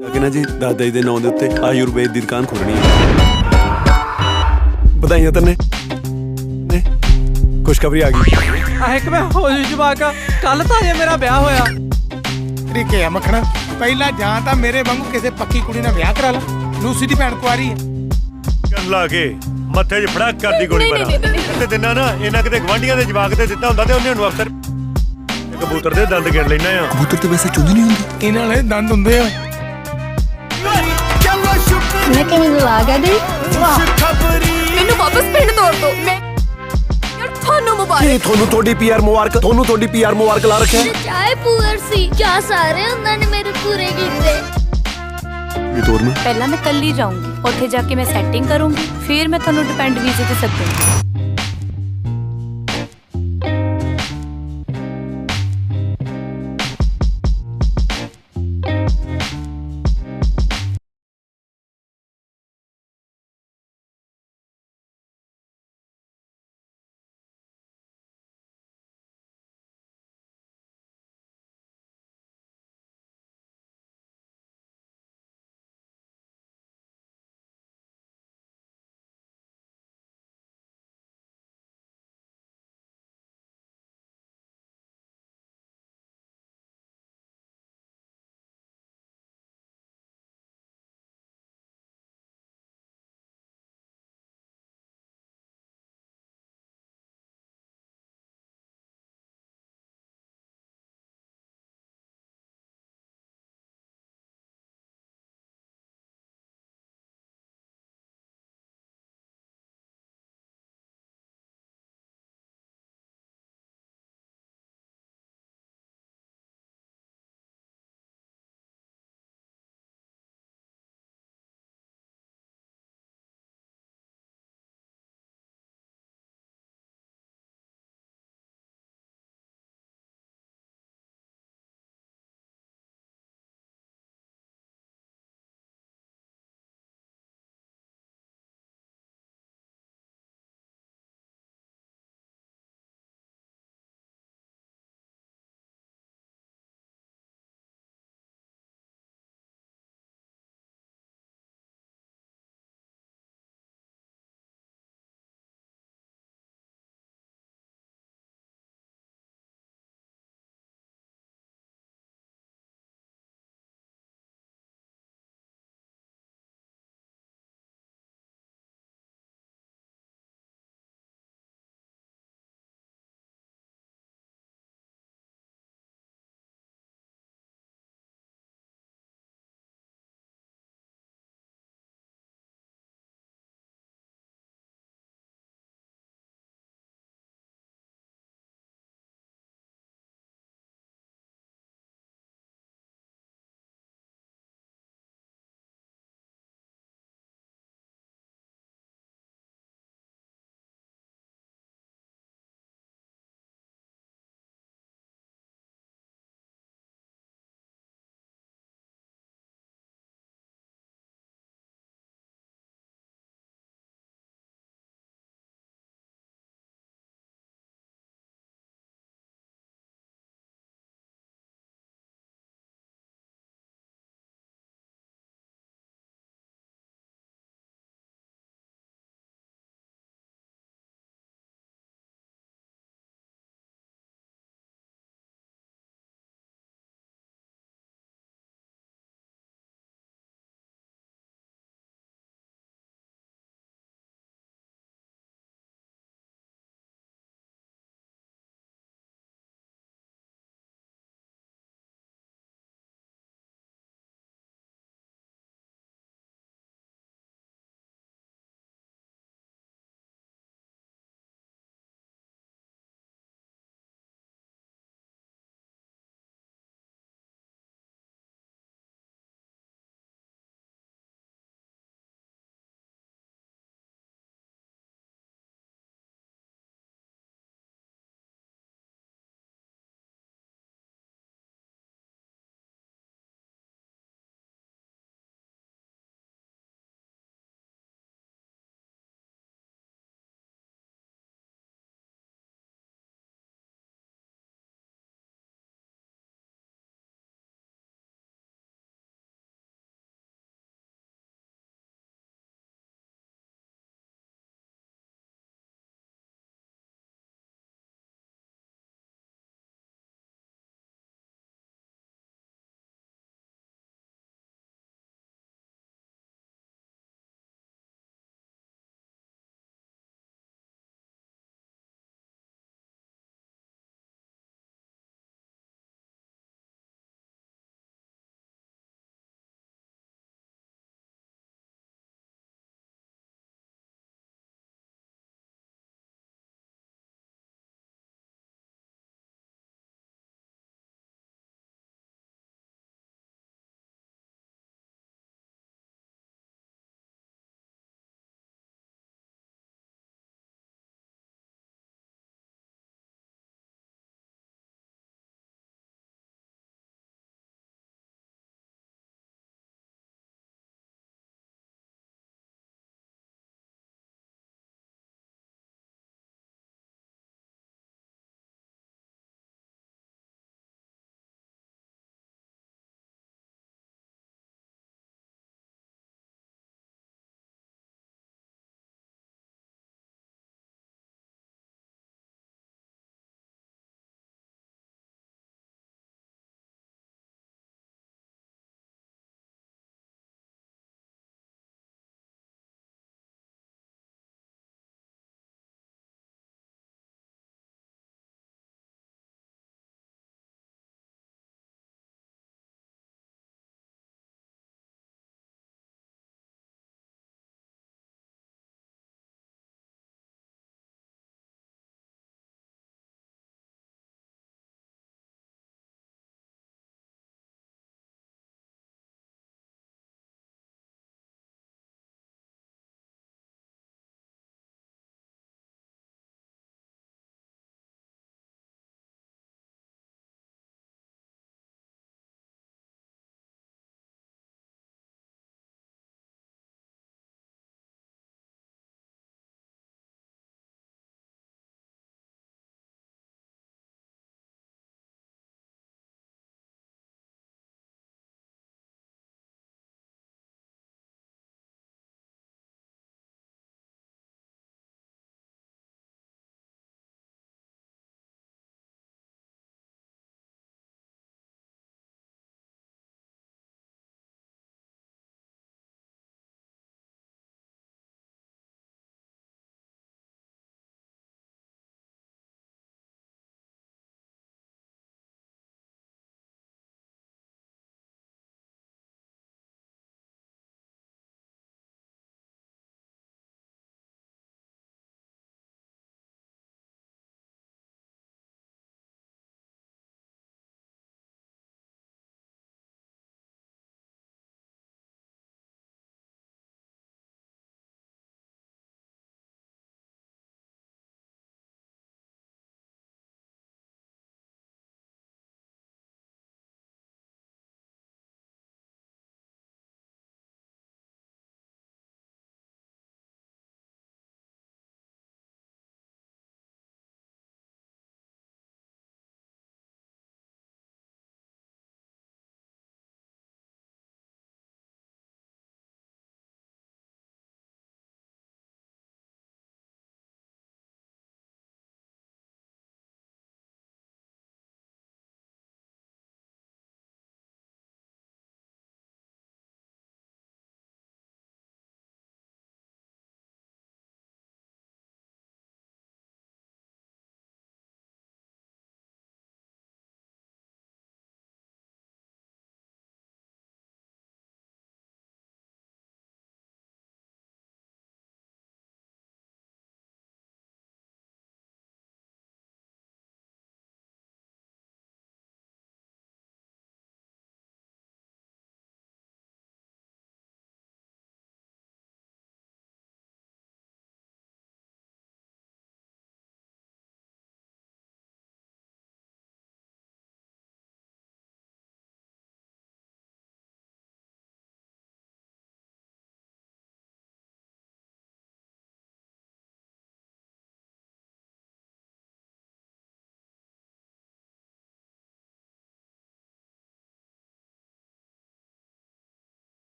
जाके ना जी दादा जी के नाम के उत्ते आयुर्वेद की दुकान खोलनी है। बधाइयां तन्ने खुशखबरी आ गई। एक मैं हो जवाक कल तो जे मेरा ब्याह होया। तरीके है मखना पहला जां तां मेरे वांगू किसी पक्की कुड़ी नाल ब्याह करा ला। लूसी दी भैन कुआरी है। गन ला के मत्थे 'ਚ फड़ाक करदी गोली मारा ते दिना ना ਇਹਨਾਂ ਕਿਤੇ ਗਵਾਂਢੀਆਂ ਦੇ ਜਵਾਕ ਤੇ ਦਿੱਤਾ ਹੁੰਦਾ ਤੇ ਉਹਨੇ ਨੂੰ ਅਫਸਰ ਕਬੂਤਰ ਦੇ ਦੰਦ ਗਿਣ ਲੈਣਾ ਆ। कबूतर तो वैसे चुंझ नहीं होंगे। ਇਹਨਾਂ ਵਾਲੇ ਦੰਦ ਹੁੰਦੇ ਆ। मैं कहीं बुला गया दी ਮੈਨੂੰ ਵਾਪਸ ਪਿੰਡ ਤੋਰ ਦੋ। ਮੈਂ ਯਾਰ ਤੁਹਾਨੂੰ ਮੁਬਾਰਕ। ਤੁਹਾਨੂੰ ਤੁਹਾਡੀ ਪੀਆਰ ਮੁਬਾਰਕ, ਤੁਹਾਨੂੰ ਤੁਹਾਡੀ ਪੀਆਰ ਮੁਬਾਰਕ ਲਾ ਰੱਖਿਆ। चाहे पुअर सी क्या सारे उन्होंने मेरे पूरे कीते। ਵੀ ਤੋਰਨਾ ਪਹਿਲਾਂ ਮੈਂ ਕੱਲੀ ਜਾਊਂਗੀ, ਉੱਥੇ ਜਾ ਕੇ ਮੈਂ ਸੈਟਿੰਗ ਕਰੂੰਗੀ, ਫਿਰ ਮੈਂ ਤੁਹਾਨੂੰ ਡਿਪੈਂਡ ਵੀਜ਼ੇ ਤੇ ਸੱਦੂੰਗੀ।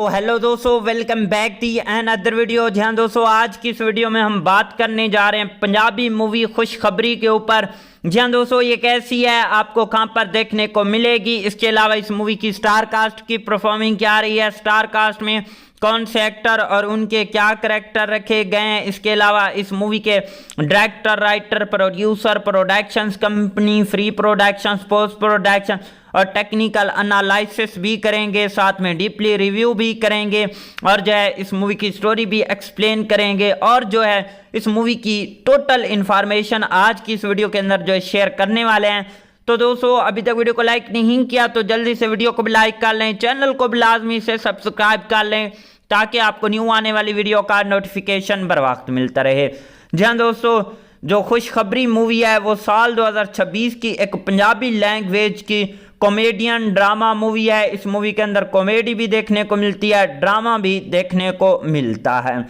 तो हेलो दोस्तों, welcome back the another video. जी हाँ दोस्तों, आज की इस वीडियो में हम बात करने जा रहे हैं पंजाबी मूवी खुशखबरी के ऊपर। जी हाँ दोस्तों, ये कैसी है, आपको कहां पर देखने को मिलेगी, इसके अलावा इस मूवी की स्टार कास्ट की परफॉर्मिंग क्या रही है, स्टार कास्ट में कौन से एक्टर और उनके क्या करैक्टर रखे गए हैं, इसके अलावा इस मूवी के director, writer, producer, productions company, free productions, post production और टेक्निकल एनालिसिस भी करेंगे, साथ में डीपली रिव्यू भी करेंगे और जो है इस मूवी की स्टोरी भी एक्सप्लेन करेंगे और जो है इस मूवी की टोटल इन्फॉर्मेशन आज की इस वीडियो के अंदर जो है शेयर करने वाले हैं। तो दोस्तों, अभी तक वीडियो को लाइक नहीं किया तो जल्दी से वीडियो को भी लाइक कर लें, चैनल को भी लाजमी से सब्सक्राइब कर लें ताकि आपको न्यू आने वाली वीडियो का नोटिफिकेशन बर वक्त मिलता रहे। जी हाँ दोस्तों, जो खुशखबरी मूवी है वो साल 2026 की एक पंजाबी लैंग्वेज की कॉमेडियन ड्रामा मूवी है। इस मूवी के अंदर कॉमेडी भी देखने को मिलती है, ड्रामा भी देखने को मिलता है।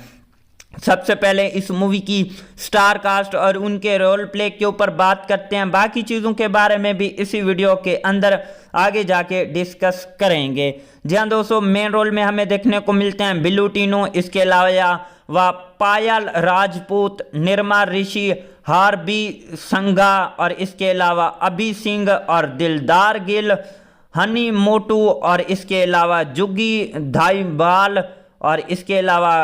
सबसे पहले इस मूवी की स्टार कास्ट और उनके रोल प्ले के ऊपर बात करते हैं, बाकी चीज़ों के बारे में भी इसी वीडियो के अंदर आगे जाके डिस्कस करेंगे। जी हाँ दोस्तों, मेन रोल में हमें देखने को मिलते हैं बिल्लू टीनू, इसके अलावा पायल राजपूत, निर्मा ऋषि, हार्बी संघा और इसके अलावा अभी सिंह और दिलदार गिल, हनी मोटू और इसके अलावा जुग्गी धाईवाल और इसके अलावा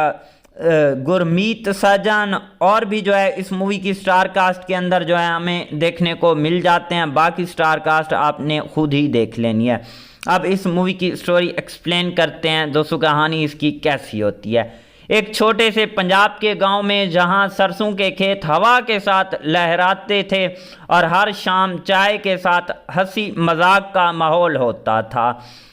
गुरमीत सजन और भी जो है इस मूवी की स्टार कास्ट के अंदर जो है हमें देखने को मिल जाते हैं। बाकी स्टार कास्ट आपने खुद ही देख लेनी है। अब इस मूवी की स्टोरी एक्सप्लेन करते हैं दोस्तों, कहानी इसकी कैसी होती है। एक छोटे से पंजाब के गांव में जहां सरसों के खेत हवा के साथ लहराते थे और हर शाम चाय के साथ हंसी मजाक का माहौल होता था,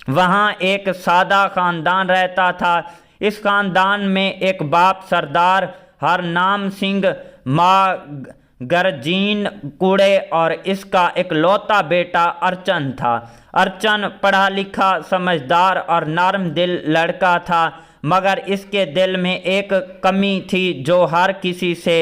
वहां एक सादा खानदान रहता था। इस खानदान में एक बाप सरदार हरनाम सिंह, माँ गरजीन कुड़े और इसका इकलौता बेटा अर्चन था। अर्चन पढ़ा लिखा, समझदार और नरम दिल लड़का था, मगर इसके दिल में एक कमी थी जो हर किसी से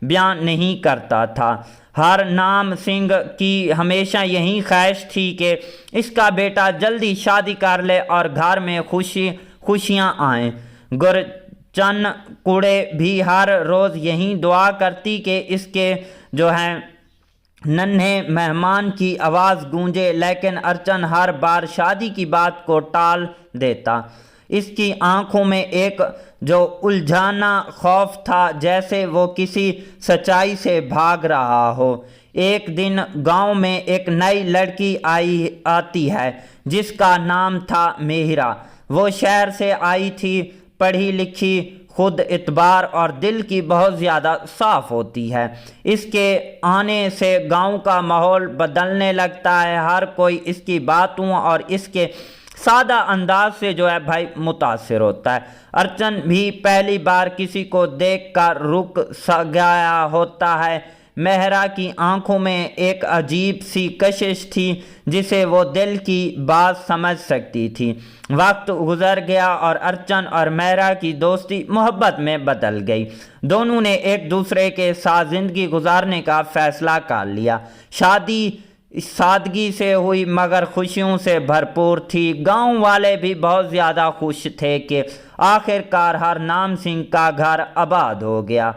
बयान नहीं करता था। हरनाम सिंह की हमेशा यही ख्वाहिश थी कि इसका बेटा जल्दी शादी कर ले और घर में खुशियाँ आएँ। गुरचन कुड़े भी हर रोज़ यही दुआ करती कि इसके जो है नन्हे मेहमान की आवाज़ गूंजे, लेकिन अर्चन हर बार शादी की बात को टाल देता। इसकी आंखों में एक जो उलझाना खौफ था, जैसे वो किसी सच्चाई से भाग रहा हो। एक दिन गांव में एक नई लड़की आती है जिसका नाम था मेहरा। वो शहर से आई थी, पढ़ी लिखी, खुद इतबार और दिल की बहुत ज़्यादा साफ होती है। इसके आने से गांव का माहौल बदलने लगता है। हर कोई इसकी बातों और इसके सादा अंदाज से जो है भाई मुतासिर होता है। अर्चन भी पहली बार किसी को देखकर रुक गया होता है। मेहरा की आंखों में एक अजीब सी कशिश थी जिसे वो दिल की बात समझ सकती थी। वक्त गुजर गया और अर्चन और मेहरा की दोस्ती मोहब्बत में बदल गई। दोनों ने एक दूसरे के साथ ज़िंदगी गुजारने का फैसला कर लिया। शादी सादगी से हुई मगर खुशियों से भरपूर थी। गांव वाले भी बहुत ज़्यादा खुश थे कि आखिरकार हरनाम सिंह का घर आबाद हो गया।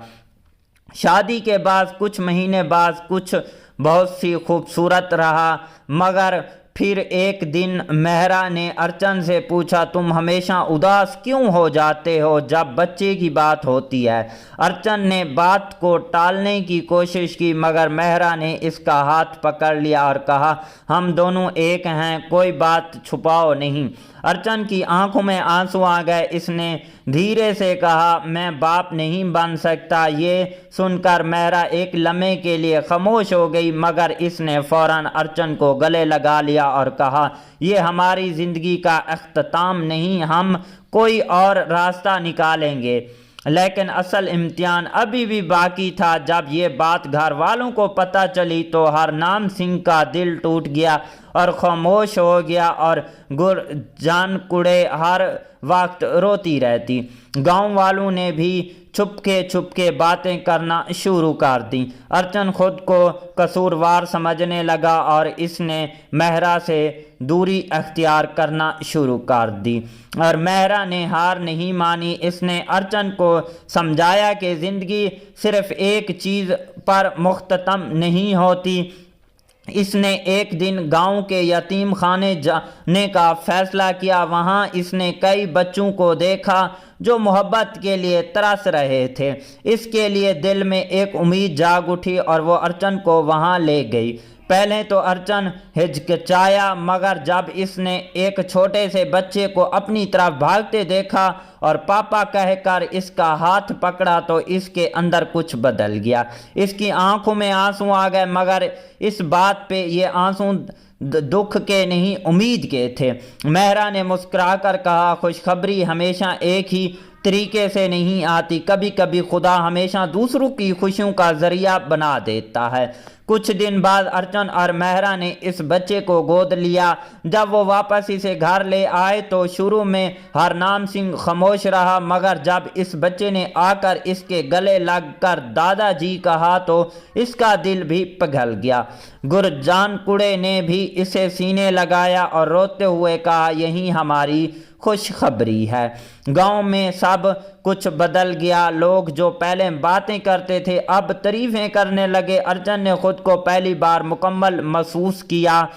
शादी के बाद कुछ महीने बाद कुछ बहुत सी खूबसूरत रहा, मगर फिर एक दिन मेहरा ने अर्चन से पूछा, तुम हमेशा उदास क्यों हो जाते हो जब बच्चे की बात होती है। अर्चन ने बात को टालने की कोशिश की, मगर मेहरा ने इसका हाथ पकड़ लिया और कहा, हम दोनों एक हैं, कोई बात छुपाओ नहीं। अर्चन की आंखों में आंसू आ गए। इसने धीरे से कहा, मैं बाप नहीं बन सकता। ये सुनकर मेहरा एक लम्हे के लिए खामोश हो गई, मगर इसने फौरन अर्चन को गले लगा लिया और कहा, ये हमारी ज़िंदगी का अख्ताम नहीं, हम कोई और रास्ता निकालेंगे। लेकिन असल इम्तिहान अभी भी बाकी था। जब ये बात घर वालों को पता चली तो हरनाम सिंह का दिल टूट गया और खामोश हो गया और गुरजान कुड़े हर वक्त रोती रहती। गांव वालों ने भी छुपके बातें करना शुरू कर दी। अर्चन खुद को कसूरवार समझने लगा और इसने मेहरा से दूरी अख्तियार करना शुरू कर दी और मेहरा ने हार नहीं मानी। इसने अर्चन को समझाया कि ज़िंदगी सिर्फ एक चीज़ पर मुख्ततम नहीं होती। इसने एक दिन गांव के यतीम खाने जाने का फैसला किया। वहां इसने कई बच्चों को देखा जो मोहब्बत के लिए तरस रहे थे। इसके लिए दिल में एक उम्मीद जाग उठी और वो अर्चन को वहां ले गई। पहले तो अर्चन हिचकिचाया, मगर जब इसने एक छोटे से बच्चे को अपनी तरफ भागते देखा और पापा कहकर इसका हाथ पकड़ा तो इसके अंदर कुछ बदल गया। इसकी आंखों में आंसू आ गए, मगर इस बात पे ये आंसू दुख के नहीं उम्मीद के थे। मेहरा ने मुस्कुराकर कहा, खुशखबरी हमेशा एक ही तरीके से नहीं आती, कभी कभी खुदा हमेशा दूसरों की खुशियों का जरिया बना देता है। कुछ दिन बाद अर्चन और मेहरा ने इस बच्चे को गोद लिया। जब वो वापस इसे घर ले आए तो शुरू में हरनाम सिंह खामोश रहा, मगर जब इस बच्चे ने आकर इसके गले लगकर दादाजी कहा तो इसका दिल भी पिघल गया। गुरजान कुड़े ने भी इसे सीने लगाया और रोते हुए कहा, यही हमारी खुशखबरी है। गांव में सब कुछ बदल गया। लोग जो पहले बातें करते थे अब तारीफें करने लगे। अर्चन ने खुद को पहली बार मुकम्मल महसूस किया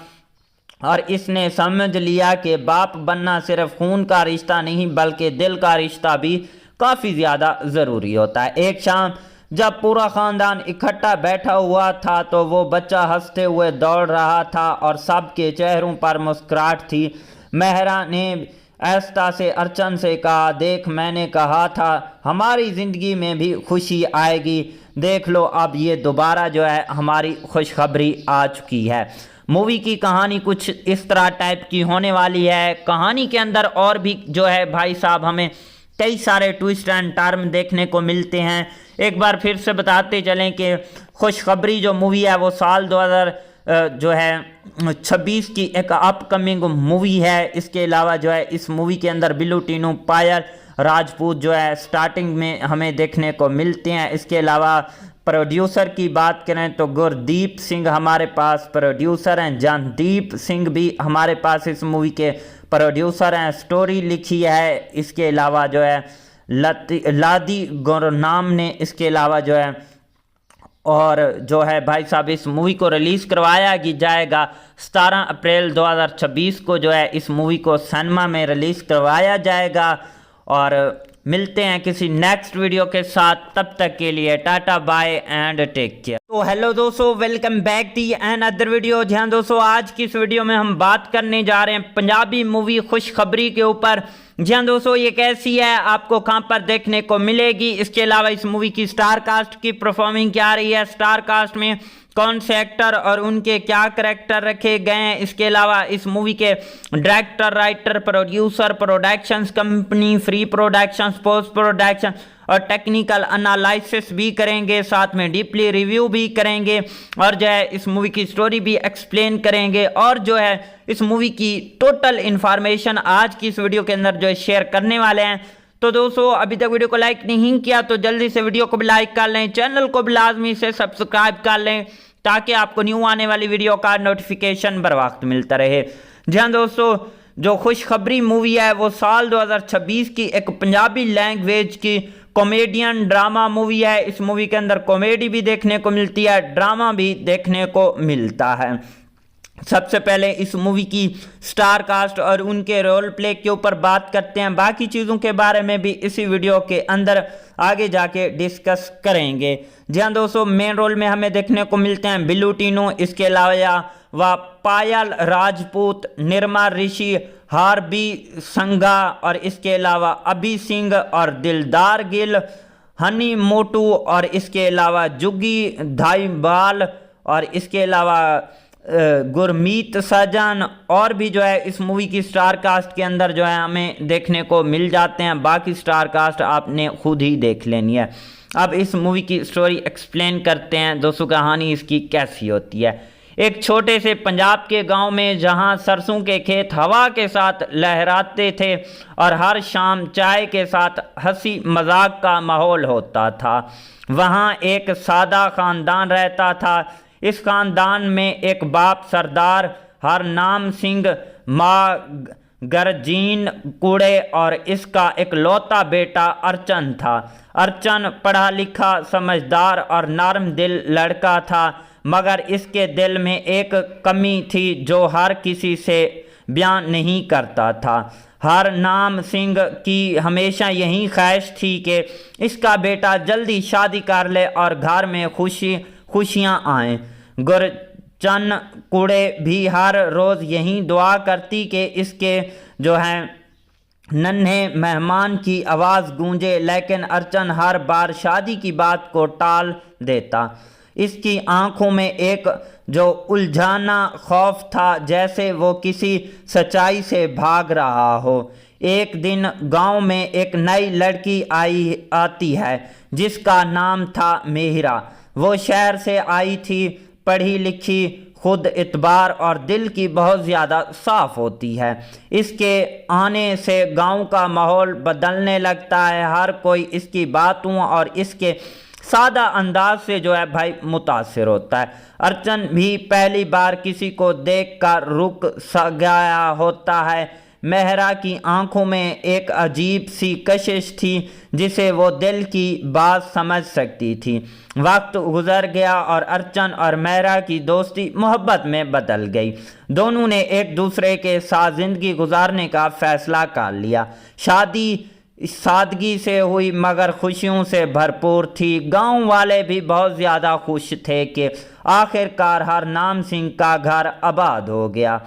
और इसने समझ लिया कि बाप बनना सिर्फ खून का रिश्ता नहीं बल्कि दिल का रिश्ता भी काफ़ी ज़्यादा ज़रूरी होता है। एक शाम जब पूरा ख़ानदान इकट्ठा बैठा हुआ था तो वो बच्चा हंसते हुए दौड़ रहा था और सबके चेहरों पर मुस्कुराहट थी। मेहरा ने ऐसा से अर्चन से कहा, देख मैंने कहा था हमारी ज़िंदगी में भी खुशी आएगी। देख लो अब ये दोबारा जो है हमारी खुशखबरी आ चुकी है। मूवी की कहानी कुछ इस तरह टाइप की होने वाली है। कहानी के अंदर और भी जो है भाई साहब हमें कई सारे ट्विस्ट एंड टर्न देखने को मिलते हैं। एक बार फिर से बताते चलें कि खुशखबरी जो मूवी है वो साल 2026 की एक अपकमिंग मूवी है। इसके अलावा जो है इस मूवी के अंदर बिल्लू टीनू पायल राजपूत जो है स्टार्टिंग में हमें देखने को मिलते हैं। इसके अलावा प्रोड्यूसर की बात करें तो गुरदीप सिंह हमारे पास प्रोड्यूसर हैं। जानदीप सिंह भी हमारे पास इस मूवी के प्रोड्यूसर हैं। स्टोरी लिखी है इसके अलावा जो है लादी गुरनाम ने। इसके अलावा जो है और जो है भाई साहब इस मूवी को रिलीज़ करवाया जाएगा 17 अप्रैल 2026 को जो है इस मूवी को सिनेमा में रिलीज़ करवाया जाएगा। और मिलते हैं किसी नेक्स्ट वीडियो के साथ, तब तक के लिए tata bye and take care. तो हेलो दोस्तों, welcome back the and other video. जहाँ दोस्तों आज की इस वीडियो में हम बात करने जा रहे हैं पंजाबी मूवी खुशखबरी के ऊपर। जहाँ दोस्तों ये कैसी है, आपको कहाँ पर देखने को मिलेगी, इसके अलावा इस मूवी की स्टार कास्ट की परफॉर्मिंग क्या रही है, स्टार कास्ट में कौन से एक्टर और उनके क्या करैक्टर रखे गए हैं, इसके अलावा इस मूवी के director, writer, producer, productions company, free productions, post production और टेक्निकल एनालिसिस भी करेंगे, साथ में डीपली रिव्यू भी करेंगे और जो है इस मूवी की स्टोरी भी एक्सप्लेन करेंगे और जो है इस मूवी की टोटल इन्फॉर्मेशन आज की इस वीडियो के अंदर जो है शेयर करने वाले हैं। तो दोस्तों अभी तक वीडियो को लाइक नहीं किया तो जल्दी से वीडियो को भी लाइक कर लें, चैनल को भी लाजमी से सब्सक्राइब कर लें ताकि आपको न्यू आने वाली वीडियो का नोटिफिकेशन बर वक्त मिलता रहे। जी हाँ दोस्तों, जो खुशखबरी मूवी है वो साल 2026 की एक पंजाबी लैंग्वेज की कॉमेडियन ड्रामा मूवी है। इस मूवी के अंदर कॉमेडी भी देखने को मिलती है, ड्रामा भी देखने को मिलता है। सबसे पहले इस मूवी की स्टार कास्ट और उनके रोल प्ले के ऊपर बात करते हैं। बाकी चीज़ों के बारे में भी इसी वीडियो के अंदर आगे जाके डिस्कस करेंगे। जी हाँ दोस्तों, मेन रोल में हमें देखने को मिलते हैं बिल्लू टीनू, इसके अलावा पायल राजपूत, निर्मा ऋषि, हार्बी संघा और इसके अलावा अभी सिंह और दिलदार गिल, हनी मोटू और इसके अलावा जुगी धाईवाल और इसके अलावा गुरमीत सजन और भी जो है इस मूवी की स्टार कास्ट के अंदर जो है हमें देखने को मिल जाते हैं। बाकी स्टार कास्ट आपने खुद ही देख लेनी है। अब इस मूवी की स्टोरी एक्सप्लेन करते हैं दोस्तों, कहानी इसकी कैसी होती है। एक छोटे से पंजाब के गांव में जहां सरसों के खेत हवा के साथ लहराते थे और हर शाम चाय के साथ हंसी मजाक का माहौल होता था, वहां एक सादा खानदान रहता था। इस खानदान में एक बाप सरदार हरनाम सिंह, माँ गरजीन कुड़े और इसका इकलौता बेटा अर्चन था। अर्चन पढ़ा लिखा, समझदार और नरम दिल लड़का था, मगर इसके दिल में एक कमी थी जो हर किसी से बयान नहीं करता था। हरनाम सिंह की हमेशा यही ख्वाहिश थी कि इसका बेटा जल्दी शादी कर ले और घर में खुशियाँ आएँ। गुरचन कुड़े भी हर रोज़ यही दुआ करती कि इसके जो है नन्हे मेहमान की आवाज़ गूंजे, लेकिन अर्चन हर बार शादी की बात को टाल देता। इसकी आंखों में एक जो उलझाना खौफ था, जैसे वो किसी सच्चाई से भाग रहा हो। एक दिन गांव में एक नई लड़की आती है जिसका नाम था मेहरा। वो शहर से आई थी, पढ़ी लिखी, खुद इतबार और दिल की बहुत ज़्यादा साफ़ होती है। इसके आने से गांव का माहौल बदलने लगता है। हर कोई इसकी बातों और इसके सादा अंदाज से जो है भाई मुतासिर होता है। अर्चन भी पहली बार किसी को देखकर रुक सा गया होता है। मेहरा की आंखों में एक अजीब सी कशिश थी जिसे वो दिल की बात समझ सकती थी। वक्त गुजर गया और अर्चन और मेहरा की दोस्ती मोहब्बत में बदल गई। दोनों ने एक दूसरे के साथ ज़िंदगी गुजारने का फ़ैसला कर लिया। शादी सादगी से हुई मगर खुशियों से भरपूर थी। गांव वाले भी बहुत ज़्यादा खुश थे कि आखिरकार हरनाम सिंह का घर आबाद हो गया।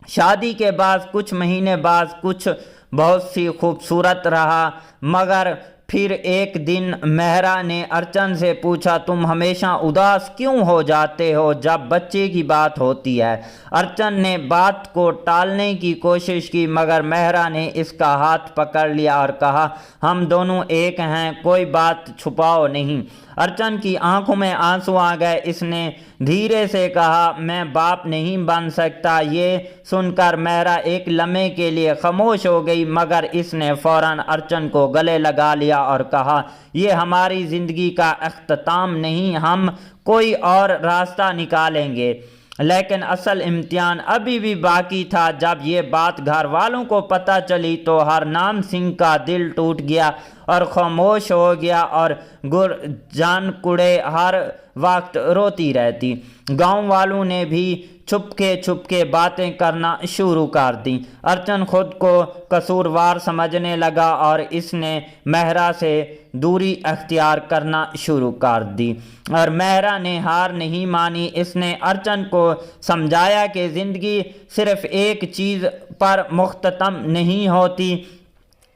शादी के बाद कुछ महीने बाद कुछ बहुत सी खूबसूरत रहा, मगर फिर एक दिन मेहरा ने अर्चन से पूछा, तुम हमेशा उदास क्यों हो जाते हो जब बच्चे की बात होती है। अर्चन ने बात को टालने की कोशिश की, मगर मेहरा ने इसका हाथ पकड़ लिया और कहा, हम दोनों एक हैं, कोई बात छुपाओ नहीं। अर्चन की आंखों में आंसू आ गए। इसने धीरे से कहा, मैं बाप नहीं बन सकता। ये सुनकर मेहरा एक लम्हे के लिए खामोश हो गई, मगर इसने फौरन अर्चन को गले लगा लिया और कहा, ये हमारी ज़िंदगी का अख्ताम नहीं, हम कोई और रास्ता निकालेंगे। लेकिन असल इम्तिहान अभी भी बाकी था। जब ये बात घर वालों को पता चली तो हरनाम सिंह का दिल टूट गया और खामोश हो गया और गुरजान कुड़े हर वक्त रोती रहती। गांव वालों ने भी छुपके बातें करना शुरू कर दी। अर्चन खुद को कसूरवार समझने लगा और इसने मेहरा से दूरी अख्तियार करना शुरू कर दी और मेहरा ने हार नहीं मानी। इसने अर्चन को समझाया कि ज़िंदगी सिर्फ एक चीज़ पर मुख्ततम नहीं होती।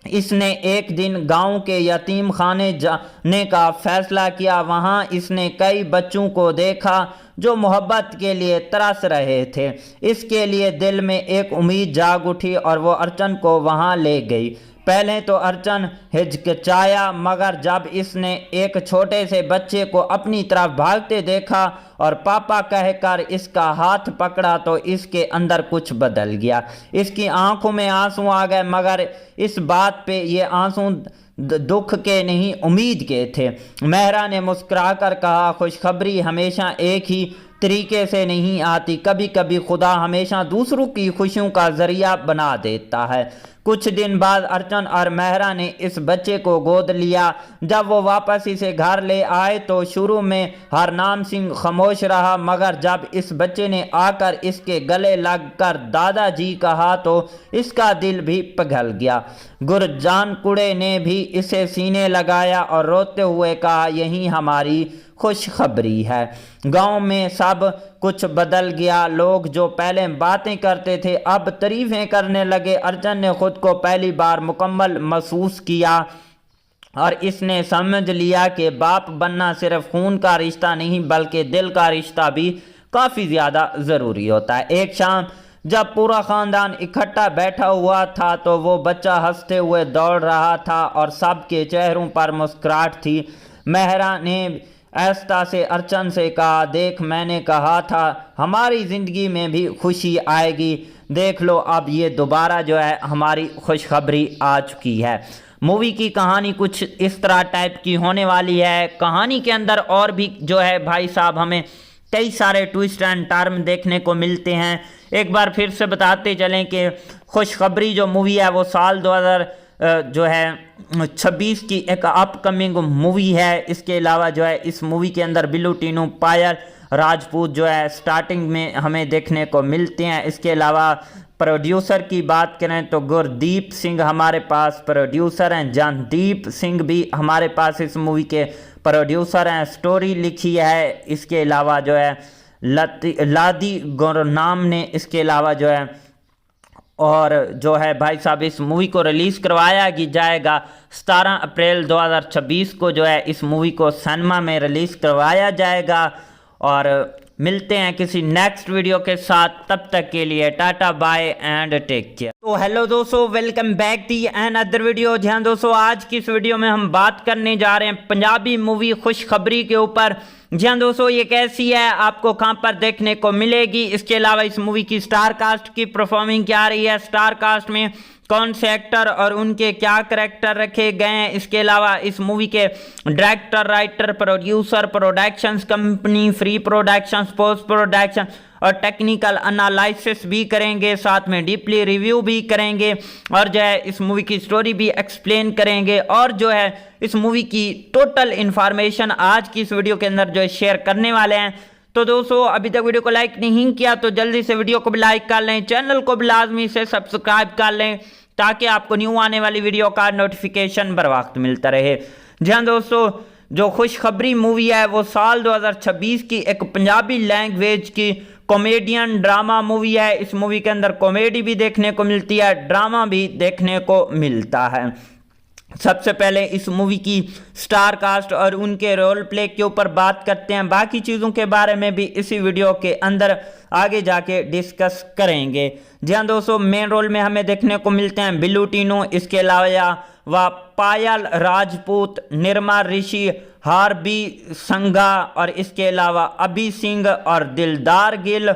इसने एक दिन गांव के यतीम खाने जाने का फैसला किया। वहां इसने कई बच्चों को देखा जो मोहब्बत के लिए तरस रहे थे। इसके लिए दिल में एक उम्मीद जाग उठी और वो अर्चन को वहां ले गई। पहले तो अर्चन हिचकिचाया, मगर जब इसने एक छोटे से बच्चे को अपनी तरफ भागते देखा और पापा कहकर इसका हाथ पकड़ा तो इसके अंदर कुछ बदल गया। इसकी आंखों में आंसू आ गए, मगर इस बात पे ये आंसू दुख के नहीं उम्मीद के थे। मेहरा ने मुस्कुराकर कहा, खुशखबरी हमेशा एक ही तरीके से नहीं आती, कभी कभी खुदा हमेशा दूसरों की खुशियों का जरिया बना देता है। कुछ दिन बाद अर्चन और मेहरा ने इस बच्चे को गोद लिया। जब वो वापस इसे घर ले आए तो शुरू में हरनाम सिंह खामोश रहा, मगर जब इस बच्चे ने आकर इसके गले लगकर दादाजी कहा तो इसका दिल भी पिघल गया। गुरजान कुड़े ने भी इसे सीने लगाया और रोते हुए कहा, यही हमारी खुशखबरी है। गांव में सब कुछ बदल गया। लोग जो पहले बातें करते थे अब तारीफें करने लगे। अर्चन ने खुद को पहली बार मुकम्मल महसूस किया और इसने समझ लिया कि बाप बनना सिर्फ खून का रिश्ता नहीं बल्कि दिल का रिश्ता भी काफ़ी ज़्यादा ज़रूरी होता है। एक शाम जब पूरा ख़ानदान इकट्ठा बैठा हुआ था तो वो बच्चा हंसते हुए दौड़ रहा था और सबके चेहरों पर मुस्कुराहट थी। मेहरा ने ऐस्ता से अर्चन से कहा, देख मैंने कहा था हमारी ज़िंदगी में भी खुशी आएगी, देख लो अब ये दोबारा जो है हमारी खुशखबरी आ चुकी है। मूवी की कहानी कुछ इस तरह टाइप की होने वाली है। कहानी के अंदर और भी जो है भाई साहब हमें कई सारे ट्विस्ट एंड टर्न देखने को मिलते हैं। एक बार फिर से बताते चलें कि खुशखबरी जो मूवी है वो साल 2026 की एक अपकमिंग मूवी है। इसके अलावा जो है इस मूवी के अंदर बिल्लू टीनू पायल राजपूत जो है स्टार्टिंग में हमें देखने को मिलते हैं। इसके अलावा प्रोड्यूसर की बात करें तो गुरदीप सिंह हमारे पास प्रोड्यूसर हैं, जानदीप सिंह भी हमारे पास इस मूवी के प्रोड्यूसर हैं। स्टोरी लिखी है इसके अलावा जो है लादी गुरनाम ने। इसके अलावा जो है और जो है भाई साहब इस मूवी को रिलीज़ करवाया जाएगा 17 अप्रैल 2026 को जो है इस मूवी को सिनेमा में रिलीज़ करवाया जाएगा। और मिलते हैं किसी नेक्स्ट वीडियो के साथ, तब तक के लिए tata bye and take care. तो हेलो दोस्तों, welcome back the and other video. जहां दोस्तों आज की इस वीडियो में हम बात करने जा रहे हैं पंजाबी मूवी खुशखबरी के ऊपर। जहां दोस्तों ये कैसी है, आपको कहां पर देखने को मिलेगी, इसके अलावा इस मूवी की स्टार कास्ट की परफॉर्मिंग क्या रही है, स्टार कास्ट में कौन से एक्टर और उनके क्या करैक्टर रखे गए हैं, इसके अलावा इस मूवी के director, writer, producer, productions company, free productions, post production और टेक्निकल एनालिसिस भी करेंगे, साथ में डीपली रिव्यू भी करेंगे और जो है इस मूवी की स्टोरी भी एक्सप्लेन करेंगे और जो है इस मूवी की टोटल इन्फॉर्मेशन आज की इस वीडियो के अंदर जो है शेयर करने वाले हैं। तो दोस्तों अभी तक वीडियो को लाइक नहीं किया तो जल्दी से वीडियो को भी लाइक कर लें, चैनल को भी लाजमी से सब्सक्राइब कर लें ताकि आपको न्यू आने वाली वीडियो का नोटिफिकेशन बर वक्त मिलता रहे। जी हाँ दोस्तों, जो खुशखबरी मूवी है वो साल 2026 की एक पंजाबी लैंग्वेज की कॉमेडियन ड्रामा मूवी है। इस मूवी के अंदर कॉमेडी भी देखने को मिलती है, ड्रामा भी देखने को मिलता है। सबसे पहले इस मूवी की स्टार कास्ट और उनके रोल प्ले के ऊपर बात करते हैं, बाकी चीज़ों के बारे में भी इसी वीडियो के अंदर आगे जाके डिस्कस करेंगे। जी हाँ दोस्तों, मेन रोल में हमें देखने को मिलते हैं बिल्लू टीनू, इसके अलावा पायल राजपूत, निर्मा ऋषि, हार्बी संघा और इसके अलावा अभी सिंह और दिलदार गिल,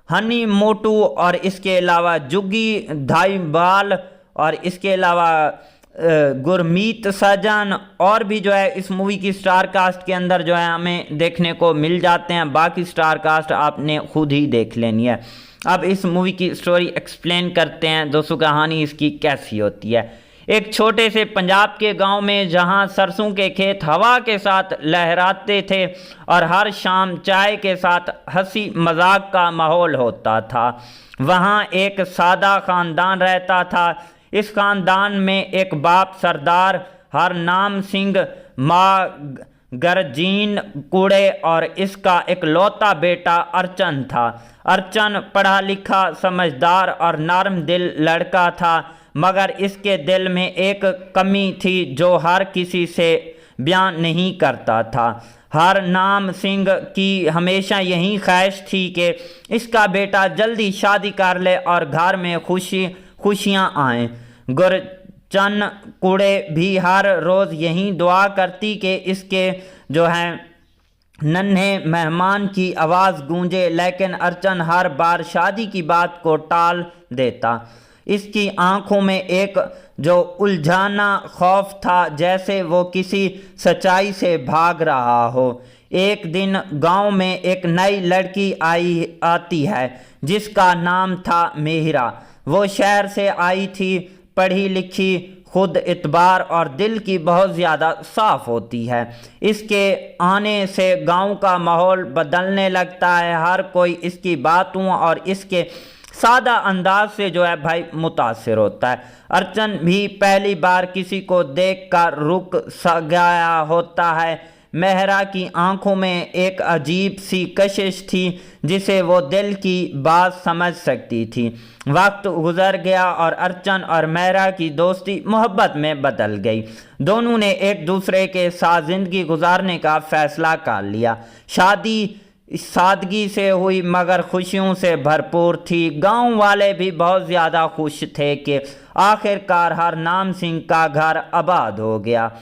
हनी मोटू और इसके अलावा जुगी धाईवाल और इसके अलावा गुरमीत सजन और भी जो है इस मूवी की स्टार कास्ट के अंदर जो है हमें देखने को मिल जाते हैं। बाकी स्टार कास्ट आपने खुद ही देख लेनी है। अब इस मूवी की स्टोरी एक्सप्लेन करते हैं दोस्तों, कहानी इसकी कैसी होती है। एक छोटे से पंजाब के गांव में जहां सरसों के खेत हवा के साथ लहराते थे और हर शाम चाय के साथ हंसी मजाक का माहौल होता था, वहां एक सादा खानदान रहता था। इस खानदान में एक बाप सरदार हरनाम सिंह, माँ गरजीन कुड़े और इसका एक लौता बेटा अर्चन था। अर्चन पढ़ा लिखा, समझदार और नरम दिल लड़का था, मगर इसके दिल में एक कमी थी जो हर किसी से बयान नहीं करता था। हरनाम सिंह की हमेशा यही ख्वाहिश थी कि इसका बेटा जल्दी शादी कर ले और घर में खुशियाँ आएँ। गुरचन कुड़े भी हर रोज़ यही दुआ करती कि इसके जो है नन्हे मेहमान की आवाज़ गूंजे, लेकिन अर्चन हर बार शादी की बात को टाल देता। इसकी आंखों में एक जो उलझाना खौफ था, जैसे वो किसी सच्चाई से भाग रहा हो। एक दिन गांव में एक नई लड़की आती है जिसका नाम था मेहरा। वो शहर से आई थी, पढ़ी लिखी, खुद इतबार और दिल की बहुत ज़्यादा साफ होती है। इसके आने से गांव का माहौल बदलने लगता है। हर कोई इसकी बातों और इसके सादा अंदाज से जो है भाई मुतासिर होता है। अर्चन भी पहली बार किसी को देखकर रुक गया होता है। मेहरा की आंखों में एक अजीब सी कशिश थी जिसे वो दिल की बात समझ सकती थी। वक्त गुजर गया और अर्चन और मेहरा की दोस्ती मोहब्बत में बदल गई। दोनों ने एक दूसरे के साथ ज़िंदगी गुजारने का फैसला कर लिया। शादी सादगी से हुई मगर खुशियों से भरपूर थी। गांव वाले भी बहुत ज़्यादा खुश थे कि आखिरकार हरनाम सिंह का घर आबाद हो गया।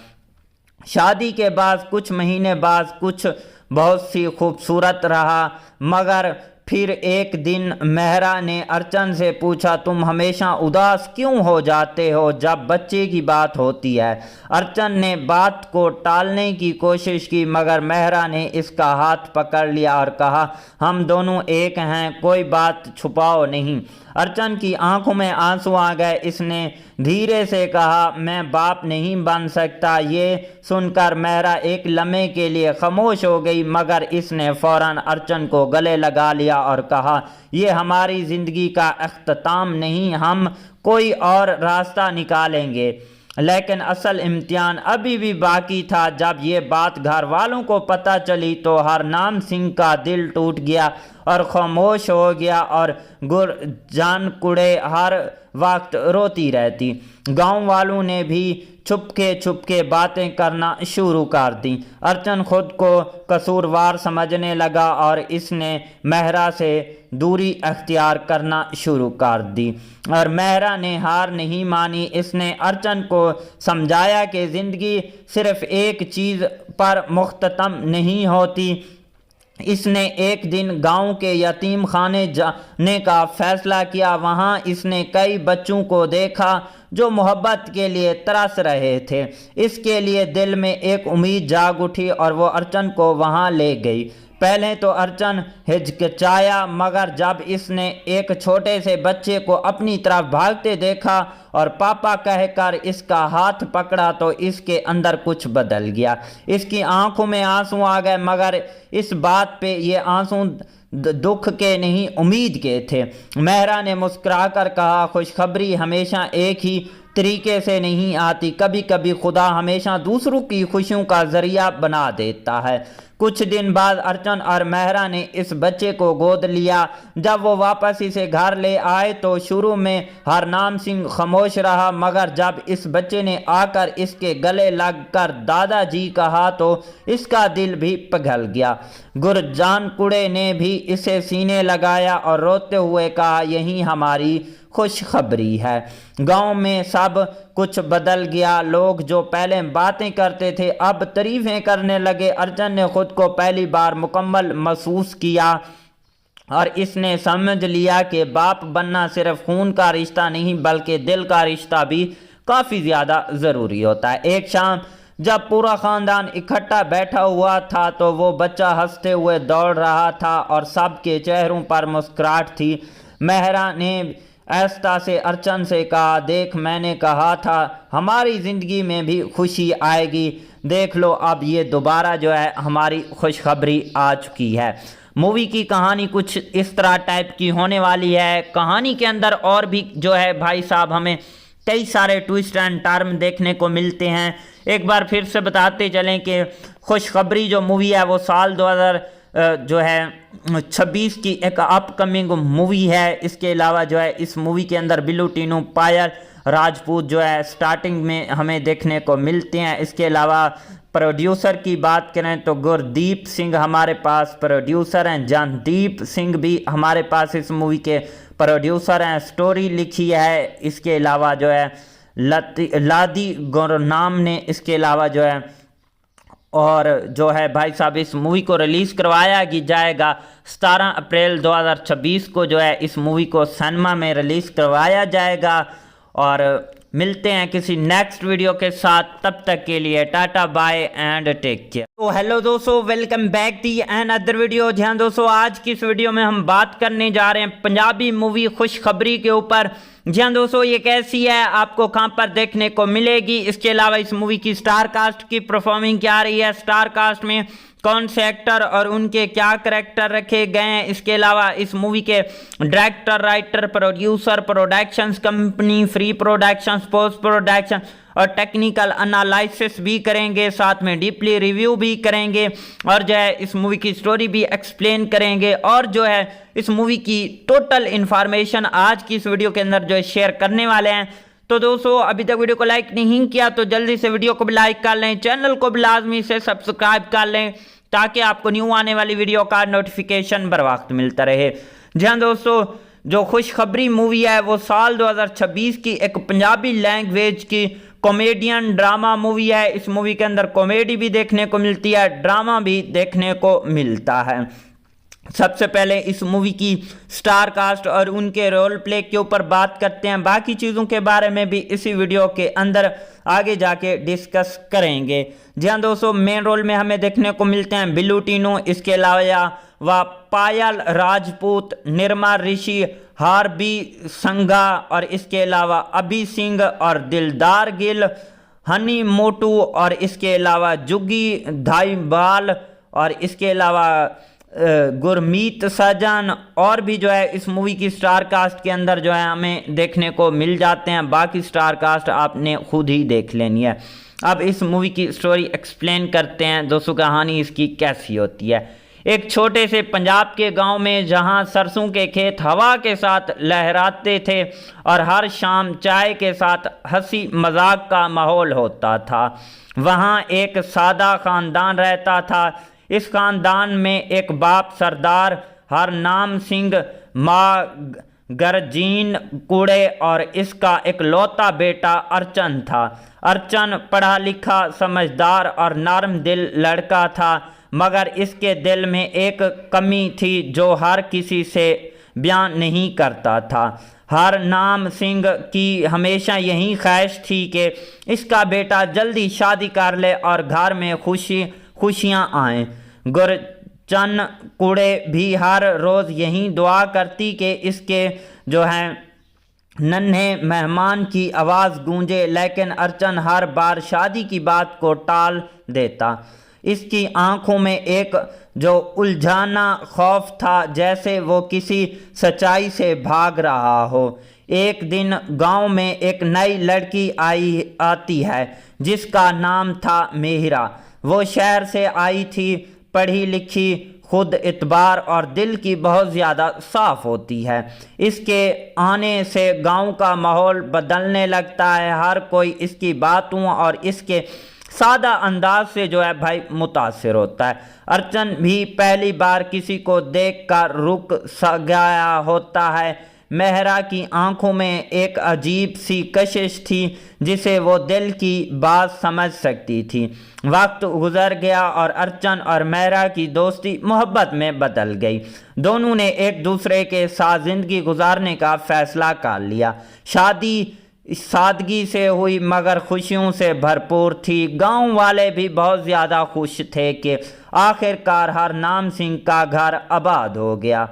शादी के बाद कुछ महीने बाद कुछ बहुत सी खूबसूरत रहा, मगर फिर एक दिन मेहरा ने अर्चन से पूछा, तुम हमेशा उदास क्यों हो जाते हो जब बच्चे की बात होती है। अर्चन ने बात को टालने की कोशिश की, मगर मेहरा ने इसका हाथ पकड़ लिया और कहा, हम दोनों एक हैं, कोई बात छुपाओ नहीं। अर्चन की आंखों में आंसू आ गए। इसने धीरे से कहा, मैं बाप नहीं बन सकता। ये सुनकर मेहरा एक लम्हे के लिए खामोश हो गई, मगर इसने फौरन अर्चन को गले लगा लिया और कहा, ये हमारी ज़िंदगी का अख्ताम नहीं, हम कोई और रास्ता निकालेंगे। लेकिन असल इम्तिहान अभी भी बाकी था। जब ये बात घर वालों को पता चली तो हरनाम सिंह का दिल टूट गया और खामोश हो गया और गुरजान कुड़े हर वक्त रोती रहती। गांव वालों ने भी छुपके बातें करना शुरू कर दी। अर्चन खुद को कसूरवार समझने लगा और इसने मेहरा से दूरी अख्तियार करना शुरू कर दी। और मेहरा ने हार नहीं मानी। इसने अर्चन को समझाया कि ज़िंदगी सिर्फ एक चीज़ पर मुख्ततम नहीं होती। इसने एक दिन गांव के यतीम खाने जाने का फैसला किया। वहां इसने कई बच्चों को देखा जो मोहब्बत के लिए तरस रहे थे। इसके लिए दिल में एक उम्मीद जाग उठी और वो अर्चन को वहां ले गई। पहले तो अर्चन हिचकिचाया, मगर जब इसने एक छोटे से बच्चे को अपनी तरफ भागते देखा और पापा कहकर इसका हाथ पकड़ा तो इसके अंदर कुछ बदल गया। इसकी आंखों में आंसू आ गए, मगर इस बात पे ये आंसू दुख के नहीं उम्मीद के थे। मेहरा ने मुस्कुराकर कहा, खुशखबरी हमेशा एक ही तरीके से नहीं आती, कभी कभी खुदा हमेशा दूसरों की खुशियों का जरिया बना देता है। कुछ दिन बाद अर्चन और मेहरा ने इस बच्चे को गोद लिया। जब वो वापस इसे घर ले आए तो शुरू में हरनाम सिंह खामोश रहा, मगर जब इस बच्चे ने आकर इसके गले लगकर दादाजी कहा तो इसका दिल भी पिघल गया। गुरजान कुड़े ने भी इसे सीने लगाया और रोते हुए कहा, यही हमारी खुशखबरी है। गांव में सब कुछ बदल गया। लोग जो पहले बातें करते थे अब तारीफें करने लगे। अर्चन ने खुद को पहली बार मुकम्मल महसूस किया और इसने समझ लिया कि बाप बनना सिर्फ खून का रिश्ता नहीं बल्कि दिल का रिश्ता भी काफ़ी ज़्यादा ज़रूरी होता है। एक शाम जब पूरा ख़ानदान इकट्ठा बैठा हुआ था तो वो बच्चा हंसते हुए दौड़ रहा था और सबके चेहरों पर मुस्कुराहट थी। मेहरा ने ऐसा से अर्चन से कहा, देख मैंने कहा था हमारी ज़िंदगी में भी खुशी आएगी। देख लो अब ये दोबारा जो है हमारी खुशखबरी आ चुकी है। मूवी की कहानी कुछ इस तरह टाइप की होने वाली है। कहानी के अंदर और भी जो है भाई साहब हमें कई सारे ट्विस्ट एंड टर्न देखने को मिलते हैं। एक बार फिर से बताते चलें कि खुशखबरी जो मूवी है वो साल 2026 की एक अपकमिंग मूवी है। इसके अलावा जो है इस मूवी के अंदर बिल्लू टीनू पायल राजपूत जो है स्टार्टिंग में हमें देखने को मिलते हैं। इसके अलावा प्रोड्यूसर की बात करें तो गुरदीप सिंह हमारे पास प्रोड्यूसर हैं। जानदीप सिंह भी हमारे पास इस मूवी के प्रोड्यूसर हैं। स्टोरी लिखी है इसके अलावा जो है लादी गुरनाम ने। इसके अलावा जो है और जो है भाई साहब इस मूवी को रिलीज़ करवाया जाएगा 17 अप्रैल 2026 को जो है इस मूवी को सिनेमा में रिलीज़ करवाया जाएगा। और मिलते हैं किसी नेक्स्ट वीडियो के साथ, तब तक के लिए tata bye and take care. तो हेलो दोस्तों, welcome back the and other video. ध्यान दोस्तों, आज की इस वीडियो में हम बात करने जा रहे हैं पंजाबी मूवी खुशखबरी के ऊपर। ध्यान दोस्तों, ये कैसी है, आपको कहां पर देखने को मिलेगी, इसके अलावा इस मूवी की स्टार कास्ट की परफॉर्मिंग क्या रही है, स्टार कास्ट में कौन से एक्टर और उनके क्या करैक्टर रखे गए हैं, इसके अलावा इस मूवी के director, writer, producer, productions company, free productions, post production और टेक्निकल एनालिसिस भी करेंगे, साथ में डीपली रिव्यू भी करेंगे और जो है इस मूवी की स्टोरी भी एक्सप्लेन करेंगे और जो है इस मूवी की टोटल इन्फॉर्मेशन आज की इस वीडियो के अंदर जो है शेयर करने वाले हैं। तो दोस्तों, अभी तक वीडियो को लाइक नहीं किया तो जल्दी से वीडियो को भी लाइक कर लें, चैनल को भी लाजमी से सब्सक्राइब कर लें ताकि आपको न्यू आने वाली वीडियो का नोटिफिकेशन बर वक्त मिलता रहे। जी हाँ दोस्तों, जो खुशखबरी मूवी है वो साल 2026 की एक पंजाबी लैंग्वेज की कॉमेडियन ड्रामा मूवी है। इस मूवी के अंदर कॉमेडी भी देखने को मिलती है, ड्रामा भी देखने को मिलता है। सबसे पहले इस मूवी की स्टार कास्ट और उनके रोल प्ले के ऊपर बात करते हैं। बाकी चीज़ों के बारे में भी इसी वीडियो के अंदर आगे जाके डिस्कस करेंगे। जी हाँ दोस्तों, मेन रोल में हमें देखने को मिलते हैं बिल्लू टीनू, इसके अलावा पायल राजपूत, निर्मा ऋषि, हार्बी संघा और इसके अलावा अभी सिंह और दिलदार गिल, हनी मोटू और इसके अलावा जुग्गी धाईवाल और इसके अलावा गुरमीत सजन और भी जो है इस मूवी की स्टार कास्ट के अंदर जो है हमें देखने को मिल जाते हैं। बाकी स्टार कास्ट आपने खुद ही देख लेनी है। अब इस मूवी की स्टोरी एक्सप्लेन करते हैं दोस्तों, कहानी इसकी कैसी होती है। एक छोटे से पंजाब के गांव में जहां सरसों के खेत हवा के साथ लहराते थे और हर शाम चाय के साथ हंसी मजाक का माहौल होता था, वहां एक सादा खानदान रहता था। इस खानदान में एक बाप सरदार हरनाम सिंह, माँ गरजीन कुड़े और इसका एक लौता बेटा अर्चन था। अर्चन पढ़ा लिखा, समझदार और नरम दिल लड़का था, मगर इसके दिल में एक कमी थी जो हर किसी से बयान नहीं करता था। हरनाम सिंह की हमेशा यही ख्वाहिश थी कि इसका बेटा जल्दी शादी कर ले और घर में खुशियाँ आएँ। गुरचन कुड़े भी हर रोज़ यही दुआ करती कि इसके जो है नन्हे मेहमान की आवाज़ गूंजे, लेकिन अर्चन हर बार शादी की बात को टाल देता। इसकी आंखों में एक जो उलझाना खौफ था, जैसे वो किसी सच्चाई से भाग रहा हो। एक दिन गांव में एक नई लड़की आती है जिसका नाम था मेहरा। वो शहर से आई थी, पढ़ी लिखी, खुद इतबार और दिल की बहुत ज़्यादा साफ होती है। इसके आने से गांव का माहौल बदलने लगता है। हर कोई इसकी बातों और इसके सादा अंदाज से जो है भाई मुतासिर होता है। अर्चन भी पहली बार किसी को देखकर रुक गया होता है। मेहरा की आंखों में एक अजीब सी कशिश थी जिसे वो दिल की बात समझ सकती थी। वक्त गुजर गया और अर्चन और मेहरा की दोस्ती मोहब्बत में बदल गई। दोनों ने एक दूसरे के साथ ज़िंदगी गुजारने का फैसला कर लिया। शादी सादगी से हुई मगर खुशियों से भरपूर थी। गांव वाले भी बहुत ज़्यादा खुश थे कि आखिरकार हरनाम सिंह का घर आबाद हो गया।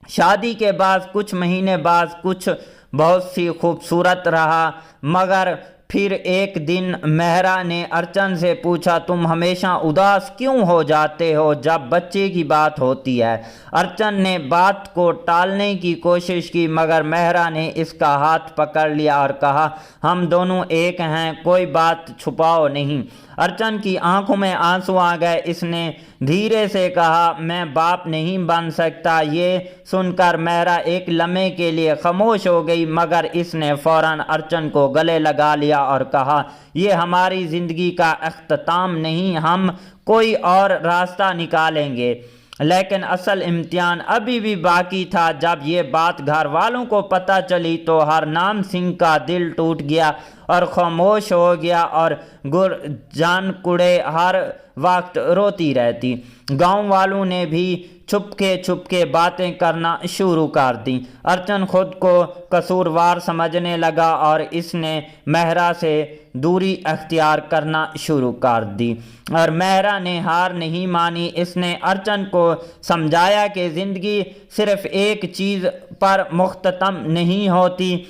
शादी के बाद कुछ महीने बाद कुछ बहुत सी खूबसूरत रहा, मगर फिर एक दिन मेहरा ने अर्चन से पूछा, तुम हमेशा उदास क्यों हो जाते हो जब बच्चे की बात होती है। अर्चन ने बात को टालने की कोशिश की, मगर मेहरा ने इसका हाथ पकड़ लिया और कहा, हम दोनों एक हैं, कोई बात छुपाओ नहीं। अर्चन की आंखों में आंसू आ गए। इसने धीरे से कहा, मैं बाप नहीं बन सकता। ये सुनकर मेहरा एक लम्हे के लिए खामोश हो गई, मगर इसने फौरन अर्चन को गले लगा लिया और कहा, ये हमारी ज़िंदगी का अख्ताम नहीं, हम कोई और रास्ता निकालेंगे। लेकिन असल इम्तिहान अभी भी बाकी था। जब ये बात घर वालों को पता चली तो हरनाम सिंह का दिल टूट गया और खामोश हो गया और गुरजान कुड़े हर वक्त रोती रहती। गांव वालों ने भी छुपके बातें करना शुरू कर दी। अर्चन खुद को कसूरवार समझने लगा और इसने मेहरा से दूरी अख्तियार करना शुरू कर दी और मेहरा ने हार नहीं मानी। इसने अर्चन को समझाया कि ज़िंदगी सिर्फ एक चीज़ पर मुख्ततम नहीं होती।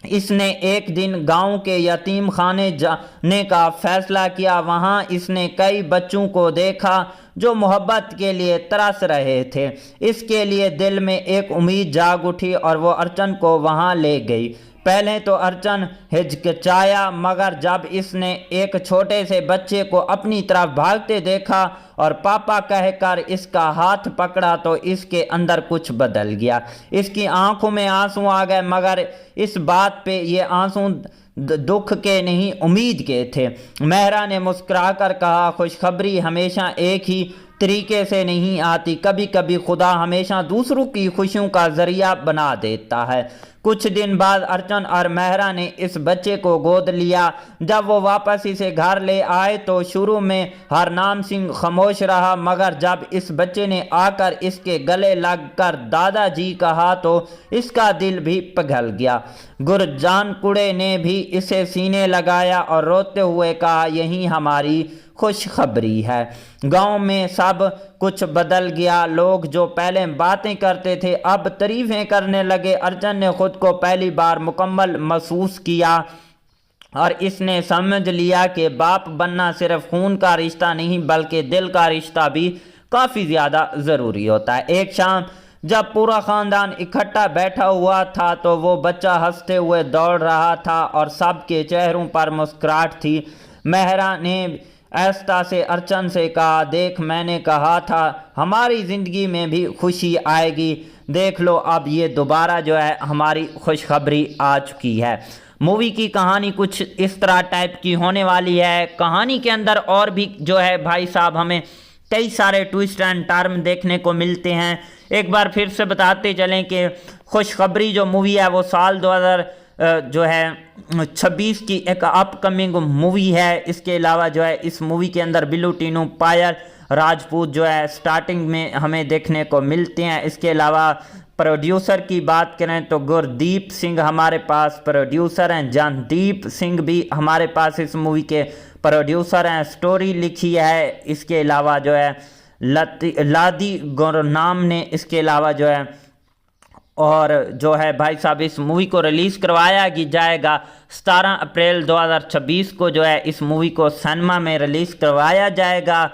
इसने एक दिन गांव के यतीम खाने जाने का फैसला किया। वहां इसने कई बच्चों को देखा जो मोहब्बत के लिए तरस रहे थे। इसके लिए दिल में एक उम्मीद जाग उठी और वो अर्चन को वहां ले गई। पहले तो अर्चन हिचकिचाया, मगर जब इसने एक छोटे से बच्चे को अपनी तरफ भागते देखा और पापा कहकर इसका हाथ पकड़ा तो इसके अंदर कुछ बदल गया। इसकी आंखों में आंसू आ गए, मगर इस बात पे ये आंसू दुख के नहीं उम्मीद के थे। मेहरा ने मुस्कुराकर कहा, खुशखबरी हमेशा एक ही तरीके से नहीं आती। कभी कभी खुदा हमेशा दूसरों की खुशियों का जरिया बना देता है। कुछ दिन बाद अर्चन और मेहरा ने इस बच्चे को गोद लिया। जब वो वापस इसे घर ले आए तो शुरू में हरनाम सिंह खामोश रहा, मगर जब इस बच्चे ने आकर इसके गले लगकर दादाजी कहा तो इसका दिल भी पिघल गया। गुरजान कुड़े ने भी इसे सीने लगाया और रोते हुए कहा, यही हमारी खुशखबरी है। गांव में सब कुछ बदल गया। लोग जो पहले बातें करते थे अब तारीफें करने लगे। अर्चन ने खुद को पहली बार मुकम्मल महसूस किया और इसने समझ लिया कि बाप बनना सिर्फ खून का रिश्ता नहीं बल्कि दिल का रिश्ता भी काफ़ी ज़्यादा ज़रूरी होता है। एक शाम जब पूरा ख़ानदान इकट्ठा बैठा हुआ था तो वो बच्चा हंसते हुए दौड़ रहा था और सबके चेहरों पर मुस्कुराहट थी। मेहरा ने ऐस्ता से अर्चन से कहा, देख मैंने कहा था हमारी ज़िंदगी में भी खुशी आएगी। देख लो अब ये दोबारा जो है हमारी खुशखबरी आ चुकी है। मूवी की कहानी कुछ इस तरह टाइप की होने वाली है। कहानी के अंदर और भी जो है भाई साहब हमें कई सारे ट्विस्ट एंड टर्न देखने को मिलते हैं। एक बार फिर से बताते चलें कि खुशखबरी जो मूवी है वो साल 2026 की एक अपकमिंग मूवी है। इसके अलावा जो है इस मूवी के अंदर बिल्लू टीनू पायल राजपूत जो है स्टार्टिंग में हमें देखने को मिलते हैं। इसके अलावा प्रोड्यूसर की बात करें तो गुरदीप सिंह हमारे पास प्रोड्यूसर हैं। जानदीप सिंह भी हमारे पास इस मूवी के प्रोड्यूसर हैं। स्टोरी लिखी है इसके अलावा जो है लादी गुरनाम ने। इसके अलावा जो है और जो है भाई साहब इस मूवी को रिलीज़ करवाया जाएगा 17 अप्रैल 2026 को जो है इस मूवी को सिनेमा में रिलीज़ करवाया जाएगा।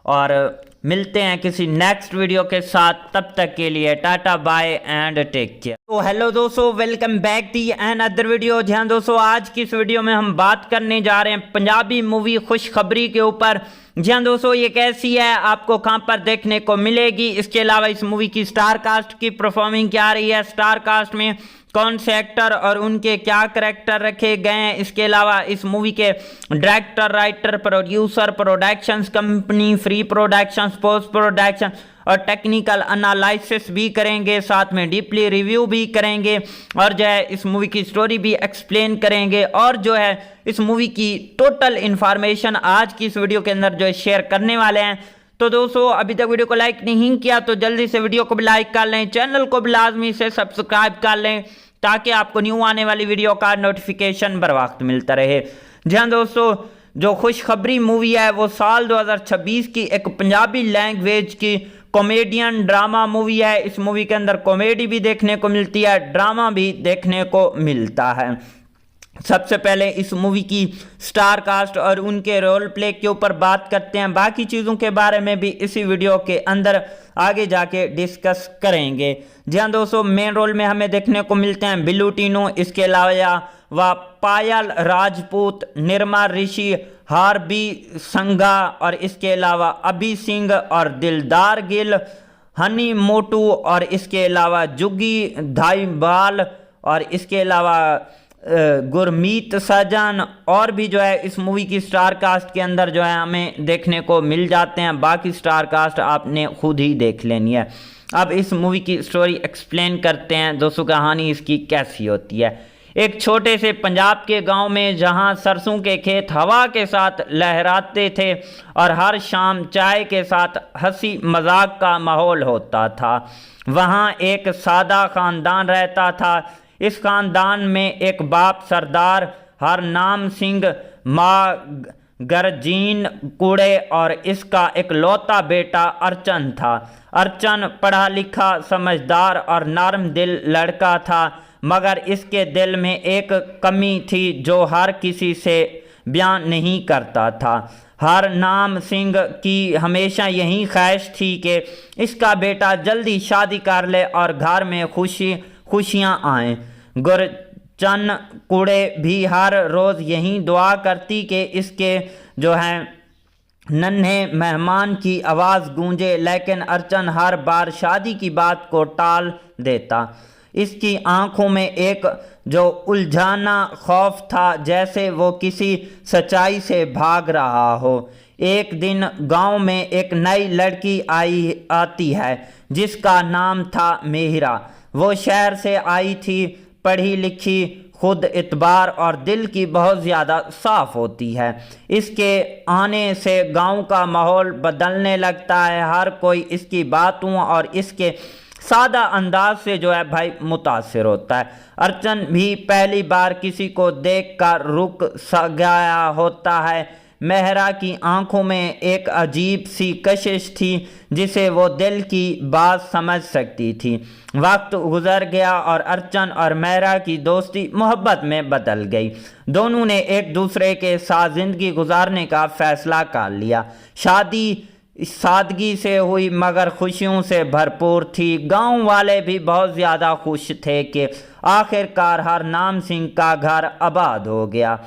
और मिलते हैं किसी नेक्स्ट वीडियो के साथ, तब तक के लिए tata bye and take care. तो हेलो दोस्तों, welcome back the and other video. जहाँ दोस्तों आज की इस वीडियो में हम बात करने जा रहे हैं पंजाबी मूवी खुशखबरी के ऊपर। जहाँ दोस्तों ये कैसी है, आपको कहाँ पर देखने को मिलेगी, इसके अलावा इस मूवी की स्टार कास्ट की परफॉर्मिंग क्या रही है, स्टार कास्ट में कौन से एक्टर और उनके क्या करैक्टर रखे गए हैं, इसके अलावा इस मूवी के director, writer, producer, productions company, free productions, post production और टेक्निकल एनालिसिस भी करेंगे, साथ में डीपली रिव्यू भी करेंगे और जो है इस मूवी की स्टोरी भी एक्सप्लेन करेंगे और जो है इस मूवी की टोटल इन्फॉर्मेशन आज की इस वीडियो के अंदर जो है शेयर करने वाले हैं। तो दोस्तों अभी तक वीडियो को लाइक नहीं किया तो जल्दी से वीडियो को भी लाइक कर लें, चैनल को भी लाजमी से सब्सक्राइब कर लें ताकि आपको न्यू आने वाली वीडियो का नोटिफिकेशन बर वक्त मिलता रहे। जी हाँ दोस्तों, जो खुशखबरी मूवी है वो साल 2026 की एक पंजाबी लैंग्वेज की कॉमेडियन ड्रामा मूवी है। इस मूवी के अंदर कॉमेडी भी देखने को मिलती है, ड्रामा भी देखने को मिलता है। सबसे पहले इस मूवी की स्टार कास्ट और उनके रोल प्ले के ऊपर बात करते हैं, बाकी चीज़ों के बारे में भी इसी वीडियो के अंदर आगे जाके डिस्कस करेंगे। जी हाँ दोस्तों, मेन रोल में हमें देखने को मिलते हैं बिल्लू टीनू, इसके अलावा पायल राजपूत, निर्मा ऋषि, हार्बी संघा और इसके अलावा अभी सिंह और दिलदार गिल, हनी मोटू और इसके अलावा जुगी धाईवाल और इसके अलावा गुरमीत सजन और भी जो है इस मूवी की स्टार कास्ट के अंदर जो है हमें देखने को मिल जाते हैं। बाकी स्टार कास्ट आपने खुद ही देख लेनी है। अब इस मूवी की स्टोरी एक्सप्लेन करते हैं दोस्तों, कहानी इसकी कैसी होती है। एक छोटे से पंजाब के गांव में जहां सरसों के खेत हवा के साथ लहराते थे और हर शाम चाय के साथ हंसी मजाक का माहौल होता था, वहां एक सादा खानदान रहता था। इस खानदान में एक बाप सरदार हरनाम सिंह, माँ गरजीन कुड़े और इसका एक लौता बेटा अर्चन था। अर्चन पढ़ा लिखा, समझदार और नरम दिल लड़का था, मगर इसके दिल में एक कमी थी जो हर किसी से बयान नहीं करता था। हरनाम सिंह की हमेशा यही ख्वाहिश थी कि इसका बेटा जल्दी शादी कर ले और घर में खुशियाँ आएँ। गुरचन कुड़े भी हर रोज़ यही दुआ करती कि इसके जो है नन्हे मेहमान की आवाज़ गूंजे, लेकिन अर्चन हर बार शादी की बात को टाल देता। इसकी आंखों में एक जो उलझाना खौफ था, जैसे वो किसी सच्चाई से भाग रहा हो। एक दिन गांव में एक नई लड़की आती है जिसका नाम था मेहरा। वो शहर से आई थी, पढ़ी लिखी, खुद इतबार और दिल की बहुत ज़्यादा साफ़ होती है। इसके आने से गांव का माहौल बदलने लगता है। हर कोई इसकी बातों और इसके सादा अंदाज से जो है भाई मुतासिर होता है। अर्चन भी पहली बार किसी को देखकर रुक सा गया होता है। मेहरा की आंखों में एक अजीब सी कशिश थी जिसे वो दिल की बात समझ सकती थी। वक्त गुजर गया और अर्चन और मेहरा की दोस्ती मोहब्बत में बदल गई। दोनों ने एक दूसरे के साथ ज़िंदगी गुजारने का फैसला कर लिया। शादी सादगी से हुई मगर खुशियों से भरपूर थी। गांव वाले भी बहुत ज़्यादा खुश थे कि आखिरकार हरनाम सिंह का घर आबाद हो गया।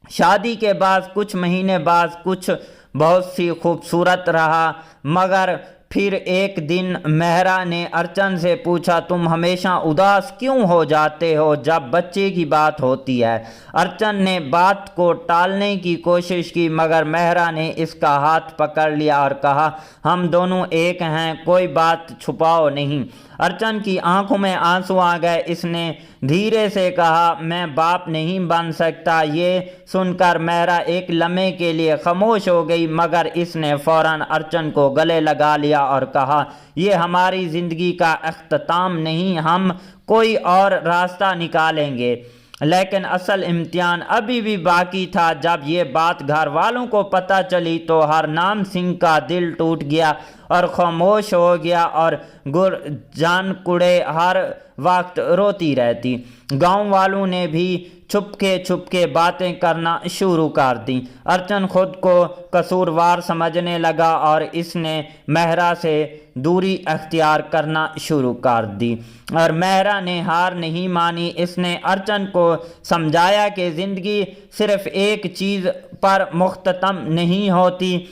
शादी के बाद कुछ महीने बाद कुछ बहुत सी खूबसूरत रहा, मगर फिर एक दिन मेहरा ने अर्चन से पूछा, तुम हमेशा उदास क्यों हो जाते हो जब बच्चे की बात होती है। अर्चन ने बात को टालने की कोशिश की मगर मेहरा ने इसका हाथ पकड़ लिया और कहा, हम दोनों एक हैं, कोई बात छुपाओ नहीं। अर्चन की आंखों में आंसू आ गए। इसने धीरे से कहा, मैं बाप नहीं बन सकता। ये सुनकर मेहरा एक लम्हे के लिए खामोश हो गई मगर इसने फौरन अर्चन को गले लगा लिया और कहा, ये हमारी ज़िंदगी का अख्ताम नहीं, हम कोई और रास्ता निकालेंगे। लेकिन असल इम्तिहान अभी भी बाकी था। जब ये बात घर वालों को पता चली तो हरनाम सिंह का दिल टूट गया और खामोश हो गया और गुरजान कुड़े हर वक्त रोती रहती। गांव वालों ने भी छुपके बातें करना शुरू कर दी। अर्चन खुद को कसूरवार समझने लगा और इसने मेहरा से दूरी अख्तियार करना शुरू कर दी और मेहरा ने हार नहीं मानी। इसने अर्चन को समझाया कि ज़िंदगी सिर्फ एक चीज़ पर मुख्ततम नहीं होती।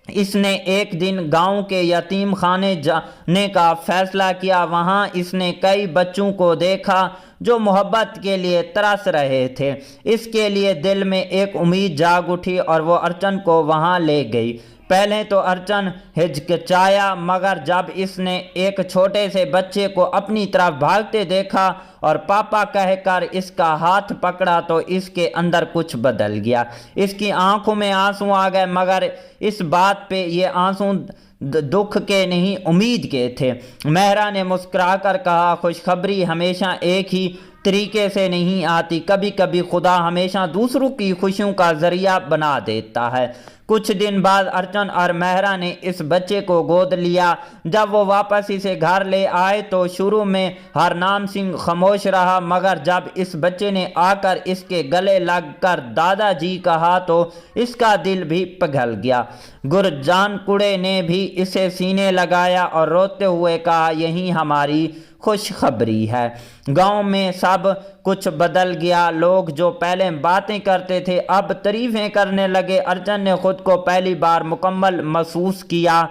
इसने एक दिन गांव के यतीम खाने जाने का फैसला किया। वहां इसने कई बच्चों को देखा जो मोहब्बत के लिए तरस रहे थे। इसके लिए दिल में एक उम्मीद जाग उठी और वो अर्चन को वहां ले गई। पहले तो अर्चन हिचकिचाया मगर जब इसने एक छोटे से बच्चे को अपनी तरफ भागते देखा और पापा कहकर इसका हाथ पकड़ा तो इसके अंदर कुछ बदल गया। इसकी आंखों में आंसू आ गए मगर इस बात पे ये आंसू दुख के नहीं उम्मीद के थे। मेहरा ने मुस्कुराकर कहा, खुशखबरी हमेशा एक ही तरीके से नहीं आती, कभी कभी खुदा हमेशा दूसरों की खुशियों का जरिया बना देता है। कुछ दिन बाद अर्चन और मेहरा ने इस बच्चे को गोद लिया। जब वो वापस इसे घर ले आए तो शुरू में हरनाम सिंह खामोश रहा मगर जब इस बच्चे ने आकर इसके गले लगकर दादाजी कहा तो इसका दिल भी पिघल गया। गुरजान कुड़े ने भी इसे सीने लगाया और रोते हुए कहा, यही हमारी खुशखबरी है। गांव में सब कुछ बदल गया। लोग जो पहले बातें करते थे अब तारीफें करने लगे। अर्चन ने खुद को पहली बार मुकम्मल महसूस किया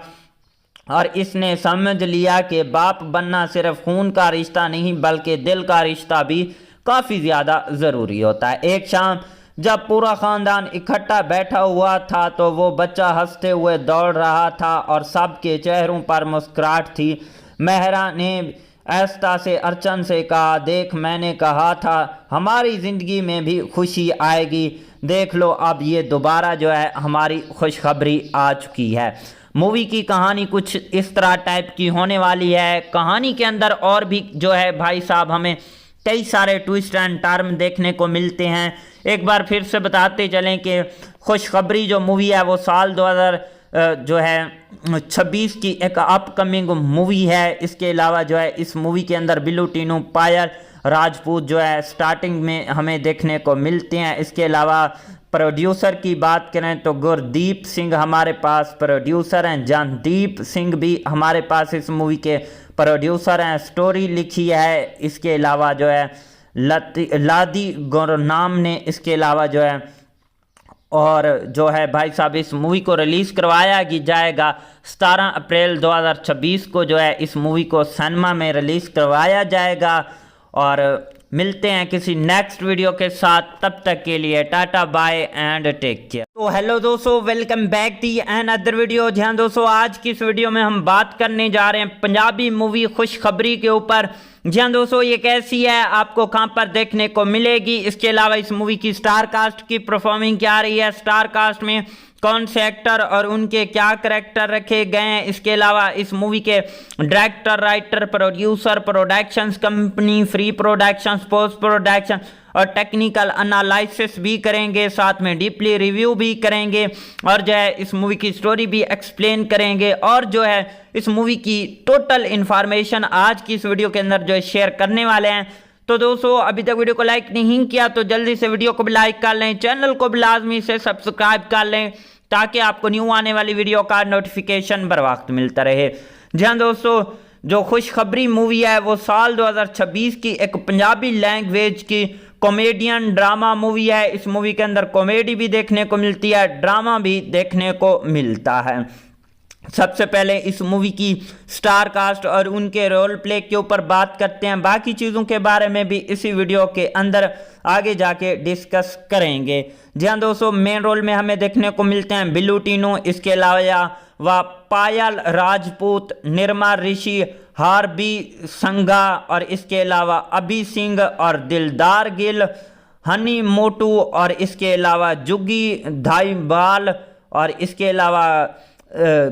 और इसने समझ लिया कि बाप बनना सिर्फ खून का रिश्ता नहीं बल्कि दिल का रिश्ता भी काफ़ी ज़्यादा ज़रूरी होता है। एक शाम जब पूरा ख़ानदान इकट्ठा बैठा हुआ था तो वो बच्चा हंसते हुए दौड़ रहा था और सबके चेहरों पर मुस्कुराहट थी। मेहरा ने ऐसा से अर्चन से कहा, देख मैंने कहा था हमारी ज़िंदगी में भी खुशी आएगी, देख लो अब ये दोबारा जो है हमारी खुशखबरी आ चुकी है। मूवी की कहानी कुछ इस तरह टाइप की होने वाली है। कहानी के अंदर और भी जो है भाई साहब हमें कई सारे ट्विस्ट एंड टर्न देखने को मिलते हैं। एक बार फिर से बताते चलें कि खुशखबरी जो मूवी है वो साल 2026 की एक अपकमिंग मूवी है। इसके अलावा जो है इस मूवी के अंदर बिल्लू टीनू पायल राजपूत जो है स्टार्टिंग में हमें देखने को मिलते हैं। इसके अलावा प्रोड्यूसर की बात करें तो गुरदीप सिंह हमारे पास प्रोड्यूसर हैं, जानदीप सिंह भी हमारे पास इस मूवी के प्रोड्यूसर हैं। स्टोरी लिखी है इसके अलावा जो है लादी गुरनाम ने। इसके अलावा जो है और जो है भाई साहब इस मूवी को रिलीज़ करवाया जाएगा 17 अप्रैल 2026 को जो है इस मूवी को सिनेमा में रिलीज़ करवाया जाएगा। और मिलते हैं किसी नेक्स्ट वीडियो के साथ, तब तक के लिए tata bye and take care. तो हेलो दोस्तों, welcome back the another video. जी हाँ दोस्तों, आज की इस वीडियो में हम बात करने जा रहे हैं पंजाबी मूवी खुशखबरी के ऊपर। जी हाँ दोस्तों, ये कैसी है, आपको कहां पर देखने को मिलेगी, इसके अलावा इस मूवी की स्टार कास्ट की परफॉर्मिंग क्या रही है, स्टार कास्ट में कौन से एक्टर और उनके क्या करैक्टर रखे गए हैं, इसके अलावा इस मूवी के director, writer, producer, productions company, free productions, post production और टेक्निकल एनालिसिस भी करेंगे, साथ में डीपली रिव्यू भी करेंगे और जो है इस मूवी की स्टोरी भी एक्सप्लेन करेंगे और जो है इस मूवी की टोटल इन्फॉर्मेशन आज की इस वीडियो के अंदर जो है शेयर करने वाले हैं। तो दोस्तों, अभी तक वीडियो को लाइक नहीं किया तो जल्दी से वीडियो को भी लाइक कर लें, चैनल को भी लाजमी से सब्सक्राइब कर लें ताकि आपको न्यू आने वाली वीडियो का नोटिफिकेशन बर वक्त मिलता रहे। जी हाँ दोस्तों, जो खुशखबरी मूवी है वो साल 2026 की एक पंजाबी लैंग्वेज की कॉमेडियन ड्रामा मूवी है। इस मूवी के अंदर कॉमेडी भी देखने को मिलती है, ड्रामा भी देखने को मिलता है। सबसे पहले इस मूवी की स्टार कास्ट और उनके रोल प्ले के ऊपर बात करते हैं, बाकी चीज़ों के बारे में भी इसी वीडियो के अंदर आगे जाके डिस्कस करेंगे। जी हाँ दोस्तों, मेन रोल में हमें देखने को मिलते हैं बिल्लू टीनू, इसके अलावा पायल राजपूत, निर्मा ऋषि, हार्बी संघा और इसके अलावा अभी सिंह और दिलदार गिल, हनी मोटू और इसके अलावा जुग्गी धाईवाल और इसके अलावा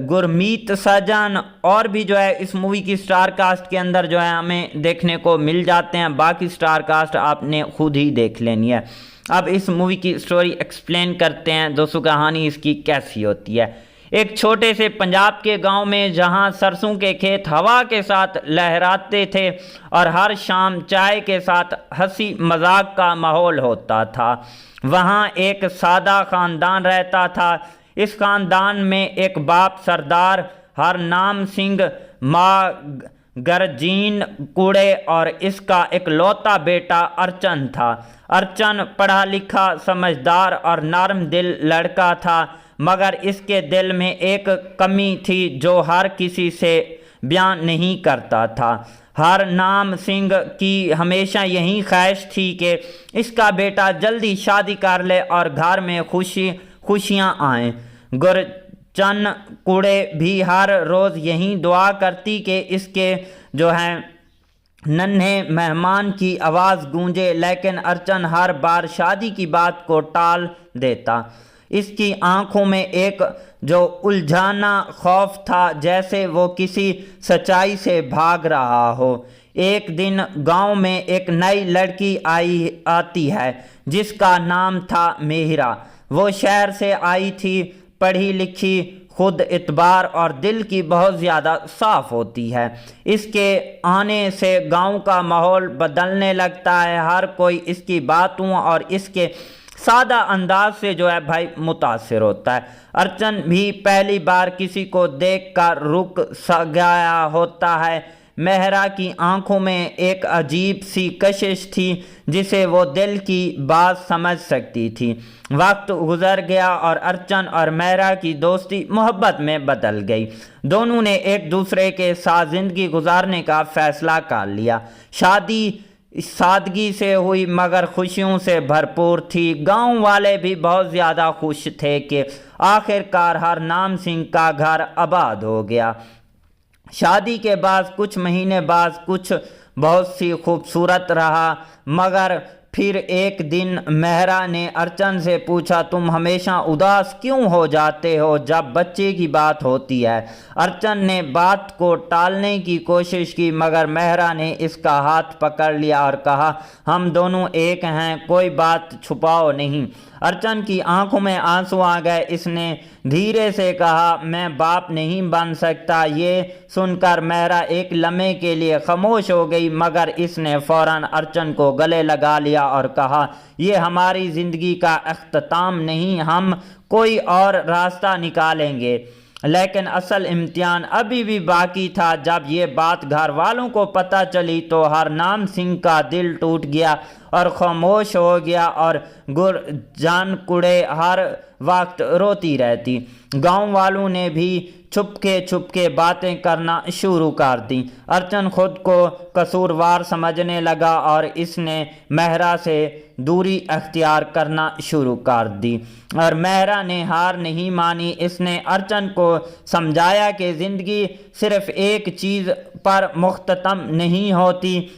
गुरमीत सजन और भी जो है इस मूवी की स्टार कास्ट के अंदर जो है हमें देखने को मिल जाते हैं। बाकी स्टार कास्ट आपने खुद ही देख लेनी है। अब इस मूवी की स्टोरी एक्सप्लेन करते हैं दोस्तों, कहानी इसकी कैसी होती है। एक छोटे से पंजाब के गांव में जहां सरसों के खेत हवा के साथ लहराते थे और हर शाम चाय के साथ हंसी मजाक का माहौल होता था, वहां एक सादा खानदान रहता था। इस खानदान में एक बाप सरदार हरनाम सिंह, माँ गरजीन कुड़े और इसका एक लौता बेटा अर्चन था। अर्चन पढ़ा लिखा, समझदार और नरम दिल लड़का था, मगर इसके दिल में एक कमी थी जो हर किसी से बयान नहीं करता था। हरनाम सिंह की हमेशा यही ख्वाहिश थी कि इसका बेटा जल्दी शादी कर ले और घर में खुशियाँ आएँ। गुरचन कुड़े भी हर रोज़ यही दुआ करती कि इसके जो है नन्हे मेहमान की आवाज़ गूंजे, लेकिन अर्चन हर बार शादी की बात को टाल देता। इसकी आंखों में एक जो उलझाना खौफ था, जैसे वो किसी सच्चाई से भाग रहा हो। एक दिन गांव में एक नई लड़की आती है जिसका नाम था मेहरा। वो शहर से आई थी, पढ़ी लिखी, खुद इतबार और दिल की बहुत ज़्यादा साफ होती है। इसके आने से गांव का माहौल बदलने लगता है। हर कोई इसकी बातों और इसके सादा अंदाज से जो है भाई मुतासिर होता है। अर्चन भी पहली बार किसी को देखकर रुक गया होता है। मेहरा की आंखों में एक अजीब सी कशिश थी जिसे वो दिल की बात समझ सकती थी। वक्त गुजर गया और अर्चन और मेहरा की दोस्ती मोहब्बत में बदल गई। दोनों ने एक दूसरे के साथ ज़िंदगी गुजारने का फैसला कर लिया। शादी सादगी से हुई मगर खुशियों से भरपूर थी। गांव वाले भी बहुत ज़्यादा खुश थे कि आखिरकार हरनाम सिंह का घर आबाद हो गया। शादी के बाद कुछ महीने बाद कुछ बहुत सी खूबसूरत रहा, मगर फिर एक दिन मेहरा ने अर्चन से पूछा, तुम हमेशा उदास क्यों हो जाते हो जब बच्चे की बात होती है। अर्चन ने बात को टालने की कोशिश की, मगर मेहरा ने इसका हाथ पकड़ लिया और कहा, हम दोनों एक हैं, कोई बात छुपाओ नहीं। अर्चन की आंखों में आंसू आ गए। इसने धीरे से कहा, मैं बाप नहीं बन सकता। ये सुनकर मेहरा एक लम्हे के लिए खामोश हो गई, मगर इसने फौरन अर्चन को गले लगा लिया और कहा, ये हमारी ज़िंदगी का अख्ताम नहीं, हम कोई और रास्ता निकालेंगे। लेकिन असल इम्तिहान अभी भी बाकी था। जब ये बात घर वालों को पता चली तो हरनाम सिंह का दिल टूट गया और खामोश हो गया और गुरजान कुड़े हर वक्त रोती रहती। गांव वालों ने भी छुपके बातें करना शुरू कर दी। अर्चन खुद को कसूरवार समझने लगा और इसने मेहरा से दूरी अख्तियार करना शुरू कर दी और मेहरा ने हार नहीं मानी। इसने अर्चन को समझाया कि ज़िंदगी सिर्फ एक चीज़ पर मुख्ततम नहीं होती।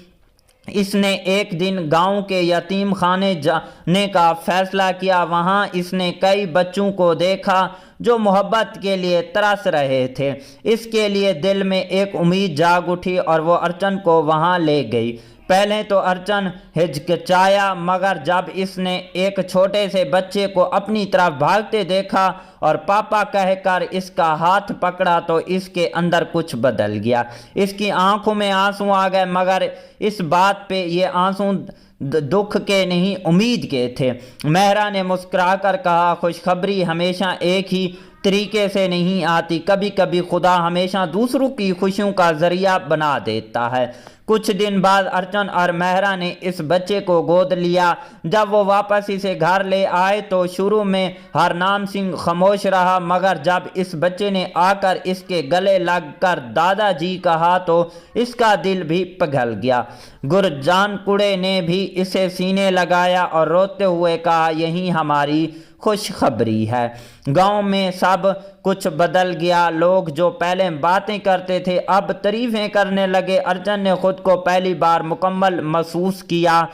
इसने एक दिन गांव के यतीम खाने जाने का फैसला किया। वहां इसने कई बच्चों को देखा जो मोहब्बत के लिए तरस रहे थे। इसके लिए दिल में एक उम्मीद जाग उठी और वो अर्चन को वहां ले गई। पहले तो अर्चन हिचकिचाया, मगर जब इसने एक छोटे से बच्चे को अपनी तरफ भागते देखा और पापा कहकर इसका हाथ पकड़ा तो इसके अंदर कुछ बदल गया। इसकी आंखों में आंसू आ गए, मगर इस बात पे ये आंसू दुख के नहीं उम्मीद के थे। मेहरा ने मुस्कुराकर कहा, खुशखबरी हमेशा एक ही तरीके से नहीं आती, कभी कभी खुदा हमेशा दूसरों की खुशियों का जरिया बना देता है। कुछ दिन बाद अर्चन और मेहरा ने इस बच्चे को गोद लिया। जब वो वापस इसे घर ले आए तो शुरू में हरनाम सिंह खामोश रहा, मगर जब इस बच्चे ने आकर इसके गले लगकर दादाजी कहा तो इसका दिल भी पिघल गया। गुरजान कुड़े ने भी इसे सीने लगाया और रोते हुए कहा, यही हमारी खुशखबरी है। गांव में सब कुछ बदल गया। लोग जो पहले बातें करते थे अब तारीफें करने लगे। अर्चन ने खुद को पहली बार मुकम्मल महसूस किया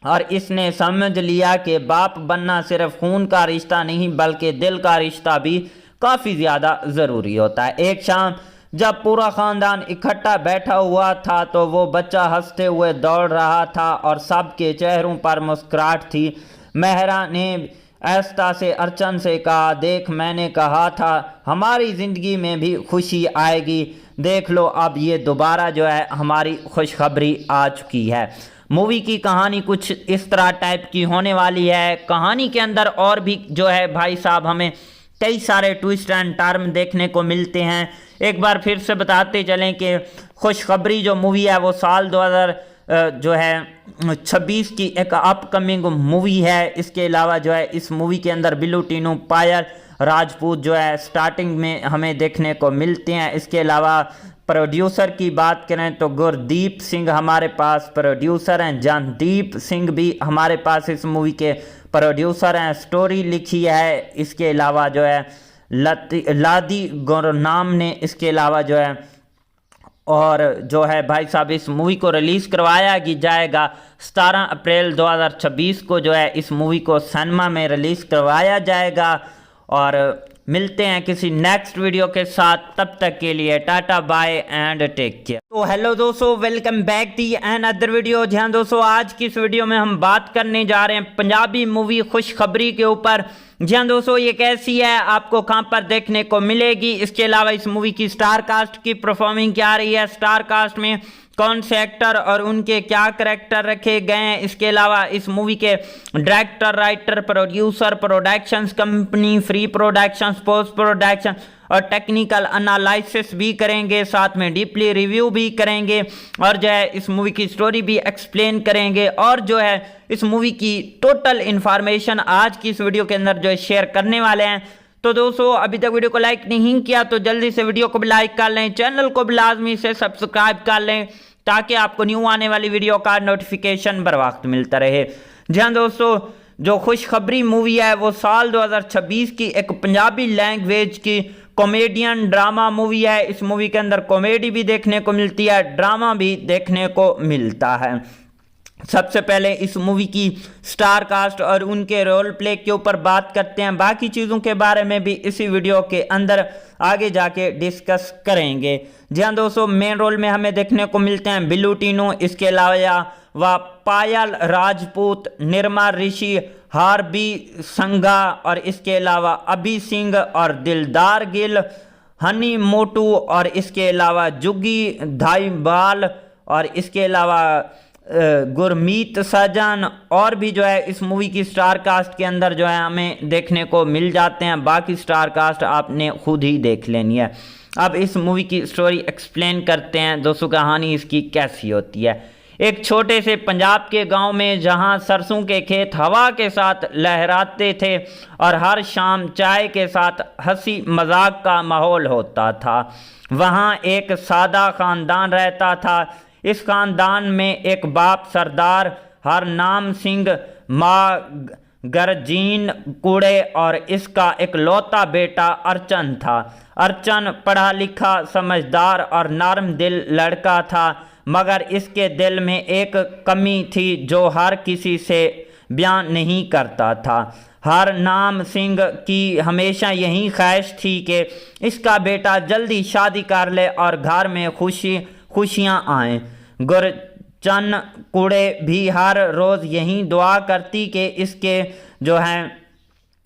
और इसने समझ लिया कि बाप बनना सिर्फ खून का रिश्ता नहीं बल्कि दिल का रिश्ता भी काफ़ी ज़्यादा ज़रूरी होता है। एक शाम जब पूरा ख़ानदान इकट्ठा बैठा हुआ था तो वो बच्चा हंसते हुए दौड़ रहा था और सबके चेहरों पर मुस्कुराहट थी। मेहरा ने ऐस्ता से अर्चन से कहा, देख मैंने कहा था हमारी ज़िंदगी में भी खुशी आएगी, देख लो अब ये दोबारा जो है हमारी खुशखबरी आ चुकी है। मूवी की कहानी कुछ इस तरह टाइप की होने वाली है। कहानी के अंदर और भी जो है भाई साहब हमें कई सारे ट्विस्ट एंड टर्न देखने को मिलते हैं। एक बार फिर से बताते चलें कि खुशखबरी जो मूवी है वो साल 2026 की एक अपकमिंग मूवी है। इसके अलावा जो है इस मूवी के अंदर बिल्लू टीनू पायल राजपूत जो है स्टार्टिंग में हमें देखने को मिलते हैं। इसके अलावा प्रोड्यूसर की बात करें तो गुरदीप सिंह हमारे पास प्रोड्यूसर हैं, जानदीप सिंह भी हमारे पास इस मूवी के प्रोड्यूसर हैं। स्टोरी लिखी है इसके अलावा जो है लादी गुरनाम ने। इसके अलावा जो है और जो है भाई साहब इस मूवी को रिलीज़ करवाया जाएगा 17 अप्रैल 2026 को जो है इस मूवी को सिनेमा में रिलीज़ करवाया जाएगा। और मिलते हैं किसी नेक्स्ट वीडियो के साथ, तब तक के लिए tata bye and take care. तो हेलो दोस्तों, welcome back the another video. जी हाँ दोस्तों, आज की इस वीडियो में हम बात करने जा रहे हैं पंजाबी मूवी खुशखबरी के ऊपर। जी हाँ दोस्तों, ये कैसी है, आपको कहां पर देखने को मिलेगी, इसके अलावा इस मूवी की स्टार कास्ट की परफॉर्मिंग क्या रही है, स्टार कास्ट में कौन से एक्टर और उनके क्या करैक्टर रखे गए हैं, इसके अलावा इस मूवी के director, writer, producer, productions company, free productions, post production और टेक्निकल एनालिसिस भी करेंगे, साथ में डीपली रिव्यू भी करेंगे और जो है इस मूवी की स्टोरी भी एक्सप्लेन करेंगे और जो है इस मूवी की टोटल इन्फॉर्मेशन आज की इस वीडियो के अंदर जो है शेयर करने वाले हैं। तो दोस्तों, अभी तक वीडियो को लाइक नहीं किया तो जल्दी से वीडियो को भी लाइक कर लें, चैनल को भी लाजमी से सब्सक्राइब कर लें ताकि आपको न्यू आने वाली वीडियो का नोटिफिकेशन बर वक्त मिलता रहे। जी हाँ दोस्तों, जो खुशखबरी मूवी है वो साल 2026 की एक पंजाबी लैंग्वेज की कॉमेडियन ड्रामा मूवी है। इस मूवी के अंदर कॉमेडी भी देखने को मिलती है, ड्रामा भी देखने को मिलता है। सबसे पहले इस मूवी की स्टार कास्ट और उनके रोल प्ले के ऊपर बात करते हैं, बाकी चीज़ों के बारे में भी इसी वीडियो के अंदर आगे जाके डिस्कस करेंगे। जी हाँ दोस्तों, मेन रोल में हमें देखने को मिलते हैं बिल्लू टीनू, इसके अलावा पायल राजपूत, निर्मा ऋषि, हार्बी संघा और इसके अलावा अभी सिंह और दिलदार गिल, हनी मोटू और इसके अलावा जुगी धाईबाल और इसके अलावा गुरमीत सजन और भी जो है इस मूवी की स्टार कास्ट के अंदर जो है हमें देखने को मिल जाते हैं। बाकी स्टार कास्ट आपने खुद ही देख लेनी है। अब इस मूवी की स्टोरी एक्सप्लेन करते हैं दोस्तों, कहानी इसकी कैसी होती है। एक छोटे से पंजाब के गांव में जहां सरसों के खेत हवा के साथ लहराते थे और हर शाम चाय के साथ हंसी मजाक का माहौल होता था, वहां एक सादा खानदान रहता था। इस खानदान में एक बाप सरदार हरनाम सिंह, माँ गरजीन कुड़े और इसका एक लौता बेटा अर्चन था। अर्चन पढ़ा लिखा, समझदार और नरम दिल लड़का था, मगर इसके दिल में एक कमी थी जो हर किसी से बयान नहीं करता था। हरनाम सिंह की हमेशा यही ख्वाहिश थी कि इसका बेटा जल्दी शादी कर ले और घर में खुशियाँ आएँ। गुरचन कुड़े भी हर रोज़ यही दुआ करती कि इसके जो हैं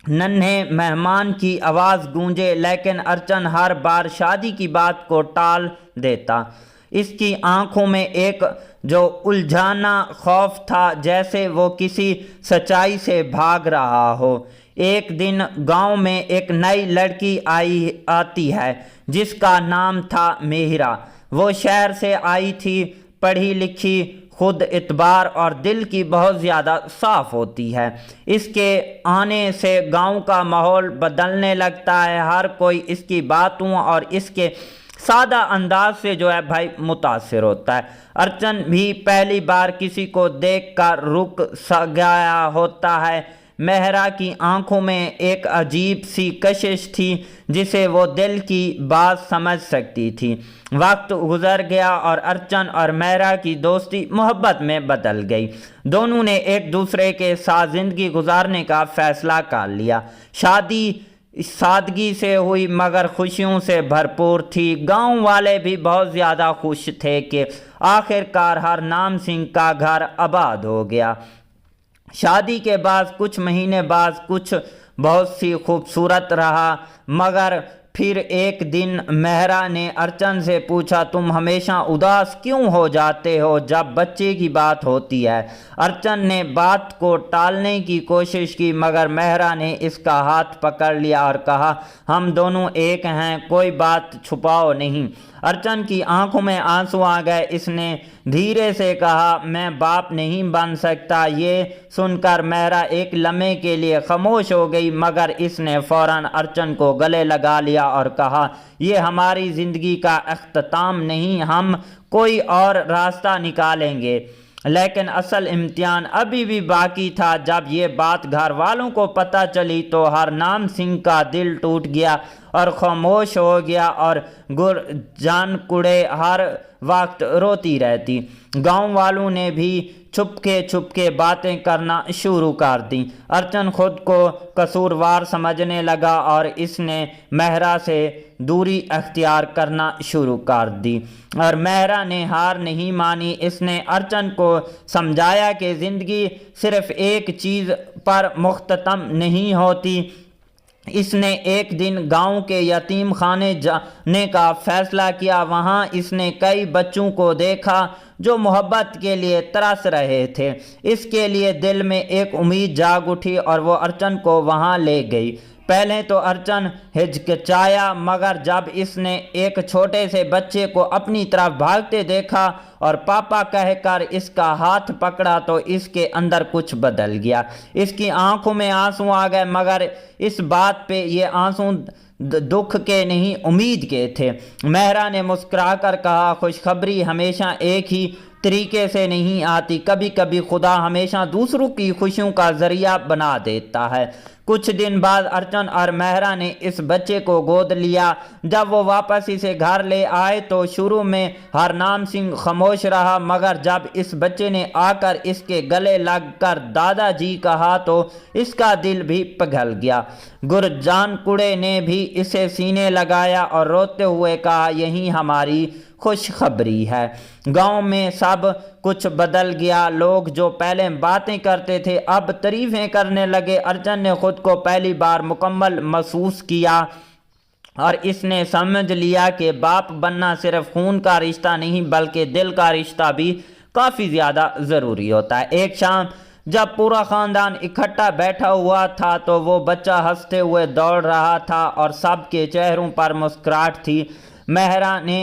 नन्हे मेहमान की आवाज़ गूंजे, लेकिन अर्चन हर बार शादी की बात को टाल देता। इसकी आंखों में एक जो उलझाना खौफ था, जैसे वो किसी सच्चाई से भाग रहा हो। एक दिन गांव में एक नई लड़की आती है जिसका नाम था मेहरा। वो शहर से आई थी, पढ़ी लिखी, खुद इतबार और दिल की बहुत ज़्यादा साफ होती है। इसके आने से गांव का माहौल बदलने लगता है। हर कोई इसकी बातों और इसके सादा अंदाज से जो है भाई मुतासिर होता है। अर्चन भी पहली बार किसी को देखकर रुक गया होता है। मेहरा की आंखों में एक अजीब सी कशिश थी जिसे वो दिल की बात समझ सकती थी। वक्त गुजर गया और अर्चन और मेहरा की दोस्ती मोहब्बत में बदल गई। दोनों ने एक दूसरे के साथ ज़िंदगी गुजारने का फ़ैसला कर लिया। शादी सादगी से हुई मगर खुशियों से भरपूर थी। गांव वाले भी बहुत ज़्यादा खुश थे कि आखिरकार हरनाम सिंह का घर आबाद हो गया। शादी के बाद कुछ महीने बाद कुछ बहुत सी खूबसूरत रहा, मगर फिर एक दिन मेहरा ने अर्चन से पूछा, तुम हमेशा उदास क्यों हो जाते हो जब बच्चे की बात होती है। अर्चन ने बात को टालने की कोशिश की, मगर मेहरा ने इसका हाथ पकड़ लिया और कहा, हम दोनों एक हैं, कोई बात छुपाओ नहीं। अर्चन की आंखों में आंसू आ गए। इसने धीरे से कहा, मैं बाप नहीं बन सकता। ये सुनकर मेहरा एक लम्हे के लिए खामोश हो गई, मगर इसने फौरन अर्चन को गले लगा लिया और कहा, ये हमारी ज़िंदगी का अख्ताम नहीं, हम कोई और रास्ता निकालेंगे। लेकिन असल इम्तिहान अभी भी बाकी था। जब ये बात घर वालों को पता चली तो हरनाम सिंह का दिल टूट गया और खामोश हो गया और गुरजान कुड़े हर वक्त रोती रहती। गांव वालों ने भी छुपके बातें करना शुरू कर दी। अर्चन खुद को कसूरवार समझने लगा और इसने मेहरा से दूरी अख्तियार करना शुरू कर दी। और मेहरा ने हार नहीं मानी। इसने अर्चन को समझाया कि ज़िंदगी सिर्फ एक चीज़ पर मुख्ततम नहीं होती। इसने एक दिन गांव के यतीम खाने जाने का फैसला किया। वहां इसने कई बच्चों को देखा जो मोहब्बत के लिए तरस रहे थे। इसके लिए दिल में एक उम्मीद जाग उठी और वो अर्चन को वहां ले गई। पहले तो अर्चन हिचकिचाया, मगर जब इसने एक छोटे से बच्चे को अपनी तरफ भागते देखा और पापा कहकर इसका हाथ पकड़ा तो इसके अंदर कुछ बदल गया। इसकी आंखों में आंसू आ गए, मगर इस बात पे ये आंसू दुख के नहीं उम्मीद के थे। मेहरा ने मुस्कुराकर कहा, खुशखबरी हमेशा एक ही तरीके से नहीं आती, कभी कभी खुदा हमेशा दूसरों की खुशियों का जरिया बना देता है। कुछ दिन बाद अर्चन और मेहरा ने इस बच्चे को गोद लिया। जब वो वापस इसे घर ले आए तो शुरू में हरनाम सिंह खामोश रहा, मगर जब इस बच्चे ने आकर इसके गले लगकर दादाजी कहा तो इसका दिल भी पिघल गया। गुरजान कुड़े ने भी इसे सीने लगाया और रोते हुए कहा, यही हमारी खुशखबरी है। गांव में सब कुछ बदल गया। लोग जो पहले बातें करते थे अब तारीफें करने लगे। अर्चन ने खुद को पहली बार मुकम्मल महसूस किया और इसने समझ लिया कि बाप बनना सिर्फ खून का रिश्ता नहीं बल्कि दिल का रिश्ता भी काफ़ी ज़्यादा ज़रूरी होता है। एक शाम जब पूरा ख़ानदान इकट्ठा बैठा हुआ था तो वो बच्चा हंसते हुए दौड़ रहा था और सबके चेहरों पर मुस्कुराहट थी। मेहरा ने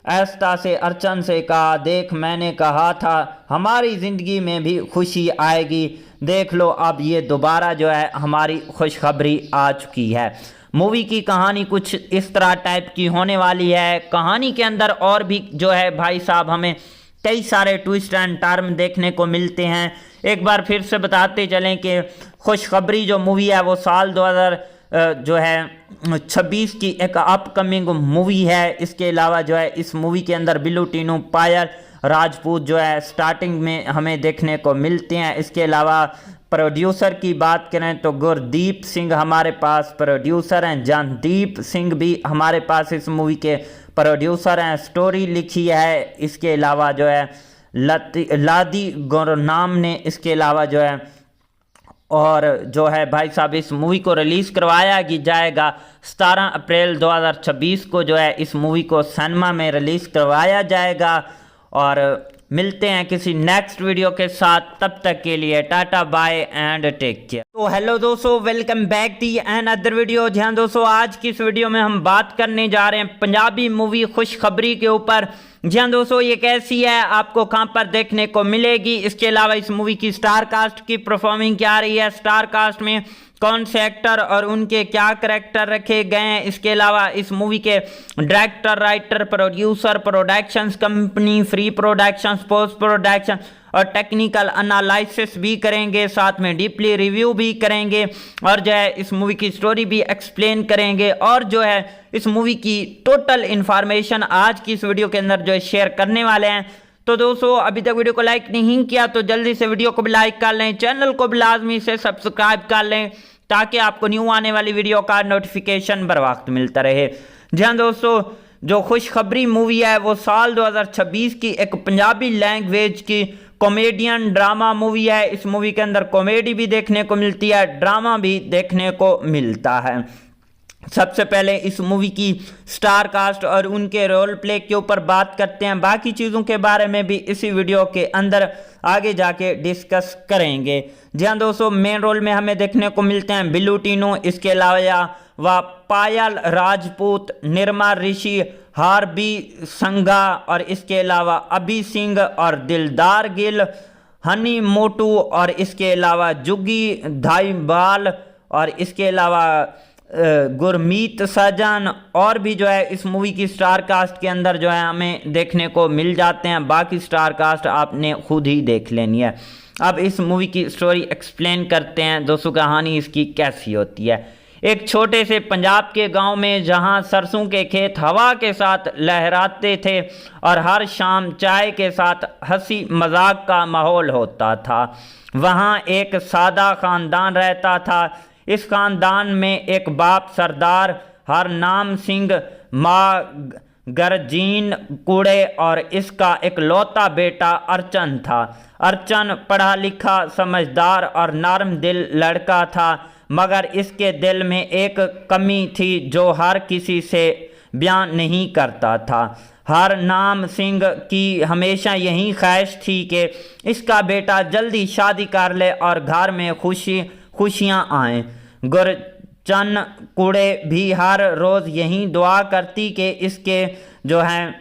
ऐस्ता से अर्चन से कहा, देख मैंने कहा था हमारी ज़िंदगी में भी खुशी आएगी, देख लो अब ये दोबारा जो है हमारी खुशखबरी आ चुकी है। मूवी की कहानी कुछ इस तरह टाइप की होने वाली है। कहानी के अंदर और भी जो है भाई साहब हमें कई सारे ट्विस्ट एंड टर्न देखने को मिलते हैं। एक बार फिर से बताते चलें कि खुशखबरी जो मूवी है वो साल 2026 की एक अपकमिंग मूवी है। इसके अलावा जो है इस मूवी के अंदर बिल्लू टीनू, पायल राजपूत जो है स्टार्टिंग में हमें देखने को मिलते हैं। इसके अलावा प्रोड्यूसर की बात करें तो गुरदीप सिंह हमारे पास प्रोड्यूसर हैं, जानदीप सिंह भी हमारे पास इस मूवी के प्रोड्यूसर हैं। स्टोरी लिखी है इसके अलावा जो है लादी गुरनाम ने। इसके अलावा जो है और जो है भाई साहब इस मूवी को रिलीज़ करवाया जाएगा 17 अप्रैल 2026 को जो है इस मूवी को सिनेमा में रिलीज़ करवाया जाएगा। और मिलते हैं किसी नेक्स्ट वीडियो के साथ, तब तक के लिए tata bye and take care. तो हेलो दोस्तों, welcome back the and other video. जी हाँ दोस्तों, आज की इस वीडियो में हम बात करने जा रहे हैं पंजाबी मूवी खुशखबरी के ऊपर। जी हाँ दोस्तों, ये कैसी है, आपको कहां पर देखने को मिलेगी, इसके अलावा इस मूवी की स्टार कास्ट की परफॉर्मिंग क्या रही है, स्टार कास्ट में कौन से एक्टर और उनके क्या करैक्टर रखे गए हैं, इसके अलावा इस मूवी के director, writer, producer, productions company, free productions, post production और टेक्निकल एनालिसिस भी करेंगे, साथ में डीपली रिव्यू भी करेंगे और जो है इस मूवी की स्टोरी भी एक्सप्लेन करेंगे और जो है इस मूवी की टोटल इन्फॉर्मेशन आज की इस वीडियो के अंदर जो है शेयर करने वाले हैं। तो दोस्तों, अभी तक वीडियो को लाइक नहीं किया तो जल्दी से वीडियो को भी लाइक कर लें, चैनल को भी लाजमी से सब्सक्राइब कर लें ताकि आपको न्यू आने वाली वीडियो का नोटिफिकेशन बर वक्त मिलता रहे। जी हाँ दोस्तों, जो खुशखबरी मूवी है वो साल 2026 की एक पंजाबी लैंग्वेज की कॉमेडियन ड्रामा मूवी है। इस मूवी के अंदर कॉमेडी भी देखने को मिलती है, ड्रामा भी देखने को मिलता है। सबसे पहले इस मूवी की स्टार कास्ट और उनके रोल प्ले के ऊपर बात करते हैं, बाकी चीज़ों के बारे में भी इसी वीडियो के अंदर आगे जाके डिस्कस करेंगे। जी हाँ दोस्तों, मेन रोल में हमें देखने को मिलते हैं बिल्लू टीनू, इसके अलावा पायल राजपूत, निर्मा ऋषि, हार्बी संघा और इसके अलावा अभी सिंह और दिलदार गिल, हनी मोटू और इसके अलावा जुगी धाईबाल और इसके अलावा गुरमीत सजन और भी जो है इस मूवी की स्टार कास्ट के अंदर जो है हमें देखने को मिल जाते हैं। बाकी स्टार कास्ट आपने खुद ही देख लेनी है। अब इस मूवी की स्टोरी एक्सप्लेन करते हैं दोस्तों, कहानी इसकी कैसी होती है। एक छोटे से पंजाब के गांव में जहां सरसों के खेत हवा के साथ लहराते थे और हर शाम चाय के साथ हंसी मजाक का माहौल होता था, वहां एक सादा खानदान रहता था। इस खानदान में एक बाप सरदार हरनाम सिंह, माँ गरजीन कुड़े और इसका एक लौता बेटा अर्चन था। अर्चन पढ़ा लिखा, समझदार और नरम दिल लड़का था, मगर इसके दिल में एक कमी थी जो हर किसी से बयान नहीं करता था। हरनाम सिंह की हमेशा यही ख्वाहिश थी कि इसका बेटा जल्दी शादी कर ले और घर में खुशियाँ आएं। गुरचन कुड़े भी हर रोज़ यही दुआ करती कि इसके जो है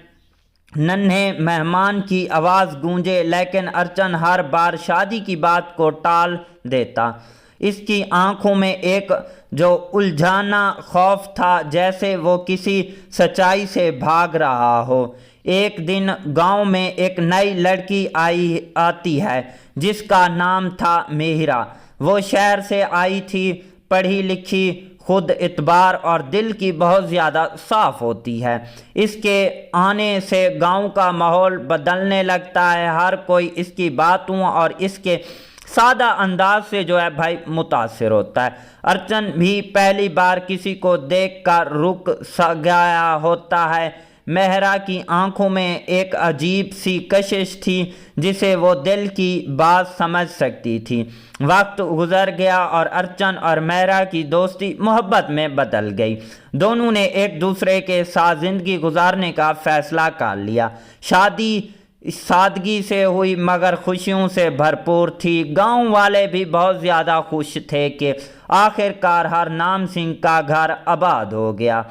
नन्हे मेहमान की आवाज़ गूंजे, लेकिन अर्चन हर बार शादी की बात को टाल देता। इसकी आंखों में एक जो उलझाना खौफ था, जैसे वो किसी सच्चाई से भाग रहा हो। एक दिन गांव में एक नई लड़की आती है जिसका नाम था मेहरा। वो शहर से आई थी, पढ़ी लिखी, खुद इतबार और दिल की बहुत ज़्यादा साफ होती है। इसके आने से गांव का माहौल बदलने लगता है। हर कोई इसकी बातों और इसके सादा अंदाज से जो है भाई मुतासिर होता है। अर्चन भी पहली बार किसी को देखकर रुक गया होता है। मेहरा की आंखों में एक अजीब सी कशिश थी जिसे वो दिल की बात समझ सकती थी। वक्त गुजर गया और अर्चन और मेहरा की दोस्ती मोहब्बत में बदल गई। दोनों ने एक दूसरे के साथ ज़िंदगी गुजारने का फैसला कर लिया। शादी सादगी से हुई मगर खुशियों से भरपूर थी। गांव वाले भी बहुत ज़्यादा खुश थे कि आखिरकार हरनाम सिंह का घर आबाद हो गया।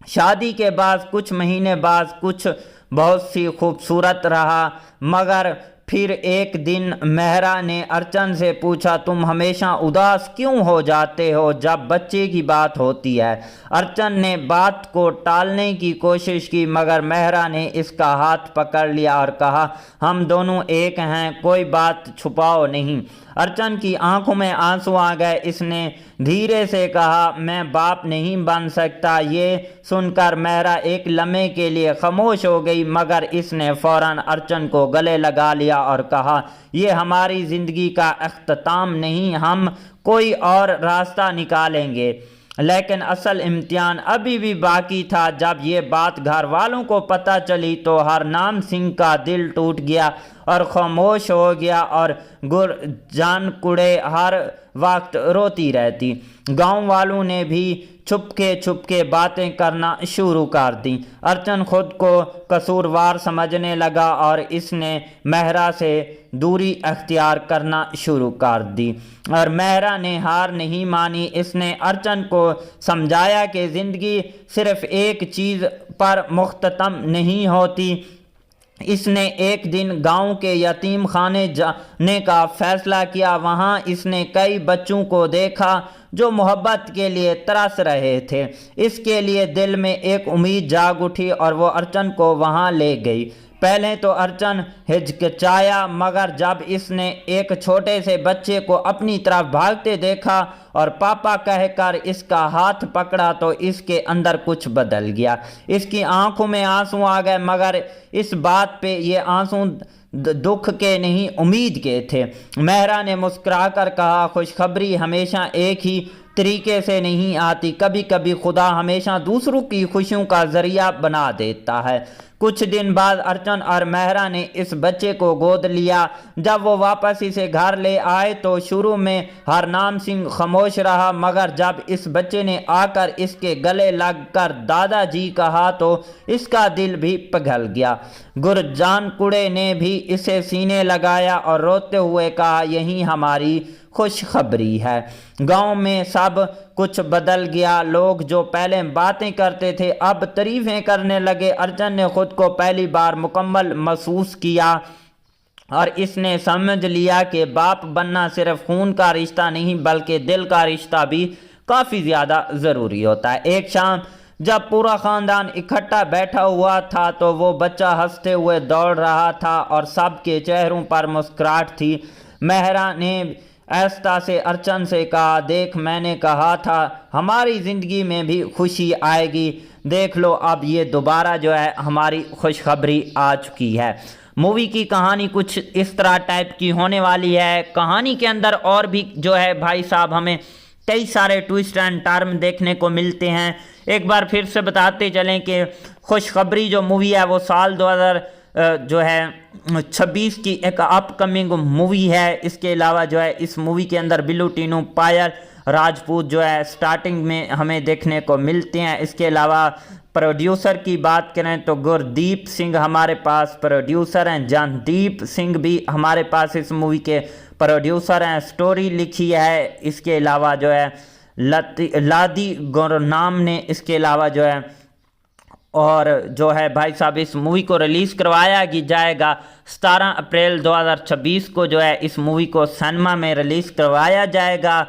शादी के बाद कुछ महीने बाद कुछ बहुत सी खूबसूरत रहा, मगर फिर एक दिन मेहरा ने अर्चन से पूछा, तुम हमेशा उदास क्यों हो जाते हो जब बच्चे की बात होती है। अर्चन ने बात को टालने की कोशिश की, मगर मेहरा ने इसका हाथ पकड़ लिया और कहा, हम दोनों एक हैं, कोई बात छुपाओ नहीं। अर्चन की आंखों में आंसू आ गए। इसने धीरे से कहा, मैं बाप नहीं बन सकता। ये सुनकर मेहरा एक लम्हे के लिए खामोश हो गई, मगर इसने फौरन अर्चन को गले लगा लिया और कहा, ये हमारी ज़िंदगी का अख्ताम नहीं, हम कोई और रास्ता निकालेंगे। लेकिन असल इम्तिहान अभी भी बाकी था। जब ये बात घर वालों को पता चली तो हरनाम सिंह का दिल टूट गया और खामोश हो गया और गुरजान कुड़े हर वक्त रोती रहती। गांव वालों ने भी छुपके बातें करना शुरू कर दी। अर्चन खुद को कसूरवार समझने लगा और इसने मेहरा से दूरी अख्तियार करना शुरू कर दी। और मेहरा ने हार नहीं मानी। इसने अर्चन को समझाया कि ज़िंदगी सिर्फ एक चीज़ पर मुख्ततम नहीं होती। इसने एक दिन गांव के यतीम खाने जाने का फैसला किया। वहां इसने कई बच्चों को देखा जो मोहब्बत के लिए तरस रहे थे। इसके लिए दिल में एक उम्मीद जाग उठी और वो अर्चन को वहां ले गई। पहले तो अर्चन हिचकिचाया, मगर जब इसने एक छोटे से बच्चे को अपनी तरफ भागते देखा और पापा कहकर इसका हाथ पकड़ा तो इसके अंदर कुछ बदल गया। इसकी आंखों में आंसू आ गए, मगर इस बात पे ये आंसू दुख के नहीं उम्मीद के थे। मेहरा ने मुस्कुराकर कहा, खुशखबरी हमेशा एक ही तरीके से नहीं आती, कभी कभी खुदा हमेशा दूसरों की खुशियों का जरिया बना देता है। कुछ दिन बाद अर्चन और मेहरा ने इस बच्चे को गोद लिया। जब वो वापस इसे घर ले आए तो शुरू में हरनाम सिंह खामोश रहा, मगर जब इस बच्चे ने आकर इसके गले लगकर दादाजी कहा तो इसका दिल भी पिघल गया। गुरजान कुड़े ने भी इसे सीने लगाया और रोते हुए कहा, यही हमारी खुशखबरी है। गांव में सब कुछ बदल गया। लोग जो पहले बातें करते थे अब तारीफें करने लगे। अर्चन ने खुद को पहली बार मुकम्मल महसूस किया और इसने समझ लिया कि बाप बनना सिर्फ खून का रिश्ता नहीं बल्कि दिल का रिश्ता भी काफ़ी ज़्यादा ज़रूरी होता है। एक शाम जब पूरा ख़ानदान इकट्ठा बैठा हुआ था तो वो बच्चा हंसते हुए दौड़ रहा था और सबके चेहरों पर मुस्कुराहट थी। मेहरा ने आहिस्ता से अर्चन से कहा, देख मैंने कहा था हमारी ज़िंदगी में भी खुशी आएगी, देख लो अब ये दोबारा जो है हमारी खुशखबरी आ चुकी है। मूवी की कहानी कुछ इस तरह टाइप की होने वाली है। कहानी के अंदर और भी जो है भाई साहब हमें कई सारे ट्विस्ट एंड टर्न देखने को मिलते हैं। एक बार फिर से बताते चलें कि खुशखबरी जो मूवी है वो साल 2026 की एक अपकमिंग मूवी है। इसके अलावा जो है इस मूवी के अंदर बिल्लू टीनू पायल राजपूत जो है स्टार्टिंग में हमें देखने को मिलते हैं। इसके अलावा प्रोड्यूसर की बात करें तो गुरदीप सिंह हमारे पास प्रोड्यूसर हैं, जानदीप सिंह भी हमारे पास इस मूवी के प्रोड्यूसर हैं। स्टोरी लिखी है इसके अलावा जो है लादी गुरनाम ने इसके अलावा जो है और जो है भाई साहब इस मूवी को रिलीज़ करवाया जाएगा 17 अप्रैल 2026 को जो है इस मूवी को सिनेमा में रिलीज़ करवाया जाएगा।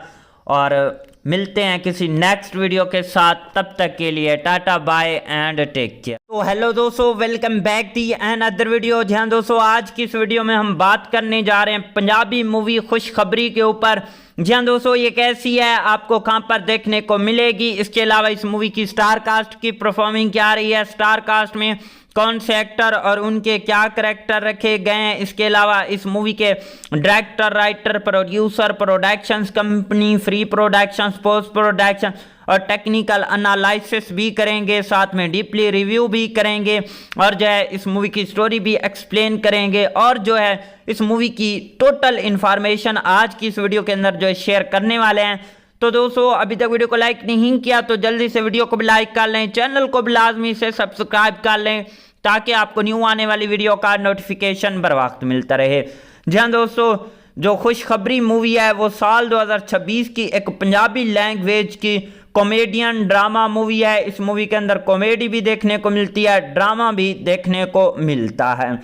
और मिलते हैं किसी नेक्स्ट वीडियो के साथ, तब तक के लिए tata bye and take care. तो हेलो दोस्तों, welcome back the and other video. जी हाँ दोस्तों, आज की इस वीडियो में हम बात करने जा रहे हैं पंजाबी मूवी खुशखबरी के ऊपर। जी हाँ दोस्तों, ये कैसी है, आपको कहां पर देखने को मिलेगी, इसके अलावा इस मूवी की स्टार कास्ट की परफॉर्मिंग क्या रही है, स्टार कास्ट में कौन से एक्टर और उनके क्या करैक्टर रखे गए हैं, इसके अलावा इस मूवी के director, writer, producer, productions company, free productions, post production और टेक्निकल एनालिसिस भी करेंगे, साथ में डीपली रिव्यू भी करेंगे और जो है इस मूवी की स्टोरी भी एक्सप्लेन करेंगे और जो है इस मूवी की टोटल इन्फॉर्मेशन आज की इस वीडियो के अंदर जो है शेयर करने वाले हैं। तो दोस्तों, अभी तक वीडियो को लाइक नहीं किया तो जल्दी से वीडियो को भी लाइक कर लें, चैनल को भी लाजमी से सब्सक्राइब कर लें ताकि आपको न्यू आने वाली वीडियो का नोटिफिकेशन बर वक्त मिलता रहे। जी हाँ दोस्तों, जो खुशखबरी मूवी है वो साल 2026 की एक पंजाबी लैंग्वेज की कॉमेडियन ड्रामा मूवी है। इस मूवी के अंदर कॉमेडी भी देखने को मिलती है, ड्रामा भी देखने को मिलता है।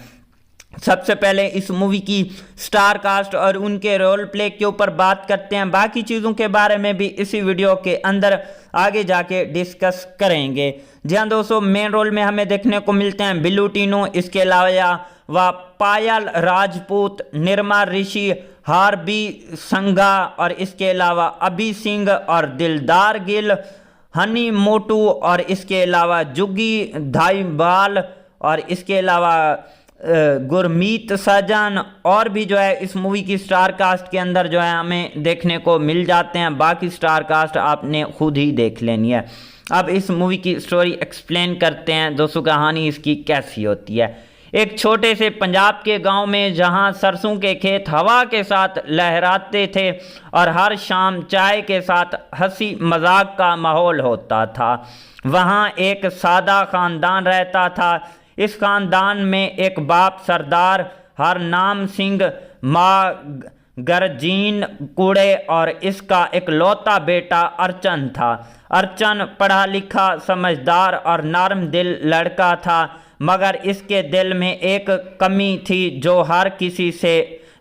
सबसे पहले इस मूवी की स्टार कास्ट और उनके रोल प्ले के ऊपर बात करते हैं, बाकी चीज़ों के बारे में भी इसी वीडियो के अंदर आगे जाके डिस्कस करेंगे। जी हाँ दोस्तों, मेन रोल में हमें देखने को मिलते हैं बिल्लू टीनू, इसके अलावा पायल राजपूत, निर्मा ऋषि, हार्बी संघा और इसके अलावा अभी सिंह और दिलदार गिल, हनी मोटू और इसके अलावा जुग्गी धाईवाल और इसके अलावा गुरमीत सजन और भी जो है इस मूवी की स्टार कास्ट के अंदर जो है हमें देखने को मिल जाते हैं। बाकी स्टार कास्ट आपने खुद ही देख लेनी है। अब इस मूवी की स्टोरी एक्सप्लेन करते हैं दोस्तों, कहानी इसकी कैसी होती है। एक छोटे से पंजाब के गांव में जहां सरसों के खेत हवा के साथ लहराते थे और हर शाम चाय के साथ हंसी मजाक का माहौल होता था, वहां एक सादा खानदान रहता था। इस खानदान में एक बाप सरदार हरनाम सिंह, माँ गरजीन कुड़े और इसका एक लौता बेटा अर्चन था। अर्चन पढ़ा लिखा, समझदार और नरम दिल लड़का था, मगर इसके दिल में एक कमी थी जो हर किसी से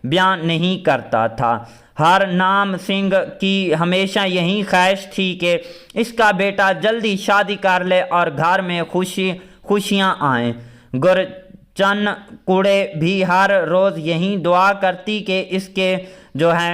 बयान नहीं करता था। हरनाम सिंह की हमेशा यही ख्वाहिश थी कि इसका बेटा जल्दी शादी कर ले और घर में खुशियाँ आएँ। गुरचन कुड़े भी हर रोज़ यही दुआ करती कि इसके जो है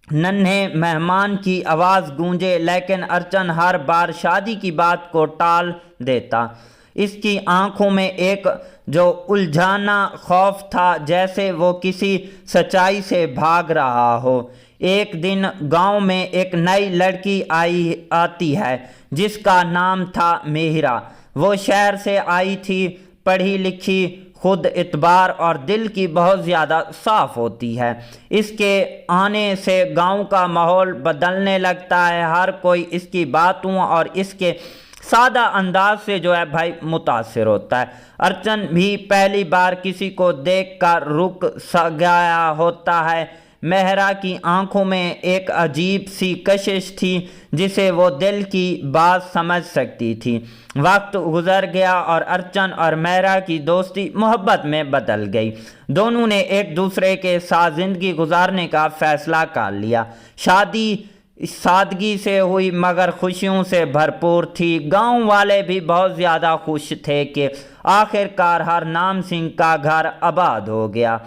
नन्हे मेहमान की आवाज़ गूंजे, लेकिन अर्चन हर बार शादी की बात को टाल देता। इसकी आंखों में एक जो उलझाना खौफ था, जैसे वो किसी सच्चाई से भाग रहा हो। एक दिन गांव में एक नई लड़की आती है जिसका नाम था मेहरा। वो शहर से आई थी, पढ़ी लिखी, खुद इतबार और दिल की बहुत ज़्यादा साफ होती है। इसके आने से गांव का माहौल बदलने लगता है। हर कोई इसकी बातों और इसके सादा अंदाज से जो है भाई मुतासिर होता है। अर्चन भी पहली बार किसी को देखकर रुक गया होता है। मेहरा की आंखों में एक अजीब सी कशिश थी जिसे वो दिल की बात समझ सकती थी। वक्त गुजर गया और अर्चन और मेहरा की दोस्ती मोहब्बत में बदल गई। दोनों ने एक दूसरे के साथ ज़िंदगी गुजारने का फैसला कर लिया। शादी सादगी से हुई मगर खुशियों से भरपूर थी। गांव वाले भी बहुत ज़्यादा खुश थे कि आखिरकार हरनाम सिंह का घर आबाद हो गया।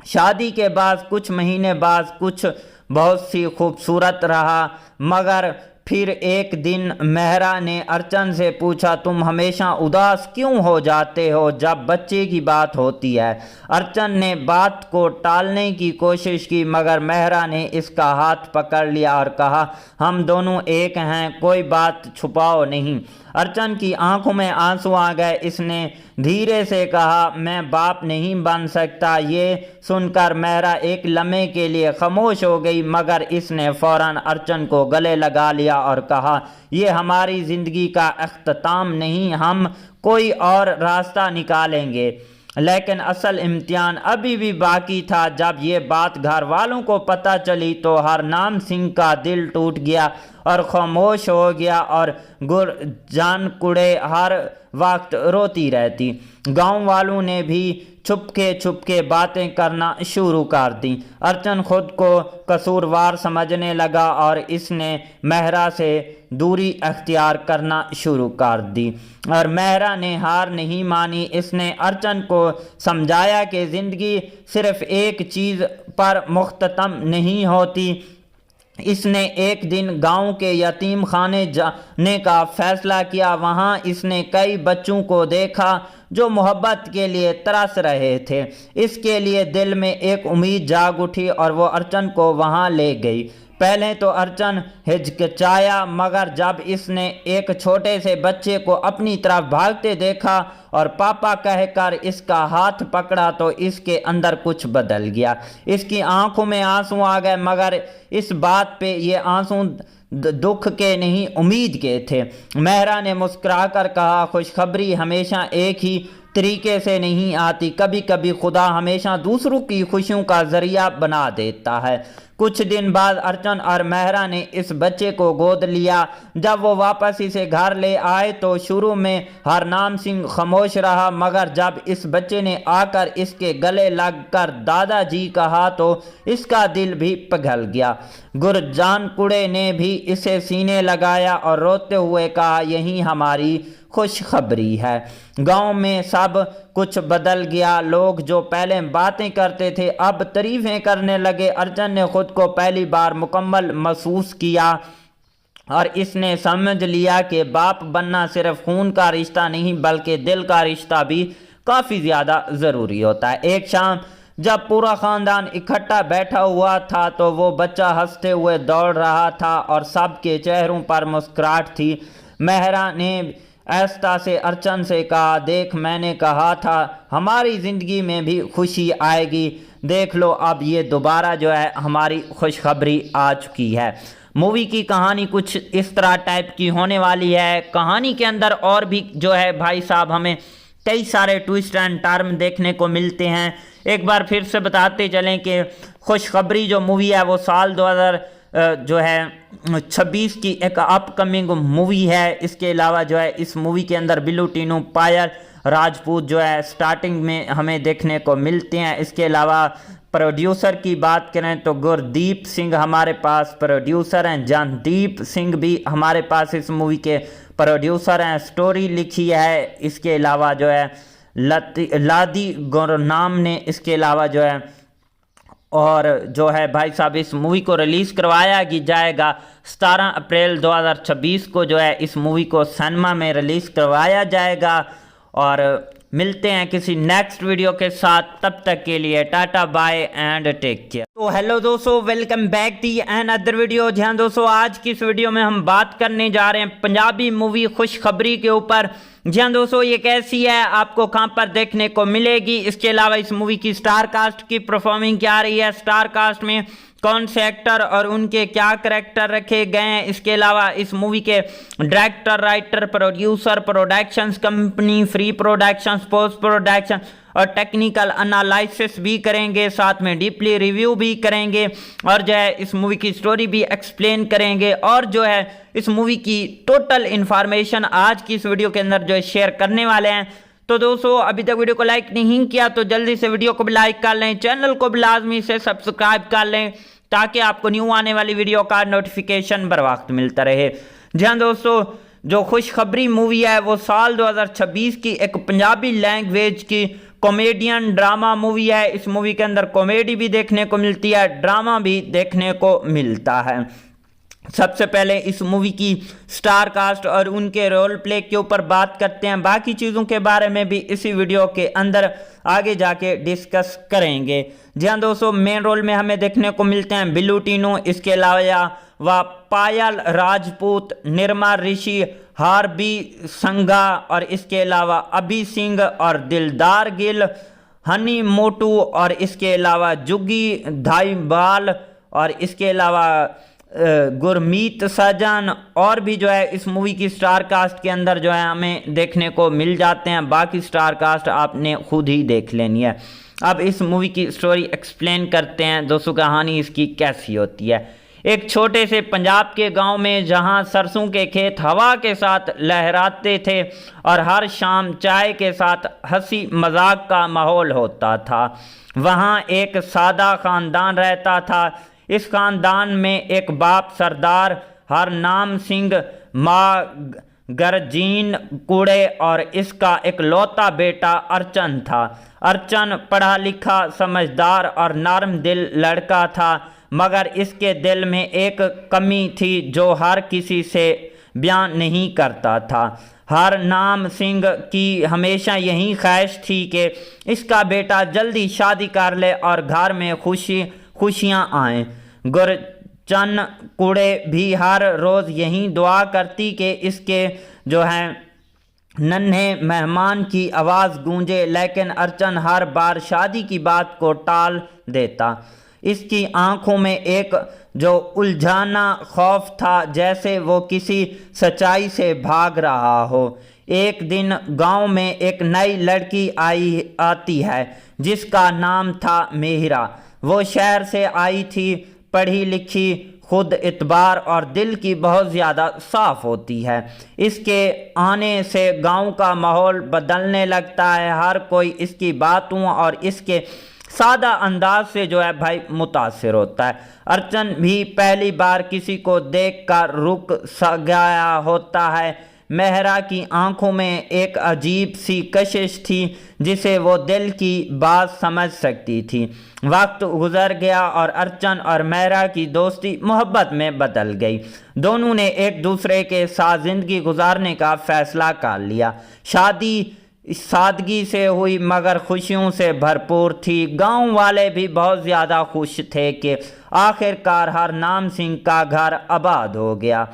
शादी के बाद कुछ महीने बाद कुछ बहुत सी खूबसूरत रहा, मगर फिर एक दिन मेहरा ने अर्चन से पूछा, तुम हमेशा उदास क्यों हो जाते हो जब बच्चे की बात होती है। अर्चन ने बात को टालने की कोशिश की, मगर मेहरा ने इसका हाथ पकड़ लिया और कहा, हम दोनों एक हैं, कोई बात छुपाओ नहीं। अर्चन की आंखों में आंसू आ गए। इसने धीरे से कहा, मैं बाप नहीं बन सकता। ये सुनकर मेहरा एक लम्हे के लिए खामोश हो गई, मगर इसने फौरन अर्चन को गले लगा लिया और कहा, ये हमारी ज़िंदगी का अख्ताम नहीं, हम कोई और रास्ता निकालेंगे। लेकिन असल इम्तिहान अभी भी बाकी था। जब ये बात घर वालों को पता चली तो हरनाम सिंह का दिल टूट गया और खामोश हो गया और गुरजान कुड़े हर वक्त रोती रहती। गांव वालों ने भी छुपके बातें करना शुरू कर दी। अर्चन खुद को कसूरवार समझने लगा और इसने मेहरा से दूरी अख्तियार करना शुरू कर दी। और मेहरा ने हार नहीं मानी। इसने अर्चन को समझाया कि ज़िंदगी सिर्फ एक चीज़ पर मुख्ततम नहीं होती। इसने एक दिन गांव के यतीम खाने जाने का फैसला किया। वहां इसने कई बच्चों को देखा जो मोहब्बत के लिए तरस रहे थे। इसके लिए दिल में एक उम्मीद जाग उठी और वो अर्चन को वहां ले गई। पहले तो अर्चन हिचकिचाया, मगर जब इसने एक छोटे से बच्चे को अपनी तरफ भागते देखा और पापा कहकर इसका हाथ पकड़ा तो इसके अंदर कुछ बदल गया। इसकी आंखों में आंसू आ गए, मगर इस बात पे ये आंसू दुख के नहीं उम्मीद के थे। मेहरा ने मुस्कुराकर कहा, खुशखबरी हमेशा एक ही तरीके से नहीं आती। कभी कभी खुदा हमेशा दूसरों की खुशियों का जरिया बना देता है। कुछ दिन बाद अर्चन और मेहरा ने इस बच्चे को गोद लिया। जब वो वापस इसे घर ले आए तो शुरू में हरनाम सिंह खामोश रहा, मगर जब इस बच्चे ने आकर इसके गले लगकर दादाजी कहा तो इसका दिल भी पिघल गया। गुरजान कुड़े ने भी इसे सीने लगाया और रोते हुए कहा, यही हमारी खुशखबरी है। गांव में सब कुछ बदल गया। लोग जो पहले बातें करते थे अब तारीफें करने लगे। अर्चन ने खुद को पहली बार मुकम्मल महसूस किया और इसने समझ लिया कि बाप बनना सिर्फ खून का रिश्ता नहीं बल्कि दिल का रिश्ता भी काफ़ी ज़्यादा ज़रूरी होता है। एक शाम जब पूरा ख़ानदान इकट्ठा बैठा हुआ था तो वो बच्चा हंसते हुए दौड़ रहा था और सबके चेहरों पर मुस्कुराहट थी। मेहरा ने आहिस्ता से अर्चन से कहा, देख मैंने कहा था हमारी ज़िंदगी में भी खुशी आएगी। देख लो अब ये दोबारा जो है हमारी खुशखबरी आ चुकी है। मूवी की कहानी कुछ इस तरह टाइप की होने वाली है। कहानी के अंदर और भी जो है भाई साहब हमें कई सारे ट्विस्ट एंड टर्न देखने को मिलते हैं। एक बार फिर से बताते चलें कि खुशखबरी जो मूवी है वो साल 2026 की एक अपकमिंग मूवी है। इसके अलावा जो है इस मूवी के अंदर बिल्लू टीनू पायल राजपूत जो है स्टार्टिंग में हमें देखने को मिलते हैं। इसके अलावा प्रोड्यूसर की बात करें तो गुरदीप सिंह हमारे पास प्रोड्यूसर हैं। जनदीप सिंह भी हमारे पास इस मूवी के प्रोड्यूसर हैं। स्टोरी लिखी है इसके अलावा जो है लादी गुरनाम ने। इसके अलावा जो है और जो है भाई साहब इस मूवी को रिलीज़ करवाया जाएगा 17 अप्रैल 2026 को जो है इस मूवी को सिनेमा में रिलीज़ करवाया जाएगा। और मिलते हैं किसी नेक्स्ट वीडियो के साथ, तब तक के लिए tata bye and take care. तो हेलो दोस्तों, welcome back the another video. जी हाँ दोस्तों, आज की इस वीडियो में हम बात करने जा रहे हैं पंजाबी मूवी खुशखबरी के ऊपर। जी हाँ दोस्तों, ये कैसी है, आपको कहां पर देखने को मिलेगी, इसके अलावा इस मूवी की स्टार कास्ट की परफॉर्मिंग क्या रही है, स्टार कास्ट में कौन से एक्टर और उनके क्या करैक्टर रखे गए हैं, इसके अलावा इस मूवी के director, writer, producer, productions company, free productions, post production और टेक्निकल एनालिसिस भी करेंगे, साथ में डीपली रिव्यू भी करेंगे और जो है इस मूवी की स्टोरी भी एक्सप्लेन करेंगे और जो है इस मूवी की टोटल इन्फॉर्मेशन आज की इस वीडियो के अंदर जो है शेयर करने वाले हैं। तो दोस्तों, अभी तक वीडियो को लाइक नहीं किया तो जल्दी से वीडियो को भी लाइक कर लें, चैनल को भी लाजमी से सब्सक्राइब कर लें ताकि आपको न्यू आने वाली वीडियो का नोटिफिकेशन बर वक्त मिलता रहे। जी हाँ दोस्तों, जो खुशखबरी मूवी है वो साल 2026 की एक पंजाबी लैंग्वेज की कॉमेडियन ड्रामा मूवी है। इस मूवी के अंदर कॉमेडी भी देखने को मिलती है, ड्रामा भी देखने को मिलता है। सबसे पहले इस मूवी की स्टार कास्ट और उनके रोल प्ले के ऊपर बात करते हैं। बाकी चीज़ों के बारे में भी इसी वीडियो के अंदर आगे जाके डिस्कस करेंगे। जी हाँ दोस्तों, मेन रोल में हमें देखने को मिलते हैं बिल्लू टीनू, इसके अलावा पायल राजपूत, निर्मा ऋषि, हार्बी संघा और इसके अलावा अभी सिंह और दिलदार गिल, हनी मोटू और इसके अलावा जुगी धाईवाल और इसके अलावा गुरमीत सजन और भी जो है इस मूवी की स्टार कास्ट के अंदर जो है हमें देखने को मिल जाते हैं। बाकी स्टार कास्ट आपने खुद ही देख लेनी है। अब इस मूवी की स्टोरी एक्सप्लेन करते हैं दोस्तों, कहानी इसकी कैसी होती है। एक छोटे से पंजाब के गांव में जहां सरसों के खेत हवा के साथ लहराते थे और हर शाम चाय के साथ हंसी मजाक का माहौल होता था, वहां एक सादा खानदान रहता था। इस खानदान में एक बाप सरदार हरनाम सिंह, माँ गरजीन कुड़े और इसका एक लौता बेटा अर्चन था। अर्चन पढ़ा लिखा, समझदार और नरम दिल लड़का था, मगर इसके दिल में एक कमी थी जो हर किसी से बयान नहीं करता था। हरनाम सिंह की हमेशा यही ख्वाहिश थी कि इसका बेटा जल्दी शादी कर ले और घर में खुशियाँ आएँ। गुरचन कुड़े भी हर रोज़ यही दुआ करती कि इसके जो है नन्हे मेहमान की आवाज़ गूंजे, लेकिन अर्चन हर बार शादी की बात को टाल देता। इसकी आंखों में एक जो उलझाना खौफ था, जैसे वो किसी सच्चाई से भाग रहा हो। एक दिन गांव में एक नई लड़की आती है जिसका नाम था मेहरा। वो शहर से आई थी, पढ़ी लिखी, खुद इतबार और दिल की बहुत ज़्यादा साफ़ होती है। इसके आने से गांव का माहौल बदलने लगता है। हर कोई इसकी बातों और इसके सादा अंदाज से जो है भाई मुतासिर होता है। अर्चन भी पहली बार किसी को देखकर रुक सा गया होता है। मेहरा की आंखों में एक अजीब सी कशिश थी जिसे वो दिल की बात समझ सकती थी। वक्त गुजर गया और अर्चन और मेहरा की दोस्ती मोहब्बत में बदल गई। दोनों ने एक दूसरे के साथ ज़िंदगी गुजारने का फ़ैसला कर लिया। शादी सादगी से हुई मगर खुशियों से भरपूर थी। गांव वाले भी बहुत ज़्यादा खुश थे कि आखिरकार हरनाम सिंह का घर आबाद हो गया।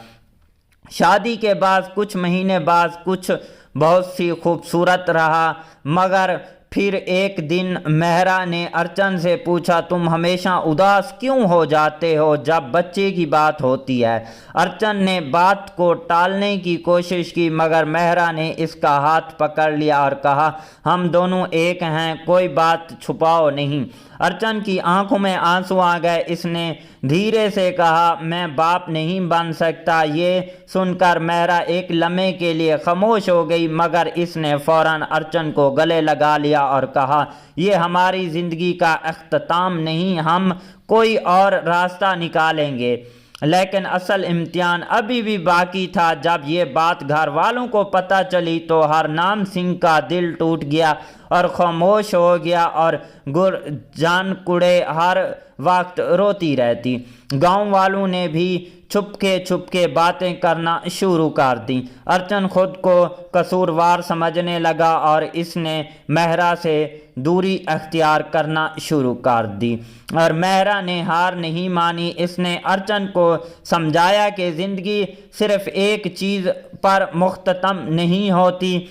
शादी के बाद कुछ महीने बाद कुछ बहुत सी खूबसूरत रहा, मगर फिर एक दिन मेहरा ने अर्चन से पूछा, तुम हमेशा उदास क्यों हो जाते हो जब बच्चे की बात होती है। अर्चन ने बात को टालने की कोशिश की मगर मेहरा ने इसका हाथ पकड़ लिया और कहा, हम दोनों एक हैं, कोई बात छुपाओ नहीं। अर्चन की आंखों में आंसू आ गए। इसने धीरे से कहा, मैं बाप नहीं बन सकता। ये सुनकर मेहरा एक लम्हे के लिए खामोश हो गई मगर इसने फौरन अर्चन को गले लगा लिया और कहा, ये हमारी ज़िंदगी का अख्ताम नहीं, हम कोई और रास्ता निकालेंगे। लेकिन असल इम्तिहान अभी भी बाकी था। जब ये बात घर वालों को पता चली तो हरनाम सिंह का दिल टूट गया और खामोश हो गया और गुरजान कुड़े हर वक्त रोती रहती। गांव वालों ने भी छुपके बातें करना शुरू कर दी। अर्चन खुद को कसूरवार समझने लगा और इसने मेहरा से दूरी अख्तियार करना शुरू कर दी और मेहरा ने हार नहीं मानी। इसने अर्चन को समझाया कि ज़िंदगी सिर्फ एक चीज़ पर मुख्ततम नहीं होती।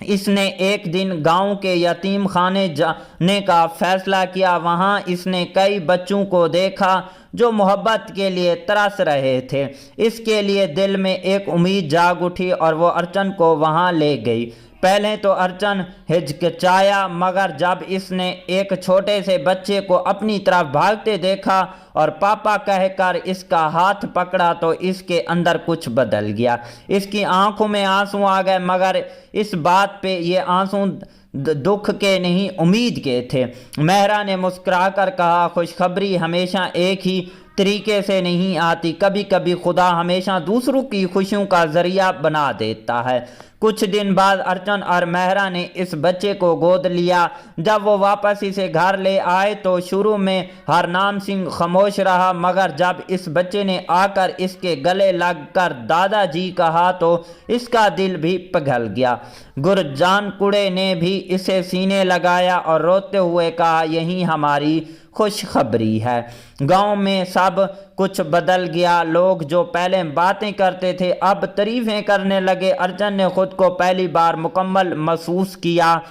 इसने एक दिन गांव के यतीम खाने जाने का फैसला किया। वहां इसने कई बच्चों को देखा जो मोहब्बत के लिए तरस रहे थे। इसके लिए दिल में एक उम्मीद जाग उठी और वो अर्चन को वहां ले गई। पहले तो अर्चन हिचकिचाया मगर जब इसने एक छोटे से बच्चे को अपनी तरफ भागते देखा और पापा कहकर इसका हाथ पकड़ा तो इसके अंदर कुछ बदल गया। इसकी आंखों में आंसू आ गए मगर इस बात पे ये आंसू दुख के नहीं उम्मीद के थे। मेहरा ने मुस्कुराकर कहा, खुशखबरी हमेशा एक ही तरीके से नहीं आती, कभी कभी खुदा हमेशा दूसरों की खुशियों का जरिया बना देता है। कुछ दिन बाद अर्चन और मेहरा ने इस बच्चे को गोद लिया। जब वो वापस इसे घर ले आए तो शुरू में हरनाम सिंह खामोश रहा मगर जब इस बच्चे ने आकर इसके गले लगकर दादाजी कहा तो इसका दिल भी पिघल गया। गुरजान कुड़े ने भी इसे सीने लगाया और रोते हुए कहा, यही हमारी खुशखबरी है। गांव में सब कुछ बदल गया। लोग जो पहले बातें करते थे अब तारीफें करने लगे। अर्चन ने खुद को पहली बार मुकम्मल महसूस किया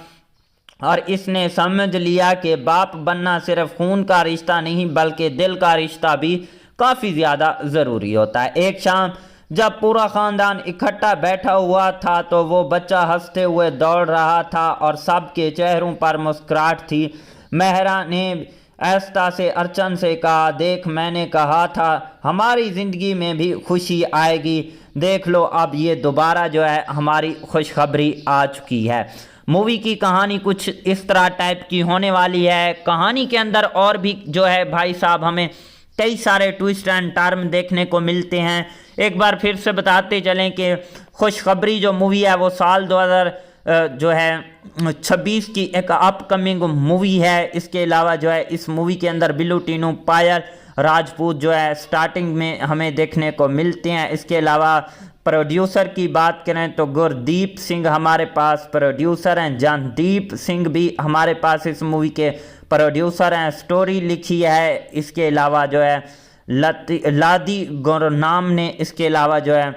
और इसने समझ लिया कि बाप बनना सिर्फ खून का रिश्ता नहीं बल्कि दिल का रिश्ता भी काफ़ी ज़्यादा ज़रूरी होता है। एक शाम जब पूरा ख़ानदान इकट्ठा बैठा हुआ था तो वो बच्चा हंसते हुए दौड़ रहा था और सबके चेहरों पर मुस्कुराहट थी। मेहरा ने आहिस्ता से अर्चन से कहा, देख मैंने कहा था हमारी ज़िंदगी में भी खुशी आएगी, देख लो अब ये दोबारा जो है हमारी खुशखबरी आ चुकी है। मूवी की कहानी कुछ इस तरह टाइप की होने वाली है। कहानी के अंदर और भी जो है भाई साहब हमें कई सारे ट्विस्ट एंड टर्न देखने को मिलते हैं। एक बार फिर से बताते चलें कि खुशखबरी जो मूवी है वो साल 2026 की एक अपकमिंग मूवी है। इसके अलावा जो है इस मूवी के अंदर बिल्लू टीनू पायल राजपूत जो है स्टार्टिंग में हमें देखने को मिलते हैं। इसके अलावा प्रोड्यूसर की बात करें तो गुरदीप सिंह हमारे पास प्रोड्यूसर हैं, जानदीप सिंह भी हमारे पास इस मूवी के प्रोड्यूसर हैं। स्टोरी लिखी है इसके अलावा जो है लादी गुरनाम ने इसके अलावा जो है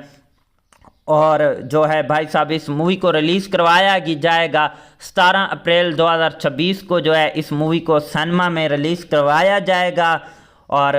और जो है भाई साहब इस मूवी को रिलीज़ करवाया जाएगा 17 अप्रैल 2026 को जो है इस मूवी को सिनेमा में रिलीज़ करवाया जाएगा। और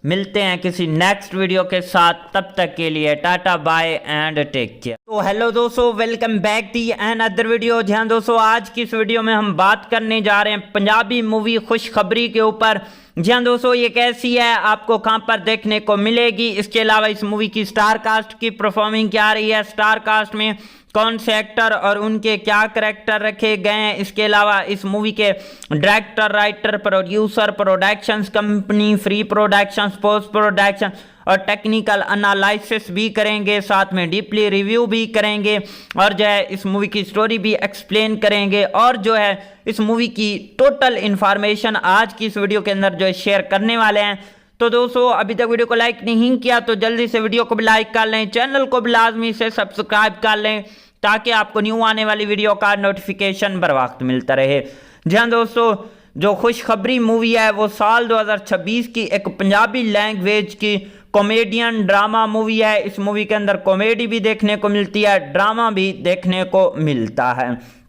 मिलते हैं किसी नेक्स्ट वीडियो के साथ, तब तक के लिए tata bye and take care. तो हेलो दोस्तों, welcome back the another video. जी हाँ दोस्तों, आज की इस वीडियो में हम बात करने जा रहे हैं पंजाबी मूवी खुशखबरी के ऊपर। जी हाँ दोस्तों, ये कैसी है, आपको कहां पर देखने को मिलेगी, इसके अलावा इस मूवी की स्टार कास्ट की परफॉर्मिंग क्या रही है, स्टार कास्ट में कौन से एक्टर और उनके क्या करैक्टर रखे गए हैं, इसके अलावा इस मूवी के director, writer, producer, productions company, free productions, post production और टेक्निकल एनालिसिस भी करेंगे, साथ में डीपली रिव्यू भी करेंगे और जो है इस मूवी की स्टोरी भी एक्सप्लेन करेंगे और जो है इस मूवी की टोटल इंफॉर्मेशन आज की इस वीडियो के अंदर जो है शेयर करने वाले हैं। तो दोस्तों, अभी तक वीडियो को लाइक नहीं किया तो जल्दी से वीडियो को भी लाइक कर लें, चैनल को भी लाजमी से सब्सक्राइब कर लें ताकि आपको न्यू आने वाली वीडियो का नोटिफिकेशन बर वक्त मिलता रहे। जी हाँ दोस्तों, जो खुशखबरी मूवी है वो साल 2026 की एक पंजाबी लैंग्वेज की कॉमेडियन ड्रामा मूवी है। इस मूवी के अंदर कॉमेडी भी देखने को मिलती है, ड्रामा भी देखने को मिलता है।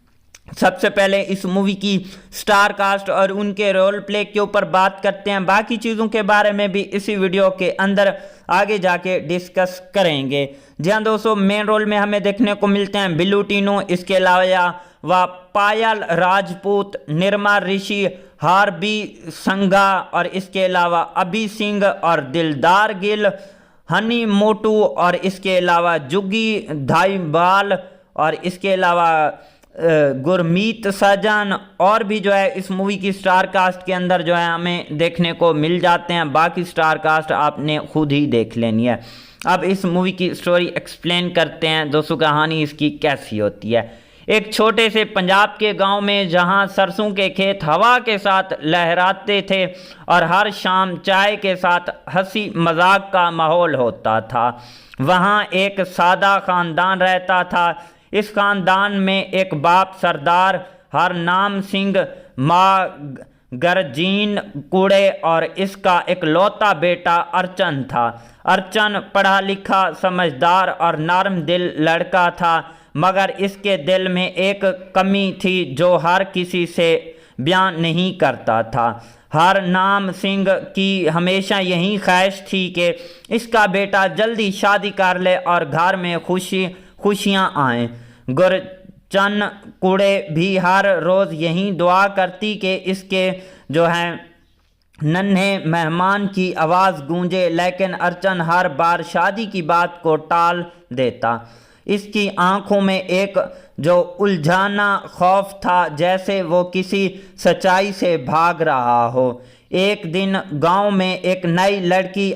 सबसे पहले इस मूवी की स्टार कास्ट और उनके रोल प्ले के ऊपर बात करते हैं, बाकी चीज़ों के बारे में भी इसी वीडियो के अंदर आगे जाके डिस्कस करेंगे। जी हाँ दोस्तों, मेन रोल में हमें देखने को मिलते हैं बिल्लू टीनू, इसके अलावा व पायल राजपूत, निर्मा ऋषि, हार्बी संघा और इसके अलावा अभी सिंह और दिलदार गिल, हनी मोटू और इसके अलावा जुगी धाईवाल और इसके अलावा गुरमीत सजन और भी जो है इस मूवी की स्टार कास्ट के अंदर जो है हमें देखने को मिल जाते हैं। बाकी स्टार कास्ट आपने खुद ही देख लेनी है। अब इस मूवी की स्टोरी एक्सप्लेन करते हैं दोस्तों, कहानी इसकी कैसी होती है। एक छोटे से पंजाब के गांव में जहां सरसों के खेत हवा के साथ लहराते थे और हर शाम चाय के साथ हंसी मजाक का माहौल होता था, वहां एक सादा खानदान रहता था। इस खानदान में एक बाप सरदार हरनाम सिंह, माँ गरजीन कुड़े और इसका एक लौता बेटा अर्चन था। अर्चन पढ़ा लिखा, समझदार और नरम दिल लड़का था, मगर इसके दिल में एक कमी थी जो हर किसी से बयान नहीं करता था। हरनाम सिंह की हमेशा यही ख्वाहिश थी कि इसका बेटा जल्दी शादी कर ले और घर में खुशियाँ आएं। गुरचन कुड़े भी हर रोज़ यही दुआ करती कि इसके जो है नन्हे मेहमान की आवाज़ गूंजे, लेकिन अर्चन हर बार शादी की बात को टाल देता। इसकी आंखों में एक जो उलझाना खौफ था, जैसे वो किसी सच्चाई से भाग रहा हो। एक दिन गांव में एक नई लड़की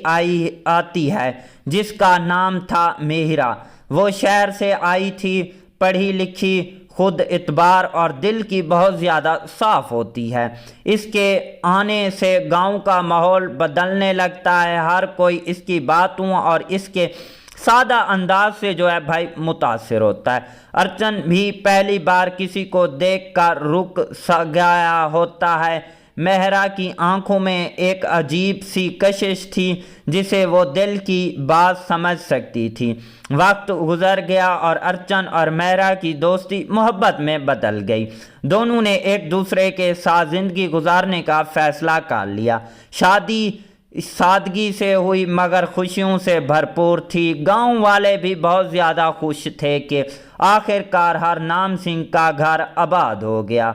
आती है जिसका नाम था मेहरा। वो शहर से आई थी, पढ़ी लिखी, खुद इतबार और दिल की बहुत ज़्यादा साफ होती है। इसके आने से गांव का माहौल बदलने लगता है। हर कोई इसकी बातों और इसके सादा अंदाज से जो है भाई मुतासिर होता है। अर्चन भी पहली बार किसी को देखकर रुक सा गया होता है। मेहरा की आंखों में एक अजीब सी कशिश थी जिसे वो दिल की बात समझ सकती थी। वक्त गुजर गया और अर्चन और मेहरा की दोस्ती मोहब्बत में बदल गई। दोनों ने एक दूसरे के साथ ज़िंदगी गुजारने का फैसला कर लिया। शादी सादगी से हुई मगर खुशियों से भरपूर थी। गांव वाले भी बहुत ज़्यादा खुश थे कि आखिरकार हरनाम सिंह का घर आबाद हो गया।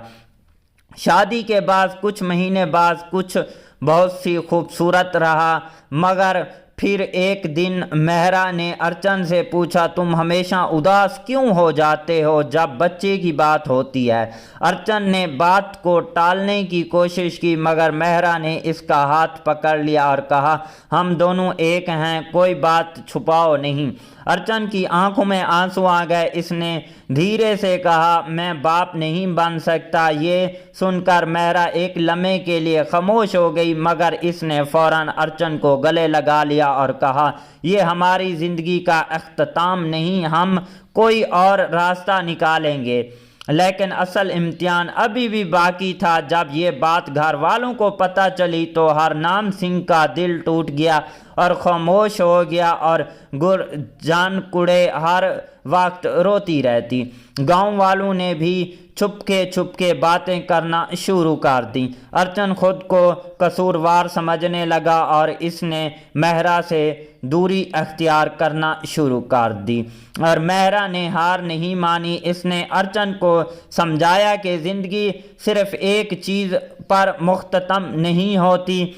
शादी के बाद कुछ महीने बाद कुछ बहुत सी खूबसूरत रहा, मगर फिर एक दिन मेहरा ने अर्चन से पूछा, तुम हमेशा उदास क्यों हो जाते हो जब बच्चे की बात होती है। अर्चन ने बात को टालने की कोशिश की, मगर मेहरा ने इसका हाथ पकड़ लिया और कहा, हम दोनों एक हैं, कोई बात छुपाओ नहीं। अर्चन की आंखों में आंसू आ गए। इसने धीरे से कहा, मैं बाप नहीं बन सकता। ये सुनकर मेहरा एक लम्हे के लिए खामोश हो गई, मगर इसने फौरन अर्चन को गले लगा लिया और कहा, ये हमारी ज़िंदगी का अख्ताम नहीं, हम कोई और रास्ता निकालेंगे। लेकिन असल इम्तिहान अभी भी बाकी था। जब ये बात घर वालों को पता चली तो हरनाम सिंह का दिल टूट गया और खामोश हो गया और गुरजान कुड़े हर वक्त रोती रहती। गांव वालों ने भी छुपके बातें करना शुरू कर दी। अर्चन खुद को कसूरवार समझने लगा और इसने मेहरा से दूरी अख्तियार करना शुरू कर दी। और मेहरा ने हार नहीं मानी। इसने अर्चन को समझाया कि ज़िंदगी सिर्फ एक चीज़ पर मुख्ततम नहीं होती।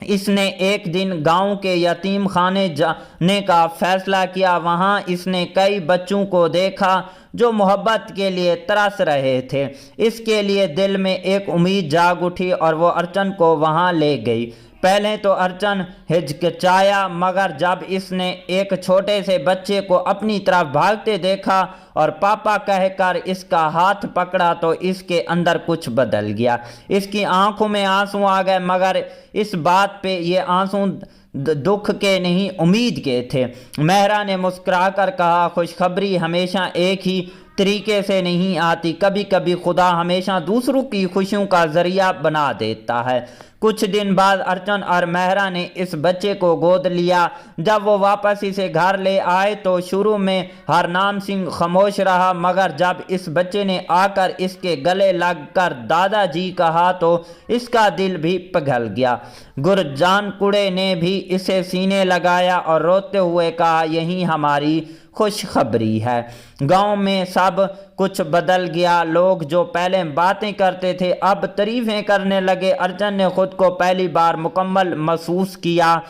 इसने एक दिन गांव के यतीम खाने जाने का फैसला किया। वहां इसने कई बच्चों को देखा जो मोहब्बत के लिए तरस रहे थे। इसके लिए दिल में एक उम्मीद जाग उठी और वो अर्चन को वहां ले गई। पहले तो अर्चन हिचकिचाया, मगर जब इसने एक छोटे से बच्चे को अपनी तरफ भागते देखा और पापा कहकर इसका हाथ पकड़ा तो इसके अंदर कुछ बदल गया। इसकी आंखों में आंसू आ गए, मगर इस बात पे ये आंसू दुख के नहीं उम्मीद के थे। मेहरा ने मुस्कुराकर कहा, खुशखबरी हमेशा एक ही तरीके से नहीं आती। कभी कभी खुदा हमेशा दूसरों की खुशियों का जरिया बना देता है। कुछ दिन बाद अर्चन और मेहरा ने इस बच्चे को गोद लिया। जब वो वापस इसे घर ले आए तो शुरू में हरनाम सिंह खामोश रहा, मगर जब इस बच्चे ने आकर इसके गले लगकर दादाजी कहा तो इसका दिल भी पिघल गया। गुरजान कुड़े ने भी इसे सीने लगाया और रोते हुए कहा, यही हमारी खुशखबरी है। गांव में सब कुछ बदल गया। लोग जो पहले बातें करते थे अब तारीफें करने लगे। अर्चन ने खुद को पहली बार मुकम्मल महसूस किया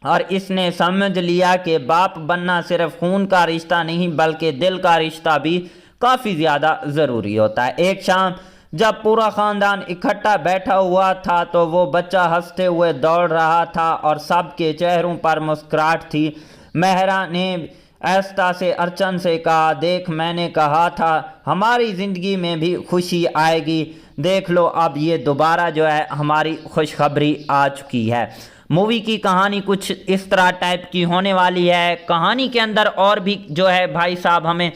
और इसने समझ लिया कि बाप बनना सिर्फ खून का रिश्ता नहीं बल्कि दिल का रिश्ता भी काफ़ी ज़्यादा ज़रूरी होता है। एक शाम जब पूरा ख़ानदान इकट्ठा बैठा हुआ था तो वो बच्चा हंसते हुए दौड़ रहा था और सबके चेहरों पर मुस्कुराहट थी। मेहरा ने आहिस्ता से अर्चन से कहा, देख मैंने कहा था हमारी ज़िंदगी में भी खुशी आएगी। देख लो अब ये दोबारा जो है हमारी खुशखबरी आ चुकी है। मूवी की कहानी कुछ इस तरह टाइप की होने वाली है। कहानी के अंदर और भी जो है भाई साहब हमें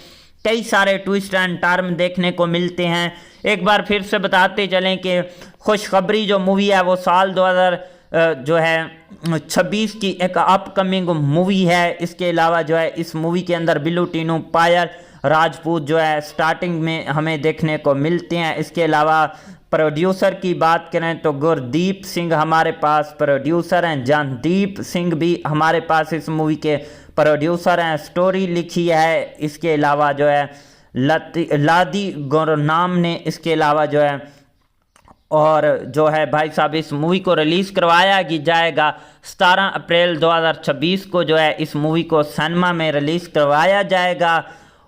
कई सारे ट्विस्ट एंड टर्न देखने को मिलते हैं। एक बार फिर से बताते चलें कि खुशखबरी जो मूवी है वो साल 2026 की एक अपकमिंग मूवी है। इसके अलावा जो है इस मूवी के अंदर बिल्लू टीनू पायल राजपूत जो है स्टार्टिंग में हमें देखने को मिलते हैं। इसके अलावा प्रोड्यूसर की बात करें तो गुरदीप सिंह हमारे पास प्रोड्यूसर हैं। जानदीप सिंह भी हमारे पास इस मूवी के प्रोड्यूसर हैं। स्टोरी लिखी है इसके अलावा जो है लादी गुरनाम ने। इसके अलावा जो है और जो है भाई साहब इस मूवी को रिलीज़ करवाया जाएगा 17 अप्रैल 2026 को जो है इस मूवी को सिनेमा में रिलीज़ करवाया जाएगा।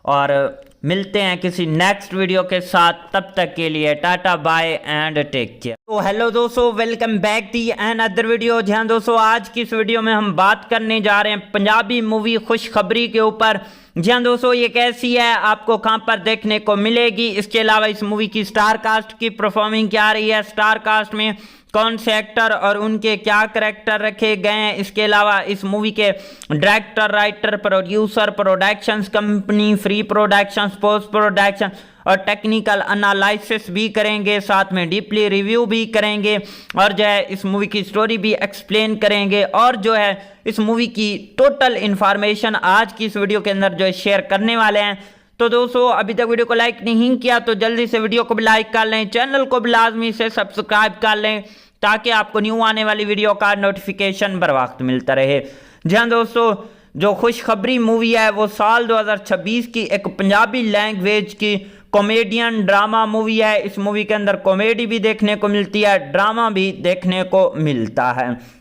और मिलते हैं किसी नेक्स्ट वीडियो के साथ, तब तक के लिए tata bye and take care. तो हेलो दोस्तों, welcome back the and other video. जी हाँ दोस्तों, आज की इस वीडियो में हम बात करने जा रहे हैं पंजाबी मूवी खुशखबरी के ऊपर। जी हाँ दोस्तों, ये कैसी है, आपको कहां पर देखने को मिलेगी, इसके अलावा इस मूवी की स्टार कास्ट की परफॉर्मिंग क्या रही है, स्टार कास्ट में कौन से एक्टर और उनके क्या करैक्टर रखे गए हैं, इसके अलावा इस मूवी के director, writer, producer, productions company, free productions, post production और टेक्निकल एनालिसिस भी करेंगे, साथ में डीपली रिव्यू भी करेंगे और जो है इस मूवी की स्टोरी भी एक्सप्लेन करेंगे और जो है इस मूवी की टोटल इन्फॉर्मेशन आज की इस वीडियो के अंदर जो है शेयर करने वाले हैं। तो दोस्तों, अभी तक वीडियो को लाइक नहीं किया तो जल्दी से वीडियो को भी लाइक कर लें, चैनल को भी लाजमी से सब्सक्राइब कर लें ताकि आपको न्यू आने वाली वीडियो का नोटिफिकेशन बर वक्त मिलता रहे। जी हाँ दोस्तों, जो खुशखबरी मूवी है वो साल 2026 की एक पंजाबी लैंग्वेज की कॉमेडियन ड्रामा मूवी है। इस मूवी के अंदर कॉमेडी भी देखने को मिलती है, ड्रामा भी देखने को मिलता है।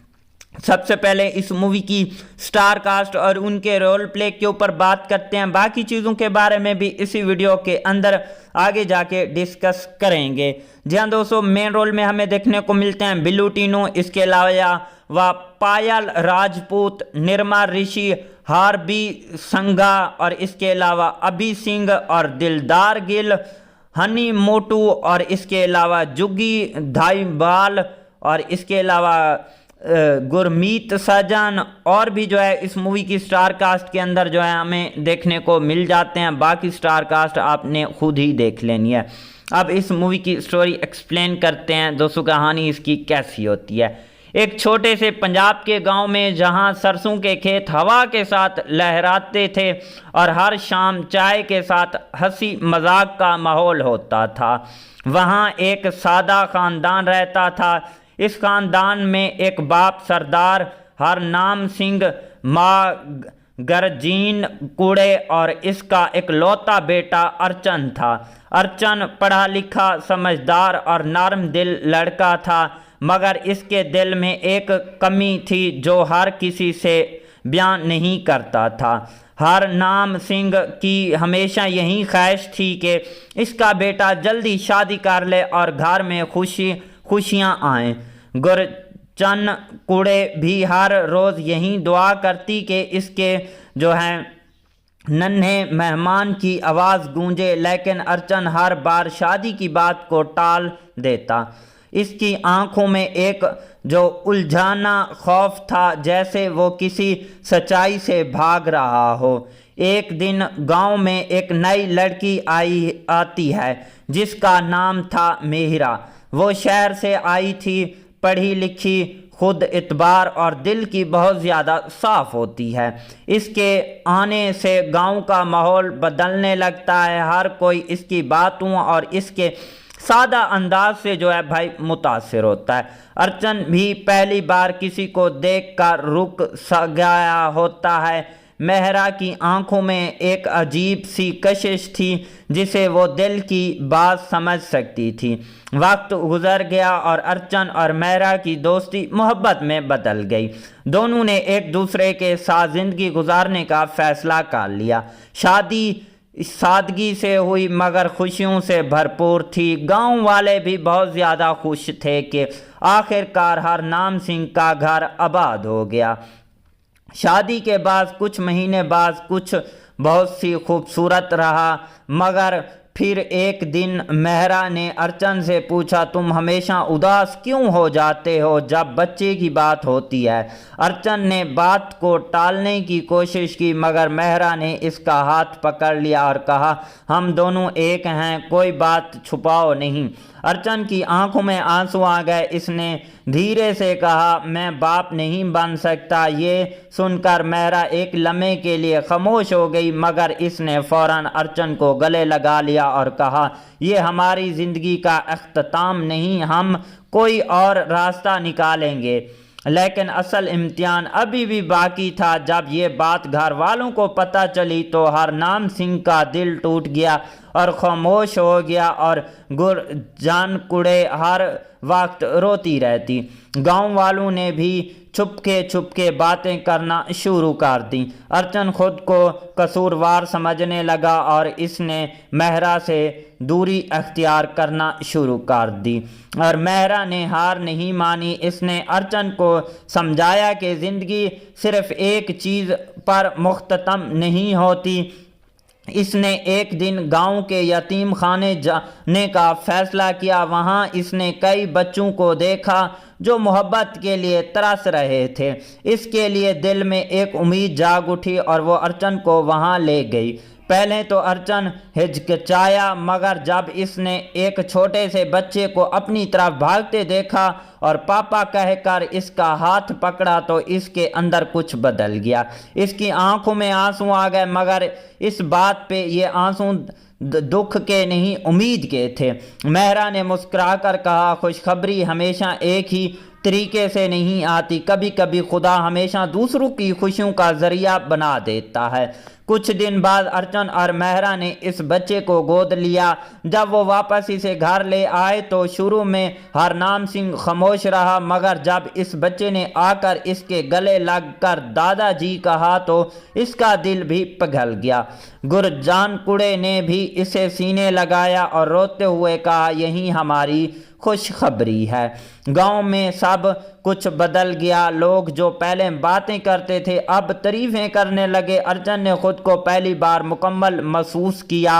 सबसे पहले इस मूवी की स्टार कास्ट और उनके रोल प्ले के ऊपर बात करते हैं, बाकी चीज़ों के बारे में भी इसी वीडियो के अंदर आगे जाके डिस्कस करेंगे। जी हाँ दोस्तों, मेन रोल में हमें देखने को मिलते हैं बिल्लू टीनू, इसके अलावा पायल राजपूत, निर्मा ऋषि, हार्बी संघा और इसके अलावा अभी सिंह और दिलदार गिल, हनी मोटू और इसके अलावा जुग्गी धाईवाल और इसके अलावा गुरमीत सजन और भी जो है इस मूवी की स्टार कास्ट के अंदर जो है हमें देखने को मिल जाते हैं। बाकी स्टार कास्ट आपने खुद ही देख लेनी है। अब इस मूवी की स्टोरी एक्सप्लेन करते हैं दोस्तों, कहानी इसकी कैसी होती है। एक छोटे से पंजाब के गांव में जहां सरसों के खेत हवा के साथ लहराते थे और हर शाम चाय के साथ हंसी मजाक का माहौल होता था, वहां एक सादा खानदान रहता था। इस खानदान में एक बाप सरदार हरनाम सिंह, माँ गरजीन कुड़े और इसका इकलौता बेटा अर्चन था। अर्चन पढ़ा लिखा, समझदार और नरम दिल लड़का था, मगर इसके दिल में एक कमी थी जो हर किसी से बयान नहीं करता था। हरनाम सिंह की हमेशा यही ख्वाहिश थी कि इसका बेटा जल्दी शादी कर ले और घर में खुशियाँ आएँ। गुरचन कुड़े भी हर रोज़ यही दुआ करती कि इसके जो हैं नन्हे मेहमान की आवाज़ गूंजे, लेकिन अर्चन हर बार शादी की बात को टाल देता। इसकी आंखों में एक जो उलझाना खौफ था, जैसे वो किसी सच्चाई से भाग रहा हो। एक दिन गांव में एक नई लड़की आती है जिसका नाम था मेहरा। वो शहर से आई थी, पढ़ी लिखी, खुद इतबार और दिल की बहुत ज़्यादा साफ़ होती है। इसके आने से गांव का माहौल बदलने लगता है। हर कोई इसकी बातों और इसके सादा अंदाज से जो है भाई मुतासिर होता है। अर्चन भी पहली बार किसी को देखकर रुक सा गया होता है। मेहरा की आंखों में एक अजीब सी कशिश थी जिसे वो दिल की बात समझ सकती थी। वक्त गुजर गया और अर्चन और मेहरा की दोस्ती मोहब्बत में बदल गई। दोनों ने एक दूसरे के साथ ज़िंदगी गुजारने का फ़ैसला कर लिया। शादी सादगी से हुई मगर खुशियों से भरपूर थी। गांव वाले भी बहुत ज़्यादा खुश थे कि आखिरकार हरनाम सिंह का घर आबाद हो गया। शादी के बाद कुछ महीने बाद कुछ बहुत सी खूबसूरत रहा, मगर फिर एक दिन मेहरा ने अर्चन से पूछा, तुम हमेशा उदास क्यों हो जाते हो जब बच्चे की बात होती है। अर्चन ने बात को टालने की कोशिश की, मगर मेहरा ने इसका हाथ पकड़ लिया और कहा, हम दोनों एक हैं, कोई बात छुपाओ नहीं। अर्चन की आंखों में आंसू आ गए। इसने धीरे से कहा, मैं बाप नहीं बन सकता। ये सुनकर मेहरा एक लम्हे के लिए खामोश हो गई, मगर इसने फौरन अर्चन को गले लगा लिया और कहा, ये हमारी ज़िंदगी का अख्ताम नहीं, हम कोई और रास्ता निकालेंगे। लेकिन असल इम्तिहान अभी भी बाकी था। जब ये बात घर वालों को पता चली तो हरनाम सिंह का दिल टूट गया और खामोश हो गया और गुरजान कुड़े हर वक्त रोती रहती। गांव वालों ने भी छुपके बातें करना शुरू कर दी। अर्चन खुद को कसूरवार समझने लगा और इसने मेहरा से दूरी अख्तियार करना शुरू कर दी और मेहरा ने हार नहीं मानी। इसने अर्चन को समझाया कि ज़िंदगी सिर्फ एक चीज़ पर मुख्ततम नहीं होती। इसने एक दिन गांव के यतीम खाने जाने का फैसला किया। वहां इसने कई बच्चों को देखा जो मोहब्बत के लिए तरस रहे थे। इसके लिए दिल में एक उम्मीद जाग उठी और वो अर्चन को वहां ले गई। पहले तो अर्चन हिचकिचाया, मगर जब इसने एक छोटे से बच्चे को अपनी तरफ भागते देखा और पापा कहकर इसका हाथ पकड़ा तो इसके अंदर कुछ बदल गया। इसकी आंखों में आंसू आ गए, मगर इस बात पे ये आंसू दुख के नहीं उम्मीद के थे। मेहरा ने मुस्कुराकर कहा, खुशखबरी हमेशा एक ही तरीके से नहीं आती, कभी कभी खुदा हमेशा दूसरों की खुशियों का जरिया बना देता है। कुछ दिन बाद अर्चन और मेहरा ने इस बच्चे को गोद लिया। जब वो वापस इसे घर ले आए तो शुरू में हरनाम सिंह खामोश रहा, मगर जब इस बच्चे ने आकर इसके गले लगकर दादाजी कहा तो इसका दिल भी पिघल गया। गुरजान कुड़े ने भी इसे सीने लगाया और रोते हुए कहा, यही हमारी खुशखबरी है। गांव में सब कुछ बदल गया। लोग जो पहले बातें करते थे अब तारीफें करने लगे। अर्चन ने खुद को पहली बार मुकम्मल महसूस किया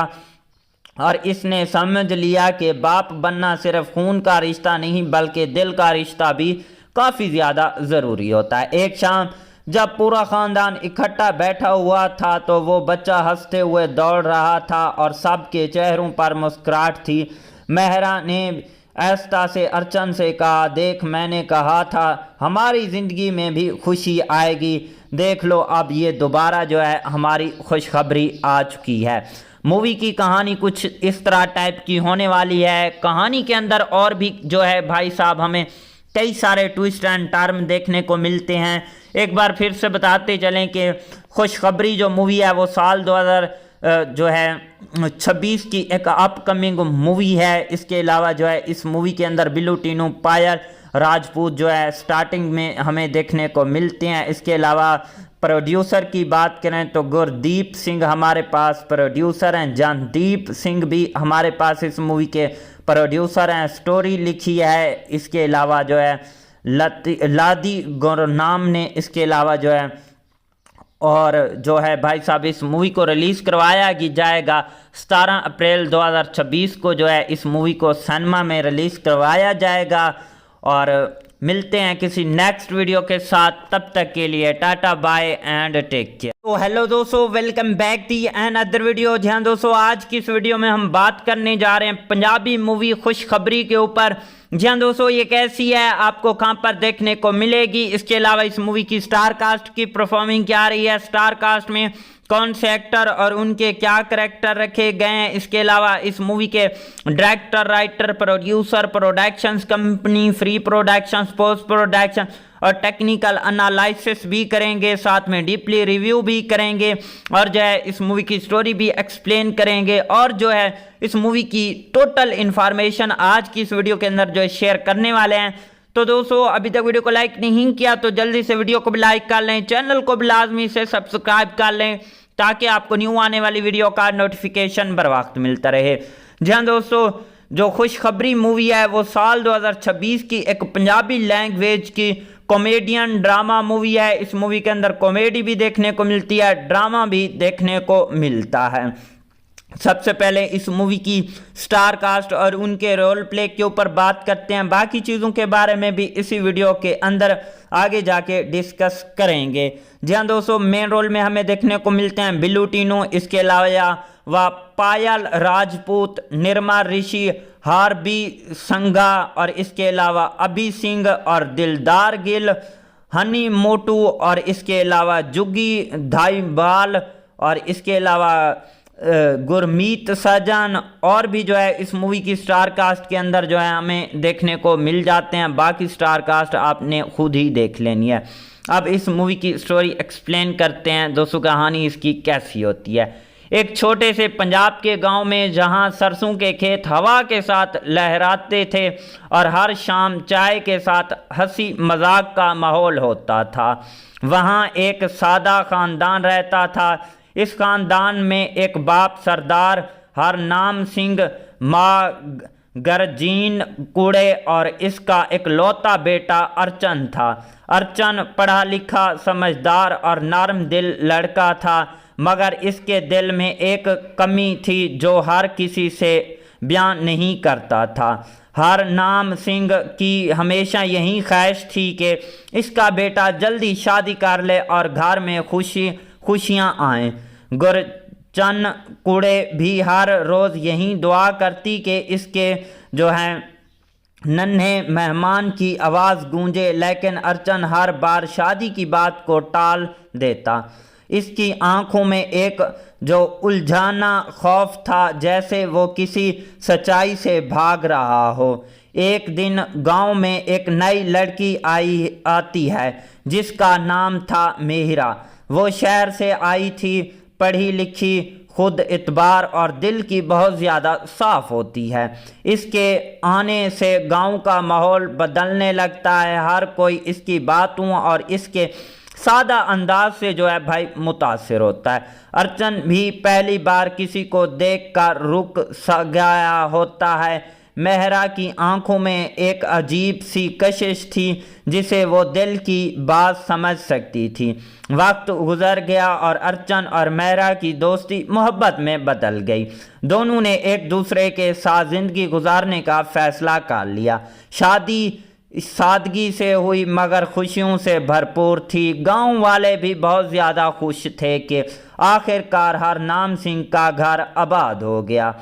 और इसने समझ लिया कि बाप बनना सिर्फ खून का रिश्ता नहीं बल्कि दिल का रिश्ता भी काफ़ी ज़्यादा ज़रूरी होता है। एक शाम जब पूरा ख़ानदान इकट्ठा बैठा हुआ था तो वो बच्चा हंसते हुए दौड़ रहा था और सबके चेहरों पर मुस्कुराहट थी। मेहरा ने ऐस्ता से अर्चन से कहा, देख मैंने कहा था हमारी ज़िंदगी में भी खुशी आएगी, देख लो अब ये दोबारा जो है हमारी खुशखबरी आ चुकी है। मूवी की कहानी कुछ इस तरह टाइप की होने वाली है। कहानी के अंदर और भी जो है भाई साहब हमें कई सारे ट्विस्ट एंड टर्म देखने को मिलते हैं। एक बार फिर से बताते चलें कि खुशखबरी जो मूवी है वो साल 2026 की एक अपकमिंग मूवी है। इसके अलावा जो है इस मूवी के अंदर बिल्लू टीनू, पायल राजपूत जो है स्टार्टिंग में हमें देखने को मिलते हैं। इसके अलावा प्रोड्यूसर की बात करें तो गुरदीप सिंह हमारे पास प्रोड्यूसर हैं, जानदीप सिंह भी हमारे पास इस मूवी के प्रोड्यूसर हैं। स्टोरी लिखी है इसके अलावा जो है लादी गुरनाम ने। इसके अलावा जो है और जो है भाई साहब इस मूवी को रिलीज़ करवाया जाएगा 17 अप्रैल 2026 को जो है इस मूवी को सिनेमा में रिलीज़ करवाया जाएगा। और मिलते हैं किसी नेक्स्ट वीडियो के साथ, तब तक के लिए tata bye and take care. तो हेलो दोस्तों, welcome back the another video. जहाँ दोस्तों आज की इस वीडियो में हम बात करने जा रहे हैं पंजाबी मूवी खुशखबरी के ऊपर। जहाँ दोस्तों ये कैसी है, आपको कहाँ पर देखने को मिलेगी, इसके अलावा इस मूवी की स्टार कास्ट की परफॉर्मिंग क्या रही है, स्टार कास्ट में कौन से एक्टर और उनके क्या करैक्टर रखे गए हैं, इसके अलावा इस मूवी के director, writer, producer, productions company, free productions, post production और टेक्निकल एनालिसिस भी करेंगे, साथ में डीपली रिव्यू भी करेंगे और जो है इस मूवी की स्टोरी भी एक्सप्लेन करेंगे और जो है इस मूवी की टोटल इन्फॉर्मेशन आज की इस वीडियो के अंदर जो है शेयर करने वाले हैं। तो दोस्तों अभी तक वीडियो को लाइक नहीं किया तो जल्दी से वीडियो को भी लाइक कर लें, चैनल को भी लाजमी से सब्सक्राइब कर लें ताकि आपको न्यू आने वाली वीडियो का नोटिफिकेशन बर वक्त मिलता रहे। जी हाँ दोस्तों, जो खुशखबरी मूवी है वो साल 2026 की एक पंजाबी लैंग्वेज की कॉमेडियन ड्रामा मूवी है। इस मूवी के अंदर कॉमेडी भी देखने को मिलती है, ड्रामा भी देखने को मिलता है। सबसे पहले इस मूवी की स्टार कास्ट और उनके रोल प्ले के ऊपर बात करते हैं, बाकी चीज़ों के बारे में भी इसी वीडियो के अंदर आगे जाके डिस्कस करेंगे। जी हाँ दोस्तों, मेन रोल में हमें देखने को मिलते हैं बिल्लू टीनू, इसके अलावा पायल राजपूत, निर्मा ऋषि, हार्बी संघा और इसके अलावा अभी सिंह और दिलदार गिल, हनी मोटू और इसके अलावा जुगी धाईवाल और इसके अलावा गुरमीत सजन और भी जो है इस मूवी की स्टार कास्ट के अंदर जो है हमें देखने को मिल जाते हैं। बाकी स्टार कास्ट आपने खुद ही देख लेनी है। अब इस मूवी की स्टोरी एक्सप्लेन करते हैं दोस्तों, कहानी इसकी कैसी होती है। एक छोटे से पंजाब के गांव में जहां सरसों के खेत हवा के साथ लहराते थे और हर शाम चाय के साथ हंसी मजाक का माहौल होता था, वहां एक सादा खानदान रहता था। इस खानदान में एक बाप सरदार हरनाम सिंह, माँ गरजीन कुड़े और इसका इकलौता बेटा अर्चन था। अर्चन पढ़ा लिखा, समझदार और नरम दिल लड़का था, मगर इसके दिल में एक कमी थी जो हर किसी से बयान नहीं करता था। हरनाम सिंह की हमेशा यही ख्वाहिश थी कि इसका बेटा जल्दी शादी कर ले और घर में खुशियाँ आएँ। गुरचन कुड़े भी हर रोज़ यही दुआ करती कि इसके जो है नन्हे मेहमान की आवाज़ गूंजे, लेकिन अर्चन हर बार शादी की बात को टाल देता। इसकी आंखों में एक जो उलझाना खौफ था, जैसे वो किसी सच्चाई से भाग रहा हो। एक दिन गांव में एक नई लड़की आती है जिसका नाम था मेहरा। वो शहर से आई थी, पढ़ी लिखी, खुद इतबार और दिल की बहुत ज़्यादा साफ़ होती है। इसके आने से गांव का माहौल बदलने लगता है। हर कोई इसकी बातों और इसके सादा अंदाज से जो है भाई मुतासिर होता है। अर्चन भी पहली बार किसी को देखकर रुक गया होता है। मेहरा की आंखों में एक अजीब सी कशिश थी जिसे वो दिल की बात समझ सकती थी। वक्त गुजर गया और अर्चन और मेहरा की दोस्ती मोहब्बत में बदल गई। दोनों ने एक दूसरे के साथ ज़िंदगी गुजारने का फ़ैसला कर लिया। शादी सादगी से हुई मगर खुशियों से भरपूर थी। गांव वाले भी बहुत ज़्यादा खुश थे कि आखिरकार हरनाम सिंह का घर आबाद हो गया।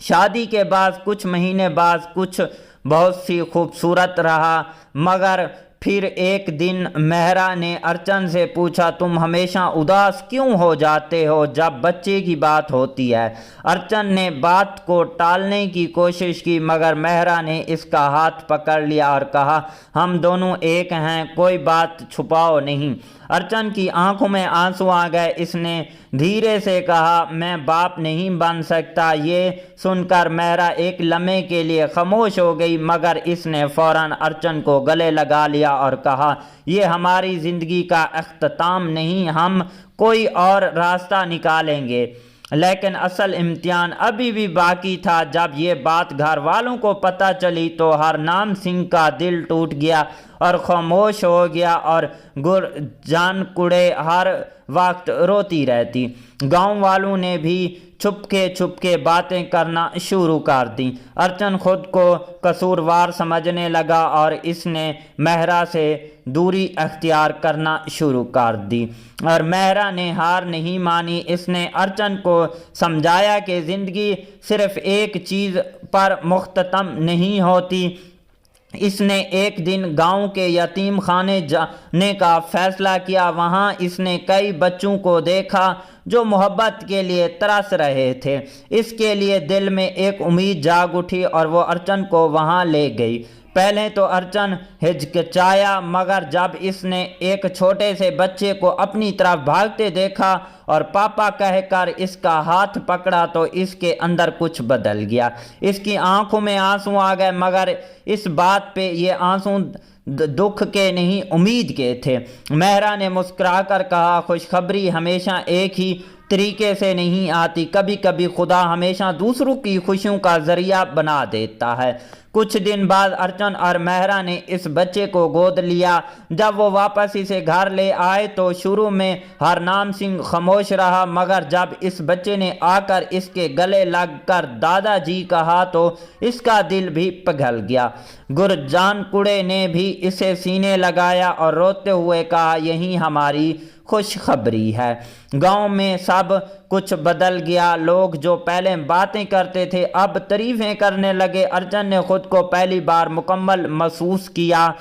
शादी के बाद कुछ महीने बाद कुछ बहुत सी खूबसूरत रहा, मगर फिर एक दिन मेहरा ने अर्चन से पूछा, तुम हमेशा उदास क्यों हो जाते हो जब बच्चे की बात होती है। अर्चन ने बात को टालने की कोशिश की, मगर मेहरा ने इसका हाथ पकड़ लिया और कहा, हम दोनों एक हैं, कोई बात छुपाओ नहीं। अर्चन की आंखों में आंसू आ गए। इसने धीरे से कहा, मैं बाप नहीं बन सकता। ये सुनकर मेहरा एक लम्हे के लिए खामोश हो गई, मगर इसने फौरन अर्चन को गले लगा लिया और कहा, ये हमारी ज़िंदगी का अख्ताम नहीं, हम कोई और रास्ता निकालेंगे। लेकिन असल इम्तिहान अभी भी बाकी था। जब ये बात घर वालों को पता चली तो हरनाम सिंह का दिल टूट गया और खामोश हो गया और गुरजान कुड़े हर वक्त रोती रहती। गांव वालों ने भी छुपके बातें करना शुरू कर दी। अर्चन खुद को कसूरवार समझने लगा और इसने मेहरा से दूरी अख्तियार करना शुरू कर दी। और मेहरा ने हार नहीं मानी। इसने अर्चन को समझाया कि ज़िंदगी सिर्फ एक चीज़ पर मुख्ततम नहीं होती। इसने एक दिन गांव के यतीम खाने जाने का फैसला किया। वहां इसने कई बच्चों को देखा जो मोहब्बत के लिए तरस रहे थे। इसके लिए दिल में एक उम्मीद जाग उठी और वो अर्चन को वहां ले गई। पहले तो अर्चन हिचकिचाया, मगर जब इसने एक छोटे से बच्चे को अपनी तरफ भागते देखा और पापा कहकर इसका हाथ पकड़ा तो इसके अंदर कुछ बदल गया। इसकी आंखों में आंसू आ गए, मगर इस बात पे ये आंसू दुख के नहीं उम्मीद के थे। मेहरा ने मुस्कुराकर कहा, खुशखबरी हमेशा एक ही तरीके से नहीं आती, कभी कभी खुदा हमेशा दूसरों की खुशियों का जरिया बना देता है। कुछ दिन बाद अर्चन और मेहरा ने इस बच्चे को गोद लिया। जब वो वापस इसे घर ले आए तो शुरू में हरनाम सिंह खामोश रहा, मगर जब इस बच्चे ने आकर इसके गले लगकर दादाजी कहा तो इसका दिल भी पिघल गया। गुरजान कुड़े ने भी इसे सीने लगाया और रोते हुए कहा, यही हमारी खुशखबरी है। गांव में सब कुछ बदल गया। लोग जो पहले बातें करते थे अब तारीफें करने लगे। अर्चन ने खुद को पहली बार मुकम्मल महसूस किया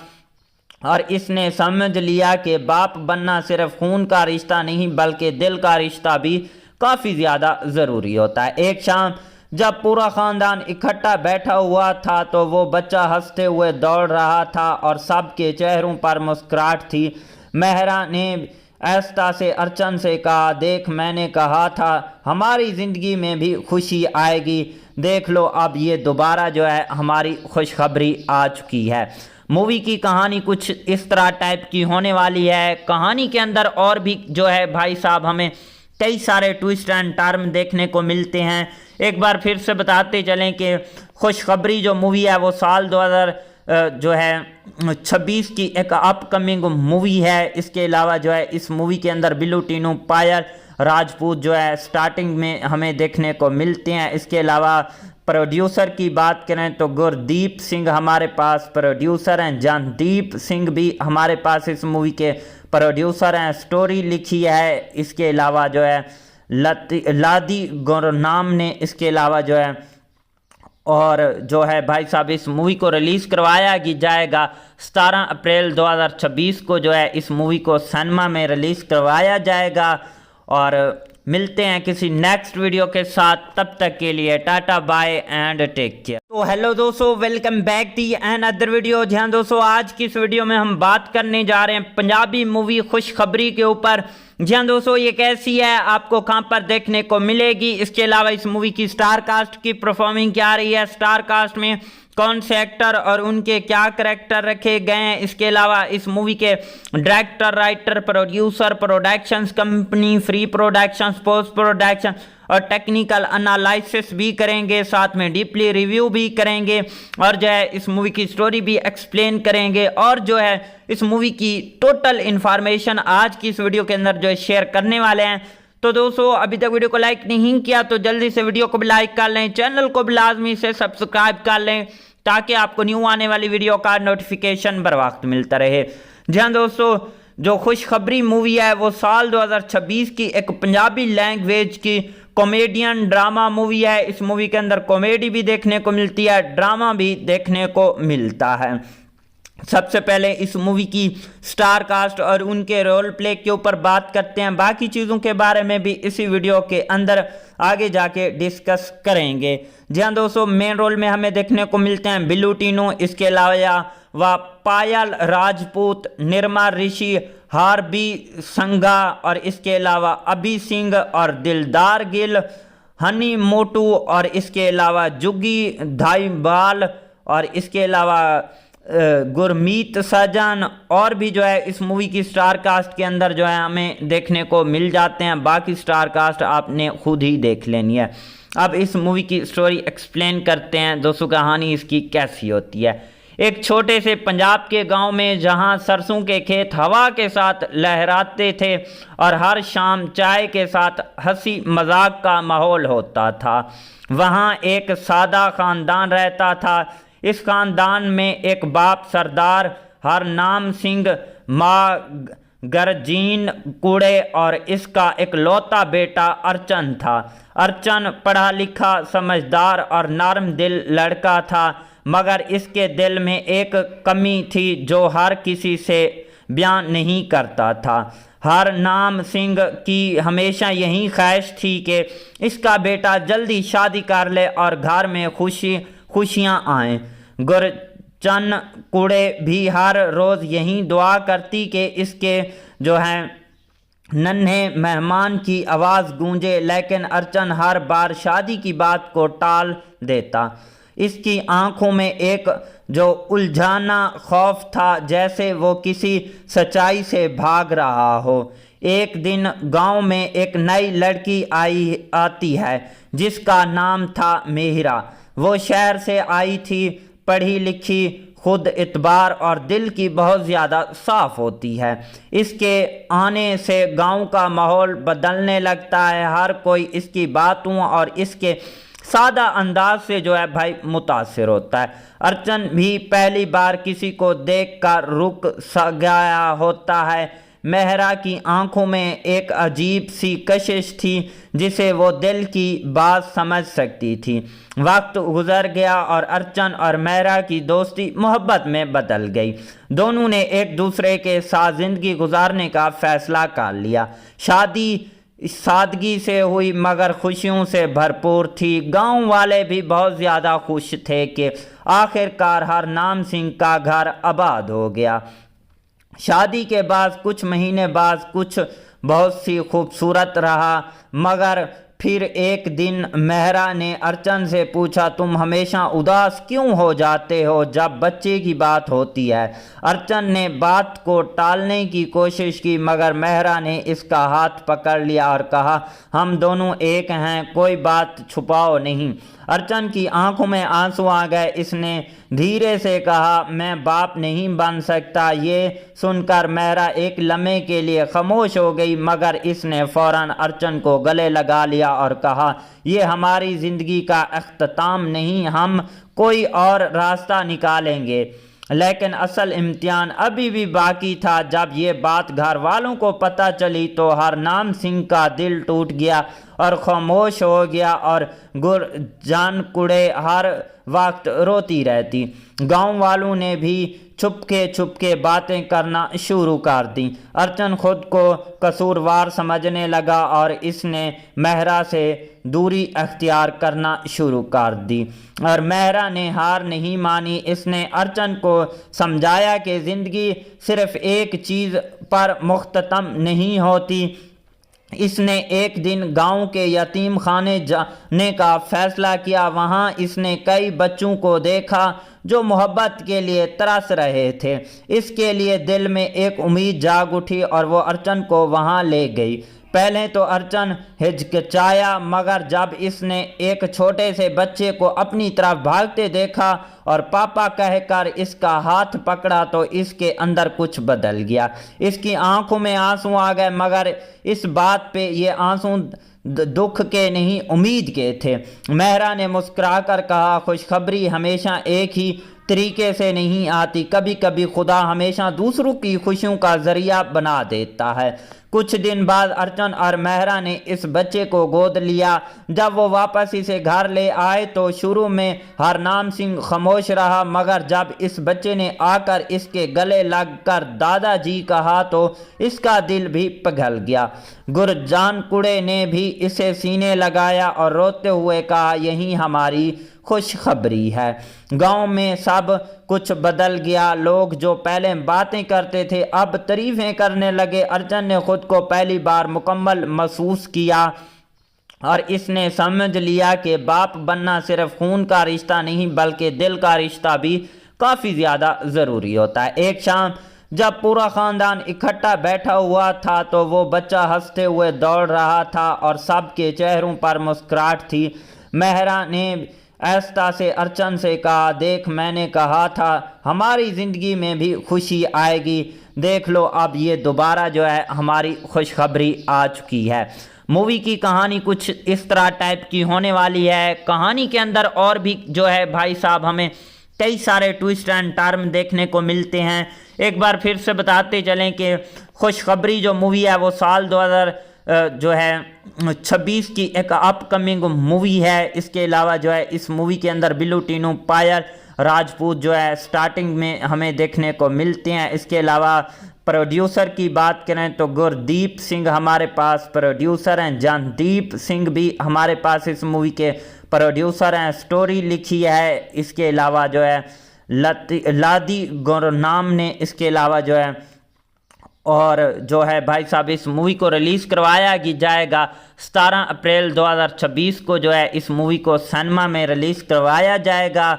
और इसने समझ लिया कि बाप बनना सिर्फ खून का रिश्ता नहीं बल्कि दिल का रिश्ता भी काफ़ी ज़्यादा ज़रूरी होता है। एक शाम जब पूरा ख़ानदान इकट्ठा बैठा हुआ था तो वो बच्चा हंसते हुए दौड़ रहा था और सबके चेहरों पर मुस्कुराहट थी। मेहरा ने आहिस्ता से अर्चन से कहा, देख मैंने कहा था हमारी ज़िंदगी में भी खुशी आएगी। देख लो अब ये दोबारा जो है हमारी खुशखबरी आ चुकी है। मूवी की कहानी कुछ इस तरह टाइप की होने वाली है। कहानी के अंदर और भी जो है भाई साहब हमें कई सारे ट्विस्ट एंड टर्न देखने को मिलते हैं। एक बार फिर से बताते चलें कि खुशखबरी जो मूवी है वो साल 2026 की एक अपकमिंग मूवी है। इसके अलावा जो है इस मूवी के अंदर बिल्लू टीनू पायल राजपूत जो है स्टार्टिंग में हमें देखने को मिलते हैं। इसके अलावा प्रोड्यूसर की बात करें तो गुरदीप सिंह हमारे पास प्रोड्यूसर हैं। जानदीप सिंह भी हमारे पास इस मूवी के प्रोड्यूसर हैं। स्टोरी लिखी है इसके अलावा जो है लादी गुरनाम ने। इसके अलावा जो है और जो है भाई साहब इस मूवी को रिलीज़ करवाया जाएगा 17 अप्रैल 2026 को जो है इस मूवी को सिनेमा में रिलीज़ करवाया जाएगा। और मिलते हैं किसी नेक्स्ट वीडियो के साथ, तब तक के लिए tata bye and take care. तो हेलो दोस्तों, welcome back the and other video. जहाँ दोस्तों आज की इस वीडियो में हम बात करने जा रहे हैं पंजाबी मूवी खुशखबरी के ऊपर। जहाँ दोस्तों ये कैसी है, आपको कहाँ पर देखने को मिलेगी, इसके अलावा इस मूवी की स्टार कास्ट की परफॉर्मिंग क्या रही है, स्टार कास्ट में कौन से एक्टर और उनके क्या करैक्टर रखे गए हैं, इसके अलावा इस मूवी के director, writer, producer, productions company, free productions, post production और टेक्निकल एनालिसिस भी करेंगे, साथ में डीपली रिव्यू भी करेंगे और जो है इस मूवी की स्टोरी भी एक्सप्लेन करेंगे और जो है इस मूवी की टोटल इन्फॉर्मेशन आज की इस वीडियो के अंदर जो है शेयर करने वाले हैं। तो दोस्तों अभी तक वीडियो को लाइक नहीं किया तो जल्दी से वीडियो को भी लाइक कर लें, चैनल को भी लाजमी से सब्सक्राइब कर लें ताकि आपको न्यू आने वाली वीडियो का नोटिफिकेशन बर वक्त मिलता रहे। जी हाँ दोस्तों, जो खुशखबरी मूवी है वो साल 2026 की एक पंजाबी लैंग्वेज की कॉमेडियन ड्रामा मूवी है। इस मूवी के अंदर कॉमेडी भी देखने को मिलती है, ड्रामा भी देखने को मिलता है। सबसे पहले इस मूवी की स्टार कास्ट और उनके रोल प्ले के ऊपर बात करते हैं। बाकी चीज़ों के बारे में भी इसी वीडियो के अंदर आगे जाके डिस्कस करेंगे। जी हाँ दोस्तों, मेन रोल में हमें देखने को मिलते हैं बिल्लू टीनू, इसके अलावा पायल राजपूत, निर्मा ऋषि, हार्बी संघा और इसके अलावा अभी सिंह और दिलदार गिल, हनी मोटू और इसके अलावा जुगी धाईवाल और इसके अलावा गुरमीत सजन और भी जो है इस मूवी की स्टार कास्ट के अंदर जो है हमें देखने को मिल जाते हैं। बाकी स्टार कास्ट आपने खुद ही देख लेनी है। अब इस मूवी की स्टोरी एक्सप्लेन करते हैं दोस्तों, कहानी इसकी कैसी होती है। एक छोटे से पंजाब के गांव में जहां सरसों के खेत हवा के साथ लहराते थे और हर शाम चाय के साथ हंसी मजाक का माहौल होता था, वहां एक सादा खानदान रहता था। इस खानदान में एक बाप सरदार हरनाम सिंह, माँ गरजीन कुड़े और इसका इकलौता बेटा अर्चन था। अर्चन पढ़ा लिखा, समझदार और नरम दिल लड़का था, मगर इसके दिल में एक कमी थी जो हर किसी से बयान नहीं करता था। हरनाम सिंह की हमेशा यही ख्वाहिश थी कि इसका बेटा जल्दी शादी कर ले और घर में खुशियाँ आएँ। गुरचन कुड़े भी हर रोज़ यही दुआ करती कि इसके जो है नन्हे मेहमान की आवाज़ गूंजे, लेकिन अर्चन हर बार शादी की बात को टाल देता। इसकी आंखों में एक जो उलझाना खौफ था, जैसे वो किसी सच्चाई से भाग रहा हो। एक दिन गांव में एक नई लड़की आती है जिसका नाम था मेहरा। वो शहर से आई थी, पढ़ी लिखी, खुद इतबार और दिल की बहुत ज़्यादा साफ होती है। इसके आने से गांव का माहौल बदलने लगता है। हर कोई इसकी बातों और इसके सादा अंदाज से जो है भाई मुतासिर होता है। अर्चन भी पहली बार किसी को देखकर रुक गया होता है। मेहरा की आंखों में एक अजीब सी कशिश थी जिसे वो दिल की बात समझ सकती थी। वक्त गुजर गया और अर्चन और मेहरा की दोस्ती मोहब्बत में बदल गई। दोनों ने एक दूसरे के साथ ज़िंदगी गुजारने का फैसला कर लिया। शादी सादगी से हुई मगर खुशियों से भरपूर थी। गांव वाले भी बहुत ज़्यादा खुश थे कि आखिरकार हरनाम सिंह का घर आबाद हो गया। शादी के बाद कुछ महीने बाद कुछ बहुत सी खूबसूरत रहा, मगर फिर एक दिन मेहरा ने अर्चन से पूछा, तुम हमेशा उदास क्यों हो जाते हो जब बच्चे की बात होती है। अर्चन ने बात को टालने की कोशिश की, मगर मेहरा ने इसका हाथ पकड़ लिया और कहा, हम दोनों एक हैं, कोई बात छुपाओ नहीं। अर्चन की आंखों में आंसू आ गए। इसने धीरे से कहा, मैं बाप नहीं बन सकता। ये सुनकर मेहरा एक लम्हे के लिए खामोश हो गई, मगर इसने फौरन अर्चन को गले लगा लिया और कहा, ये हमारी ज़िंदगी का अख्ताम नहीं, हम कोई और रास्ता निकालेंगे। लेकिन असल इम्तिहान अभी भी बाकी था। जब ये बात घर वालों को पता चली तो हरनाम सिंह का दिल टूट गया और खामोश हो गया और गुरजान कुड़े हर वक्त रोती रहती। गांव वालों ने भी छुपके बातें करना शुरू कर दी। अर्चन खुद को कसूरवार समझने लगा और इसने मेहरा से दूरी अख्तियार करना शुरू कर दी और मेहरा ने हार नहीं मानी। इसने अर्चन को समझाया कि ज़िंदगी सिर्फ एक चीज़ पर मुख्ततम नहीं होती। इसने एक दिन गांव के यतीम खाने जाने का फैसला किया। वहां इसने कई बच्चों को देखा जो मोहब्बत के लिए तरस रहे थे। इसके लिए दिल में एक उम्मीद जाग उठी और वो अर्चन को वहां ले गई। पहले तो अर्चन हिचकिचाया, मगर जब इसने एक छोटे से बच्चे को अपनी तरफ भागते देखा और पापा कहकर इसका हाथ पकड़ा तो इसके अंदर कुछ बदल गया। इसकी आंखों में आंसू आ गए, मगर इस बात पे ये आंसू दुख के नहीं उम्मीद के थे। मेहरा ने मुस्कुराकर कहा, खुशखबरी हमेशा एक ही तरीके से नहीं आती। कभी कभी खुदा हमेशा दूसरों की खुशियों का जरिया बना देता है। कुछ दिन बाद अर्चन और मेहरा ने इस बच्चे को गोद लिया। जब वो वापस इसे घर ले आए तो शुरू में हरनाम सिंह खामोश रहा, मगर जब इस बच्चे ने आकर इसके गले लगकर दादाजी कहा तो इसका दिल भी पिघल गया। गुरजान कुड़े ने भी इसे सीने लगाया और रोते हुए कहा, यही हमारी खुशखबरी है। गांव में सब कुछ बदल गया। लोग जो पहले बातें करते थे अब तारीफें करने लगे। अर्चन ने खुद को पहली बार मुकम्मल महसूस किया और इसने समझ लिया कि बाप बनना सिर्फ खून का रिश्ता नहीं बल्कि दिल का रिश्ता भी काफ़ी ज़्यादा ज़रूरी होता है। एक शाम जब पूरा ख़ानदान इकट्ठा बैठा हुआ था तो वो बच्चा हंसते हुए दौड़ रहा था और सबके चेहरों पर मुस्कुराहट थी। मेहरा ने ऐसा से अर्चन से कहा, देख मैंने कहा था हमारी ज़िंदगी में भी खुशी आएगी। देख लो अब ये दोबारा जो है हमारी खुशखबरी आ चुकी है। मूवी की कहानी कुछ इस तरह टाइप की होने वाली है। कहानी के अंदर और भी जो है भाई साहब हमें कई सारे ट्विस्ट एंड टर्न देखने को मिलते हैं। एक बार फिर से बताते चलें कि खुशखबरी जो मूवी है वो साल 2026 की एक अपकमिंग मूवी है। इसके अलावा जो है इस मूवी के अंदर बिल्लू टीनू पायल राजपूत जो है स्टार्टिंग में हमें देखने को मिलते हैं। इसके अलावा प्रोड्यूसर की बात करें तो गुरदीप सिंह हमारे पास प्रोड्यूसर हैं। जानदीप सिंह भी हमारे पास इस मूवी के प्रोड्यूसर हैं। स्टोरी लिखी है इसके अलावा जो है लादी गुरनाम ने। इसके अलावा जो है और जो है भाई साहब इस मूवी को रिलीज़ करवाया जाएगा 17 अप्रैल 2026 को जो है इस मूवी को सिनेमा में रिलीज़ करवाया जाएगा।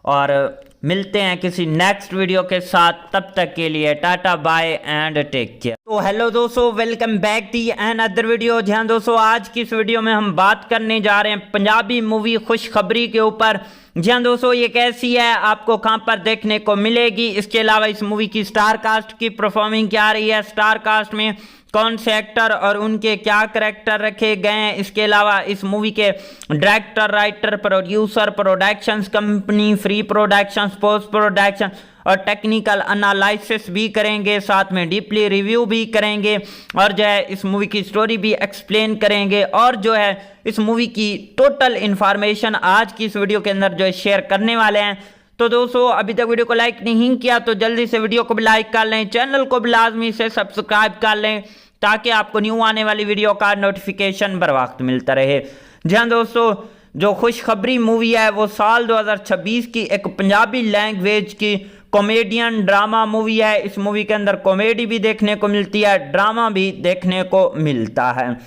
और मिलते हैं किसी नेक्स्ट वीडियो के साथ, तब तक के लिए tata bye and take care. तो हेलो दोस्तों, welcome back the and other video. जहाँ दोस्तों आज की इस वीडियो में हम बात करने जा रहे हैं पंजाबी मूवी खुशखबरी के ऊपर। जहाँ दोस्तों ये कैसी है, आपको कहाँ पर देखने को मिलेगी, इसके अलावा इस मूवी की स्टार कास्ट की परफॉर्मिंग क्या रही है, स्टार कास्ट में कौन से एक्टर और उनके क्या करैक्टर रखे गए हैं, इसके अलावा इस मूवी के director, writer, producer, productions company, free productions, post production और टेक्निकल एनालिसिस भी करेंगे, साथ में डीपली रिव्यू भी करेंगे और जो है इस मूवी की स्टोरी भी एक्सप्लेन करेंगे और जो है इस मूवी की टोटल इन्फॉर्मेशन आज की इस वीडियो के अंदर जो है शेयर करने वाले हैं। तो दोस्तों अभी तक वीडियो को लाइक नहीं किया तो जल्दी से वीडियो को भी लाइक कर लें, चैनल को भी लाजमी से सब्सक्राइब कर लें ताकि आपको न्यू आने वाली वीडियो का नोटिफिकेशन बर वक्त मिलता रहे। जी हाँ दोस्तों, जो खुशखबरी मूवी है वो साल 2026 की एक पंजाबी लैंग्वेज की कॉमेडियन ड्रामा मूवी है। इस मूवी के अंदर कॉमेडी भी देखने को मिलती है, ड्रामा भी देखने को मिलता है।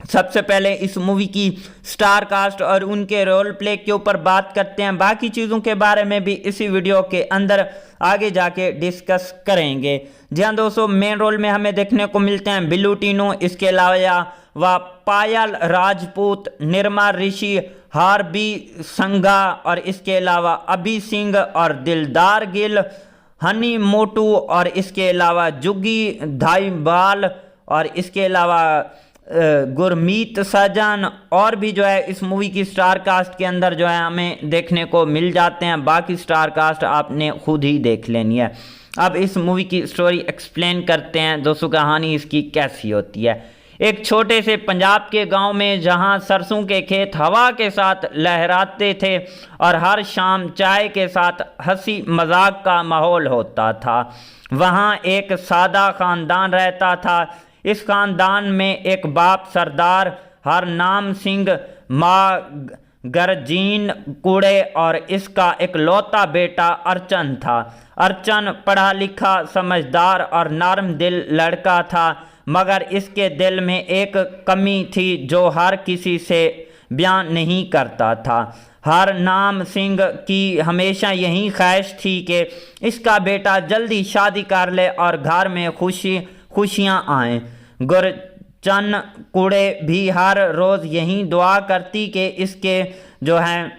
सबसे पहले इस मूवी की स्टार कास्ट और उनके रोल प्ले के ऊपर बात करते हैं। बाकी चीज़ों के बारे में भी इसी वीडियो के अंदर आगे जाके डिस्कस करेंगे। जी हाँ दोस्तों, मेन रोल में हमें देखने को मिलते हैं बिल्लू टीनू, इसके अलावा पायल राजपूत, निर्मा ऋषि, हार्बी संघा और इसके अलावा अभी सिंह और दिलदार गिल, हनी मोटू और इसके अलावा जुगी धाईवाल और इसके अलावा गुरमीत सजन और भी जो है इस मूवी की स्टार कास्ट के अंदर जो है हमें देखने को मिल जाते हैं। बाकी स्टार कास्ट आपने खुद ही देख लेनी है। अब इस मूवी की स्टोरी एक्सप्लेन करते हैं दोस्तों, कहानी इसकी कैसी होती है। एक छोटे से पंजाब के गांव में जहां सरसों के खेत हवा के साथ लहराते थे और हर शाम चाय के साथ हंसी मजाक का माहौल होता था, वहां एक सादा खानदान रहता था। इस खानदान में एक बाप सरदार हरनाम सिंह, माँ गरजीन कुड़े और इसका एक लौता बेटा अर्चन था। अर्चन पढ़ा लिखा, समझदार और नरम दिल लड़का था, मगर इसके दिल में एक कमी थी जो हर किसी से बयान नहीं करता था। हरनाम सिंह की हमेशा यही ख्वाहिश थी कि इसका बेटा जल्दी शादी कर ले और घर में खुशियाँ आएँ। गुरचन कुड़े भी हर रोज़ यही दुआ करती कि इसके जो है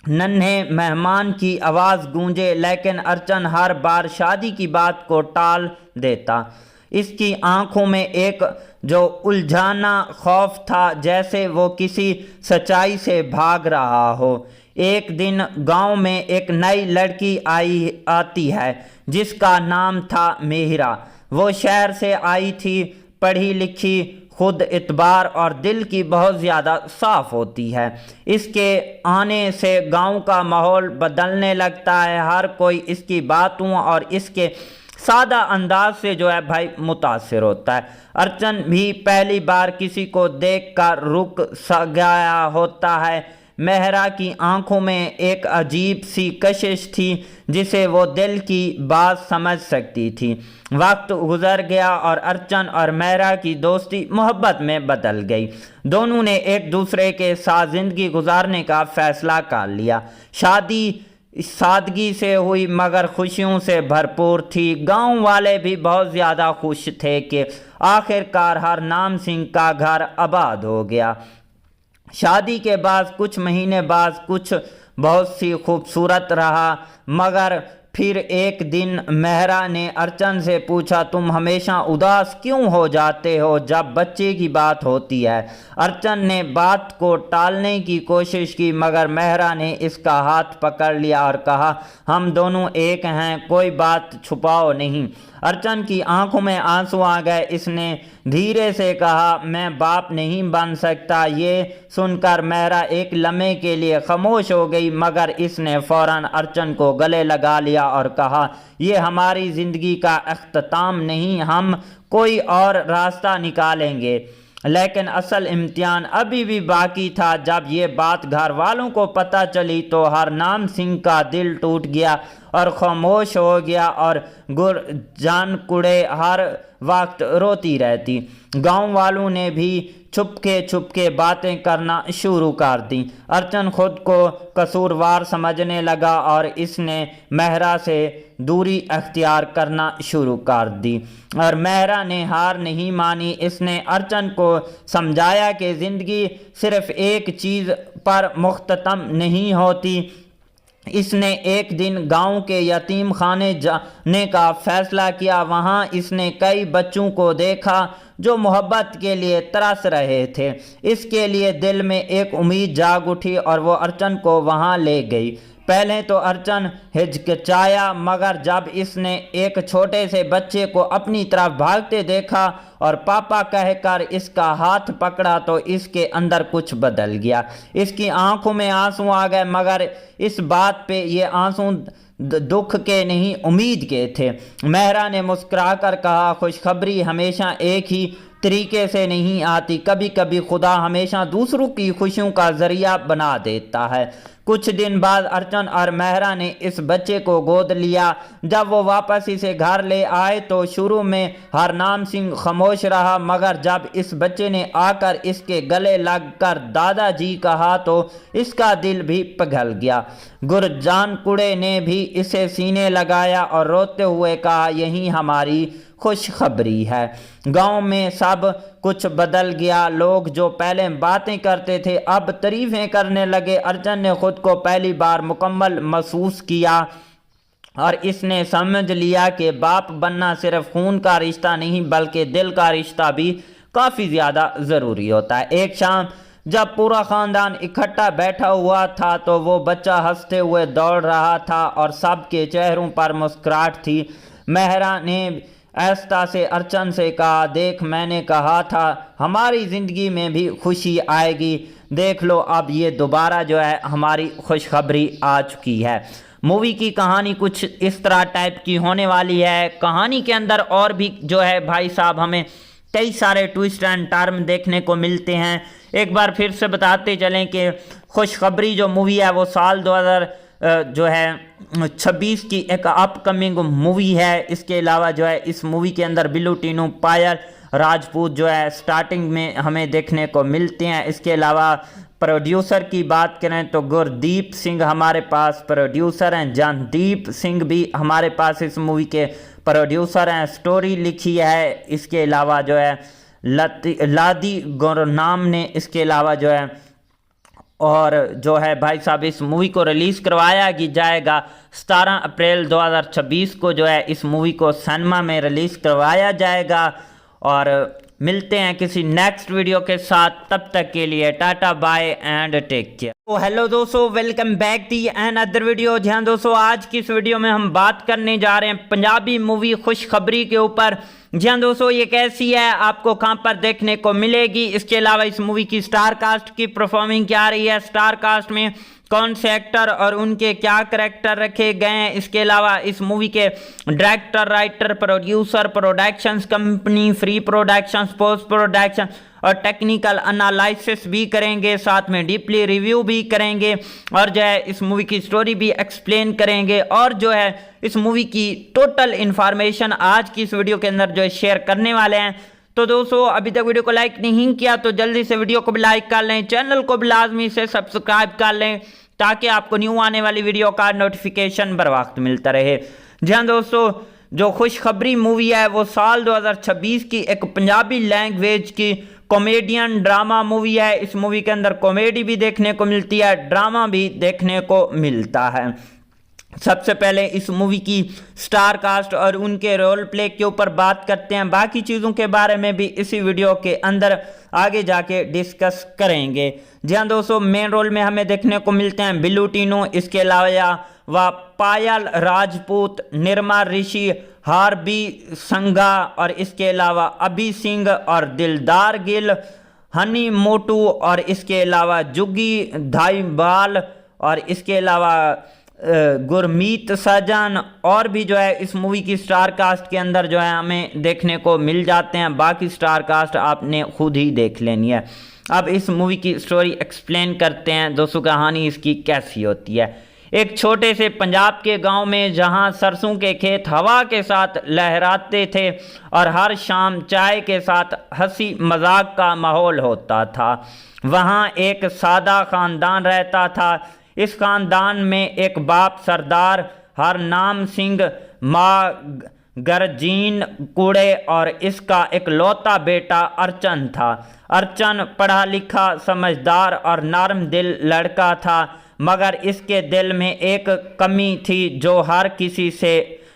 नन्हे मेहमान की आवाज़ गूंजे, लेकिन अर्चन हर बार शादी की बात को टाल देता। इसकी आंखों में एक जो उलझाना खौफ था, जैसे वो किसी सच्चाई से भाग रहा हो। एक दिन गांव में एक नई लड़की आती है जिसका नाम था मेहरा। वो शहर से आई थी, पढ़ी लिखी, खुद इतबार और दिल की बहुत ज़्यादा साफ़ होती है। इसके आने से गांव का माहौल बदलने लगता है। हर कोई इसकी बातों और इसके सादा अंदाज से जो है भाई मुतासिर होता है। अर्चन भी पहली बार किसी को देखकर रुक सा गया होता है। मेहरा की आंखों में एक अजीब सी कशिश थी जिसे वो दिल की बात समझ सकती थी। वक्त गुजर गया और अर्चन और मेहरा की दोस्ती मोहब्बत में बदल गई। दोनों ने एक दूसरे के साथ ज़िंदगी गुजारने का फ़ैसला कर लिया। शादी सादगी से हुई मगर खुशियों से भरपूर थी। गांव वाले भी बहुत ज़्यादा खुश थे कि आखिरकार हरनाम सिंह का घर आबाद हो गया। शादी के बाद कुछ महीने बाद कुछ बहुत सी खूबसूरत रहा, मगर फिर एक दिन मेहरा ने अर्चन से पूछा, तुम हमेशा उदास क्यों हो जाते हो जब बच्चे की बात होती है। अर्चन ने बात को टालने की कोशिश की मगर मेहरा ने इसका हाथ पकड़ लिया और कहा, हम दोनों एक हैं, कोई बात छुपाओ नहीं। अर्चन की आंखों में आंसू आ गए। इसने धीरे से कहा, मैं बाप नहीं बन सकता। ये सुनकर मेहरा एक लम्हे के लिए खामोश हो गई मगर इसने फौरन अर्चन को गले लगा लिया और कहा, ये हमारी ज़िंदगी का अख्ताम नहीं, हम कोई और रास्ता निकालेंगे। लेकिन असल इम्तिहान अभी भी बाकी था। जब ये बात घर वालों को पता चली तो हरनाम सिंह का दिल टूट गया और खामोश हो गया और गुरजान कुड़े हर वक्त रोती रहती। गांव वालों ने भी छुपके बातें करना शुरू कर दी। अर्चन खुद को कसूरवार समझने लगा और इसने मेहरा से दूरी अख्तियार करना शुरू कर दी और मेहरा ने हार नहीं मानी। इसने अर्चन को समझाया कि ज़िंदगी सिर्फ एक चीज़ पर मुख्ततम नहीं होती। इसने एक दिन गांव के यतीम खाने जाने का फैसला किया। वहां इसने कई बच्चों को देखा जो मोहब्बत के लिए तरस रहे थे। इसके लिए दिल में एक उम्मीद जाग उठी और वो अर्चन को वहां ले गई। पहले तो अर्चन हिचकिचाया मगर जब इसने एक छोटे से बच्चे को अपनी तरफ भागते देखा और पापा कहकर इसका हाथ पकड़ा तो इसके अंदर कुछ बदल गया। इसकी आंखों में आंसू आ गए मगर इस बात पे ये आंसू दुख के नहीं उम्मीद के थे। मेहरा ने मुस्कुराकर कहा, खुशखबरी हमेशा एक ही तरीके से नहीं आती, कभी कभी खुदा हमेशा दूसरों की खुशियों का जरिया बना देता है। कुछ दिन बाद अर्चन और मेहरा ने इस बच्चे को गोद लिया। जब वो वापस इसे घर ले आए तो शुरू में हरनाम सिंह खामोश रहा मगर जब इस बच्चे ने आकर इसके गले लगकर दादाजी कहा तो इसका दिल भी पिघल गया। गुरजान कुड़े ने भी इसे सीने लगाया और रोते हुए कहा, यही हमारी खुशखबरी है। गांव में सब कुछ बदल गया। लोग जो पहले बातें करते थे अब तारीफें करने लगे। अर्चन ने खुद को पहली बार मुकम्मल महसूस किया और इसने समझ लिया कि बाप बनना सिर्फ खून का रिश्ता नहीं बल्कि दिल का रिश्ता भी काफ़ी ज़्यादा ज़रूरी होता है। एक शाम जब पूरा ख़ानदान इकट्ठा बैठा हुआ था तो वो बच्चा हंसते हुए दौड़ रहा था और सबके चेहरों पर मुस्कुराहट थी। मेहरा ने ऐसा से अर्चन से कहा, देख मैंने कहा था हमारी ज़िंदगी में भी खुशी आएगी। देख लो अब ये दोबारा जो है हमारी खुशखबरी आ चुकी है। मूवी की कहानी कुछ इस तरह टाइप की होने वाली है। कहानी के अंदर और भी जो है भाई साहब हमें कई सारे ट्विस्ट एंड टर्म देखने को मिलते हैं। एक बार फिर से बताते चलें कि खुशखबरी जो मूवी है वो साल 2026 की एक अपकमिंग मूवी है। इसके अलावा जो है इस मूवी के अंदर बिल्लू टीनू पायल राजपूत जो है स्टार्टिंग में हमें देखने को मिलते हैं। इसके अलावा प्रोड्यूसर की बात करें तो गुरदीप सिंह हमारे पास प्रोड्यूसर हैं। जानदीप सिंह भी हमारे पास इस मूवी के प्रोड्यूसर हैं। स्टोरी लिखी है इसके अलावा जो है लादी गुरनाम ने। इसके अलावा जो है और जो है भाई साहब इस मूवी को रिलीज़ करवाया जाएगा 17 अप्रैल 2026 को जो है इस मूवी को सिनेमा में रिलीज़ करवाया जाएगा। और मिलते हैं किसी नेक्स्ट वीडियो के साथ, तब तक के लिए tata bye and take care. तो हेलो दोस्तों, welcome back the another video. जहां दोस्तों आज की इस वीडियो में हम बात करने जा रहे हैं पंजाबी मूवी खुशखबरी के ऊपर। जहां दोस्तों ये कैसी है, आपको कहां पर देखने को मिलेगी, इसके अलावा इस मूवी की स्टार कास्ट की परफॉर्मिंग क्या रही है, स्टार कास्ट में कौन से एक्टर और उनके क्या करैक्टर रखे गए हैं, इसके अलावा इस मूवी के director, writer, producer, productions company, free productions, post production और टेक्निकल एनालिसिस भी करेंगे, साथ में डीपली रिव्यू भी करेंगे और जो है इस मूवी की स्टोरी भी एक्सप्लेन करेंगे और जो है इस मूवी की टोटल इन्फॉर्मेशन आज की इस वीडियो के अंदर जो है शेयर करने वाले हैं। तो दोस्तों अभी तक वीडियो को लाइक नहीं किया तो जल्दी से वीडियो को भी लाइक कर लें, चैनल को भी लाजमी से सब्सक्राइब कर लें ताकि आपको न्यू आने वाली वीडियो का नोटिफिकेशन बर वक्त मिलता रहे। जी हाँ दोस्तों, जो खुशखबरी मूवी है वो साल 2026 की एक पंजाबी लैंग्वेज की कॉमेडियन ड्रामा मूवी है। इस मूवी के अंदर कॉमेडी भी देखने को मिलती है, ड्रामा भी देखने को मिलता है। सबसे पहले इस मूवी की स्टार कास्ट और उनके रोल प्ले के ऊपर बात करते हैं, बाकी चीज़ों के बारे में भी इसी वीडियो के अंदर आगे जाके डिस्कस करेंगे। जी हाँ दोस्तों, मेन रोल में हमें देखने को मिलते हैं बिल्लू टीनू, इसके अलावा पायल राजपूत, निर्मा ऋषि, हार्बी संघा और इसके अलावा अभी सिंह और दिलदार गिल, हनी मोटू और इसके अलावा जुग्गी धाईवाल और इसके अलावा गुरमीत सजन और भी जो है इस मूवी की स्टार कास्ट के अंदर जो है हमें देखने को मिल जाते हैं। बाकी स्टार कास्ट आपने खुद ही देख लेनी है। अब इस मूवी की स्टोरी एक्सप्लेन करते हैं दोस्तों, कहानी इसकी कैसी होती है। एक छोटे से पंजाब के गांव में जहां सरसों के खेत हवा के साथ लहराते थे और हर शाम चाय के साथ हंसी मजाक का माहौल होता था, वहां एक सादा खानदान रहता था। इस खानदान में एक बाप सरदार हरनाम सिंह, माँ गरजीन कुड़े और इसका एक लौता बेटा अर्चन था। अर्चन पढ़ा लिखा, समझदार और नरम दिल लड़का था, मगर इसके दिल में एक कमी थी जो हर किसी से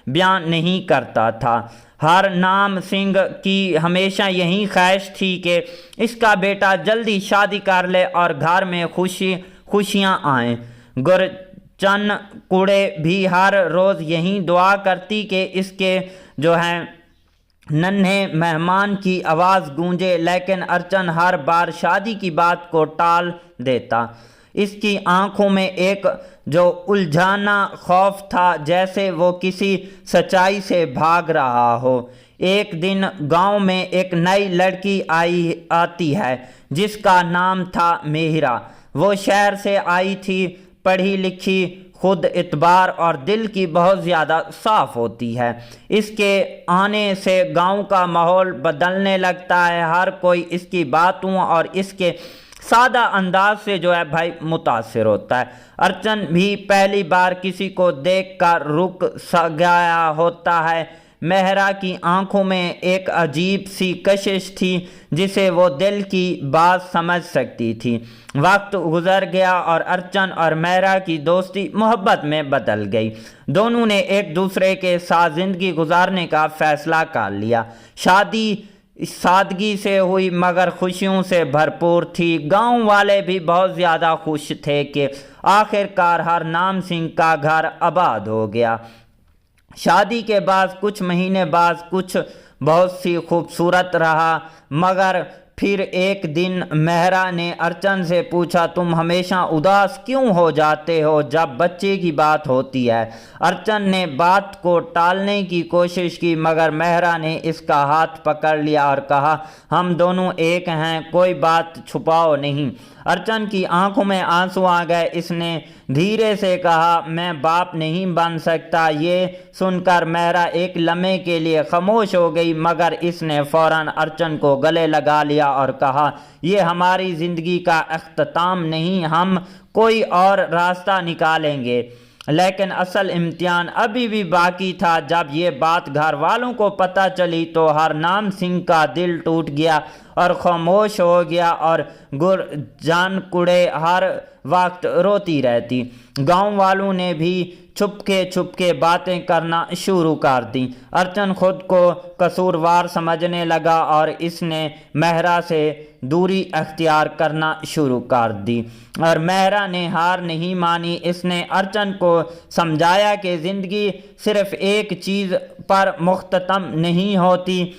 बयान नहीं करता था। हरनाम सिंह की हमेशा यही ख्वाहिश थी कि इसका बेटा जल्दी शादी कर ले और घर में खुशियाँ आएँ। गुरचन कुड़े भी हर रोज़ यही दुआ करती कि इसके जो है नन्हे मेहमान की आवाज़ गूंजे, लेकिन अर्चन हर बार शादी की बात को टाल देता। इसकी आंखों में एक जो उलझाना खौफ था, जैसे वो किसी सच्चाई से भाग रहा हो। एक दिन गांव में एक नई लड़की आती है जिसका नाम था मेहरा। वो शहर से आई थी, पढ़ी लिखी, खुद इतबार और दिल की बहुत ज़्यादा साफ होती है। इसके आने से गांव का माहौल बदलने लगता है। हर कोई इसकी बातों और इसके सादा अंदाज से जो है भाई मुतासिर होता है। अर्चन भी पहली बार किसी को देखकर रुक गया होता है। मेहरा की आंखों में एक अजीब सी कशिश थी जिसे वो दिल की बात समझ सकती थी। वक्त गुजर गया और अर्चन और मेहरा की दोस्ती मोहब्बत में बदल गई। दोनों ने एक दूसरे के साथ ज़िंदगी गुजारने का फैसला कर लिया। शादी सादगी से हुई मगर खुशियों से भरपूर थी। गांव वाले भी बहुत ज़्यादा खुश थे कि आखिरकार हरनाम सिंह का घर आबाद हो गया। शादी के बाद कुछ महीने बाद कुछ बहुत सी खूबसूरत रहा, मगर फिर एक दिन मेहरा ने अर्चन से पूछा, तुम हमेशा उदास क्यों हो जाते हो जब बच्चे की बात होती है। अर्चन ने बात को टालने की कोशिश की, मगर मेहरा ने इसका हाथ पकड़ लिया और कहा, हम दोनों एक हैं, कोई बात छुपाओ नहीं। अर्चन की आंखों में आंसू आ गए। इसने धीरे से कहा, मैं बाप नहीं बन सकता। ये सुनकर मेहरा एक लम्हे के लिए खामोश हो गई, मगर इसने फौरन अर्चन को गले लगा लिया और कहा, ये हमारी ज़िंदगी का अख्ताम नहीं, हम कोई और रास्ता निकालेंगे। लेकिन असल इम्तिहान अभी भी बाकी था। जब ये बात घर वालों को पता चली तो हरनाम सिंह का दिल टूट गया और खामोश हो गया और गुरजान कुड़े हर वक्त रोती रहती। गांव वालों ने भी छुपके बातें करना शुरू कर दी। अर्चन खुद को कसूरवार समझने लगा और इसने मेहरा से दूरी अख्तियार करना शुरू कर दी और मेहरा ने हार नहीं मानी। इसने अर्चन को समझाया कि ज़िंदगी सिर्फ एक चीज़ पर मुख्ततम नहीं होती।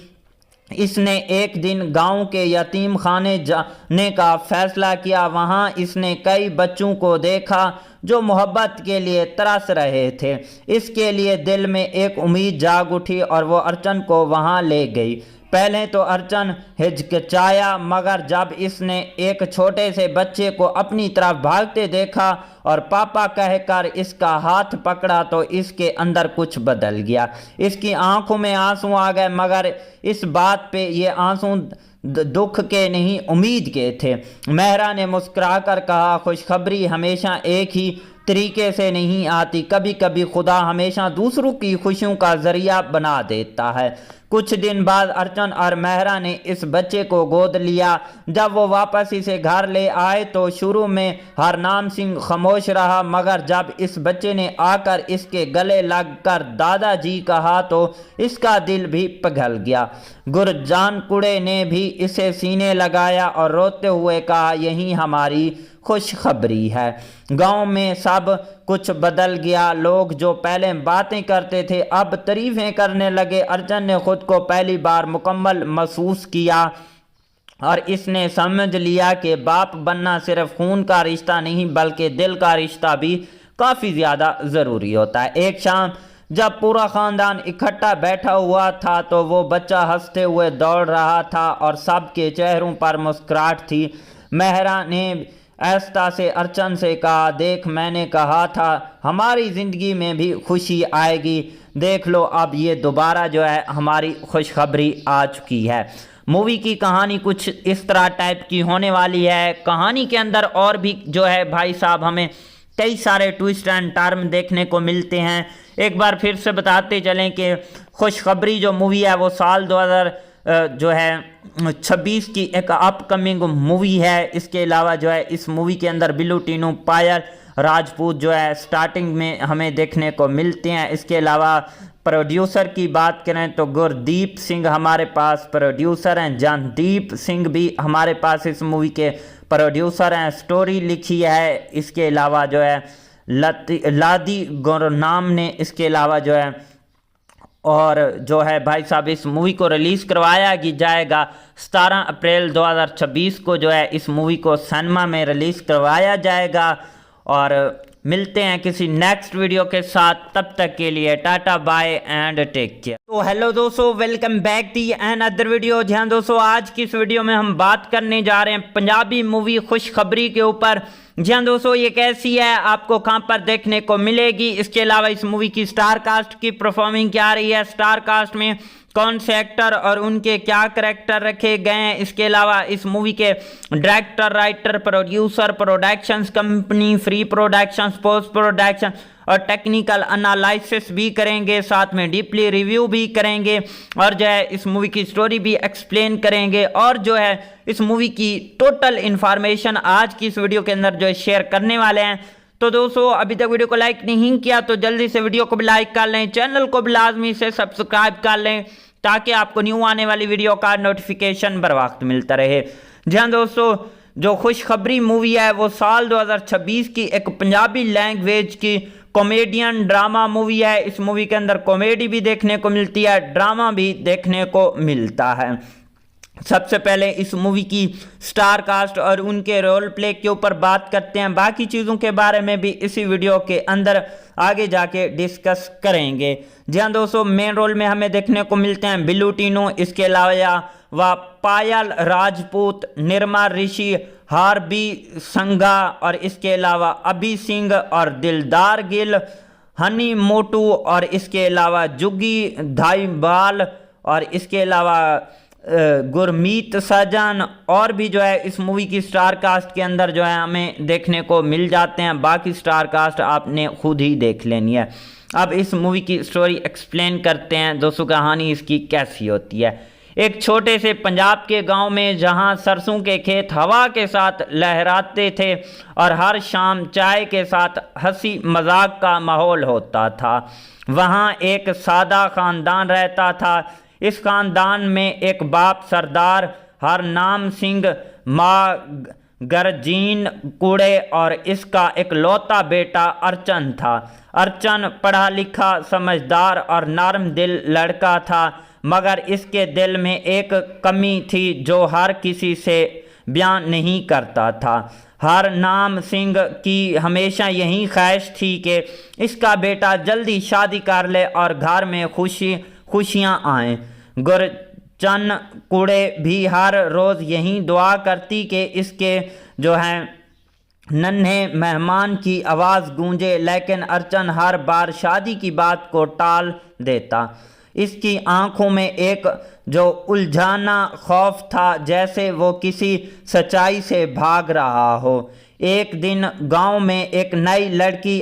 इसने एक दिन गांव के यतीम खाने जाने का फैसला किया। वहां इसने कई बच्चों को देखा जो मोहब्बत के लिए तरस रहे थे। इसके लिए दिल में एक उम्मीद जाग उठी और वो अर्चन को वहां ले गई। पहले तो अर्चन हिचकिचाया, मगर जब इसने एक छोटे से बच्चे को अपनी तरफ भागते देखा और पापा कहकर इसका हाथ पकड़ा तो इसके अंदर कुछ बदल गया। इसकी आंखों में आंसू आ गए, मगर इस बात पे ये आंसू दुख के नहीं उम्मीद के थे। मेहरा ने मुस्कुराकर कहा, खुशखबरी हमेशा एक ही तरीके से नहीं आती, कभी कभी खुदा हमेशा दूसरों की खुशियों का जरिया बना देता है। कुछ दिन बाद अर्चन और मेहरा ने इस बच्चे को गोद लिया। जब वो वापस इसे घर ले आए तो शुरू में हरनाम सिंह खामोश रहा, मगर जब इस बच्चे ने आकर इसके गले लगकर दादाजी कहा तो इसका दिल भी पिघल गया। गुरजान कुड़े ने भी इसे सीने लगाया और रोते हुए कहा, यही हमारी खुशखबरी है। गांव में सब कुछ बदल गया। लोग जो पहले बातें करते थे अब तारीफें करने लगे। अर्चन ने खुद को पहली बार मुकम्मल महसूस किया और इसने समझ लिया कि बाप बनना सिर्फ खून का रिश्ता नहीं बल्कि दिल का रिश्ता भी काफ़ी ज़्यादा ज़रूरी होता है। एक शाम जब पूरा ख़ानदान इकट्ठा बैठा हुआ था तो वो बच्चा हंसते हुए दौड़ रहा था और सबके चेहरों पर मुस्कुराहट थी। मेहरा ने ऐस्ता से अर्चन से कहा, देख मैंने कहा था हमारी ज़िंदगी में भी खुशी आएगी। देख लो अब ये दोबारा जो है हमारी खुशखबरी आ चुकी है। मूवी की कहानी कुछ इस तरह टाइप की होने वाली है। कहानी के अंदर और भी जो है भाई साहब हमें कई सारे ट्विस्ट एंड टर्म देखने को मिलते हैं। एक बार फिर से बताते चलें कि खुशखबरी जो मूवी है वो साल 2026 की एक अपकमिंग मूवी है। इसके अलावा जो है इस मूवी के अंदर बिल्लू टीनू पायल राजपूत जो है स्टार्टिंग में हमें देखने को मिलते हैं। इसके अलावा प्रोड्यूसर की बात करें तो गुरदीप सिंह हमारे पास प्रोड्यूसर हैं। जानदीप सिंह भी हमारे पास इस मूवी के प्रोड्यूसर हैं। स्टोरी लिखी है इसके अलावा जो है लादी गुरनाम ने। इसके अलावा जो है और जो है भाई साहब इस मूवी को रिलीज़ करवाया जाएगा 17 अप्रैल 2026 को जो है इस मूवी को सिनेमा में रिलीज़ करवाया जाएगा। और मिलते हैं किसी नेक्स्ट वीडियो के साथ, तब तक के लिए tata bye and take care. तो हेलो दोस्तों, welcome back the and other video. जहाँ दोस्तों आज की इस वीडियो में हम बात करने जा रहे हैं पंजाबी मूवी खुशखबरी के ऊपर। जहाँ दोस्तों ये कैसी है, आपको कहाँ पर देखने को मिलेगी, इसके अलावा इस मूवी की स्टार कास्ट की परफॉर्मिंग क्या रही है, स्टार कास्ट में कौन से एक्टर और उनके क्या करैक्टर रखे गए हैं, इसके अलावा इस मूवी के director, writer, producer, productions company, free productions, post production और टेक्निकल एनालिसिस भी करेंगे, साथ में डीपली रिव्यू भी करेंगे और जो है इस मूवी की स्टोरी भी एक्सप्लेन करेंगे और जो है इस मूवी की टोटल इन्फॉर्मेशन आज की इस वीडियो के अंदर जो है शेयर करने वाले हैं। तो दोस्तों अभी तक वीडियो को लाइक नहीं किया तो जल्दी से वीडियो को भी लाइक कर लें, चैनल को भी लाजमी से सब्सक्राइब कर लें ताकि आपको न्यू आने वाली वीडियो का नोटिफिकेशन बर वक्त मिलता रहे। जी हाँ दोस्तों, जो खुशखबरी मूवी है वो साल 2026 की एक पंजाबी लैंग्वेज की कॉमेडियन ड्रामा मूवी है। इस मूवी के अंदर कॉमेडी भी देखने को मिलती है, ड्रामा भी देखने को मिलता है। सबसे पहले इस मूवी की स्टार कास्ट और उनके रोल प्ले के ऊपर बात करते हैं, बाकी चीज़ों के बारे में भी इसी वीडियो के अंदर आगे जाके डिस्कस करेंगे। जी हाँ दोस्तों, मेन रोल में हमें देखने को मिलते हैं बिल्लू टीनू, इसके अलावा पायल राजपूत, निर्मा ऋषि, हार्बी संघा और इसके अलावा अभी सिंह और दिलदार गिल, हनी मोटू और इसके अलावा जुगी धाईवाल और इसके अलावा गुरमीत सजन और भी जो है इस मूवी की स्टार कास्ट के अंदर जो है हमें देखने को मिल जाते हैं। बाकी स्टार कास्ट आपने खुद ही देख लेनी है। अब इस मूवी की स्टोरी एक्सप्लेन करते हैं दोस्तों, कहानी इसकी कैसी होती है। एक छोटे से पंजाब के गांव में जहां सरसों के खेत हवा के साथ लहराते थे और हर शाम चाय के साथ हंसी मजाक का माहौल होता था, वहां एक सादा खानदान रहता था। इस खानदान में एक बाप सरदार हरनाम सिंह, माँ गरजीन कुड़े और इसका एक लौता बेटा अर्चन था। अर्चन पढ़ा लिखा, समझदार और नरम दिल लड़का था, मगर इसके दिल में एक कमी थी जो हर किसी से बयान नहीं करता था। हरनाम सिंह की हमेशा यही ख्वाहिश थी कि इसका बेटा जल्दी शादी कर ले और घर में खुशियाँ आएँ। गुरचन कुड़े भी हर रोज़ यही दुआ करती कि इसके जो है नन्हे मेहमान की आवाज़ गूंजे, लेकिन अर्चन हर बार शादी की बात को टाल देता। इसकी आंखों में एक जो उलझाना खौफ था, जैसे वो किसी सच्चाई से भाग रहा हो। एक दिन गांव में एक नई लड़की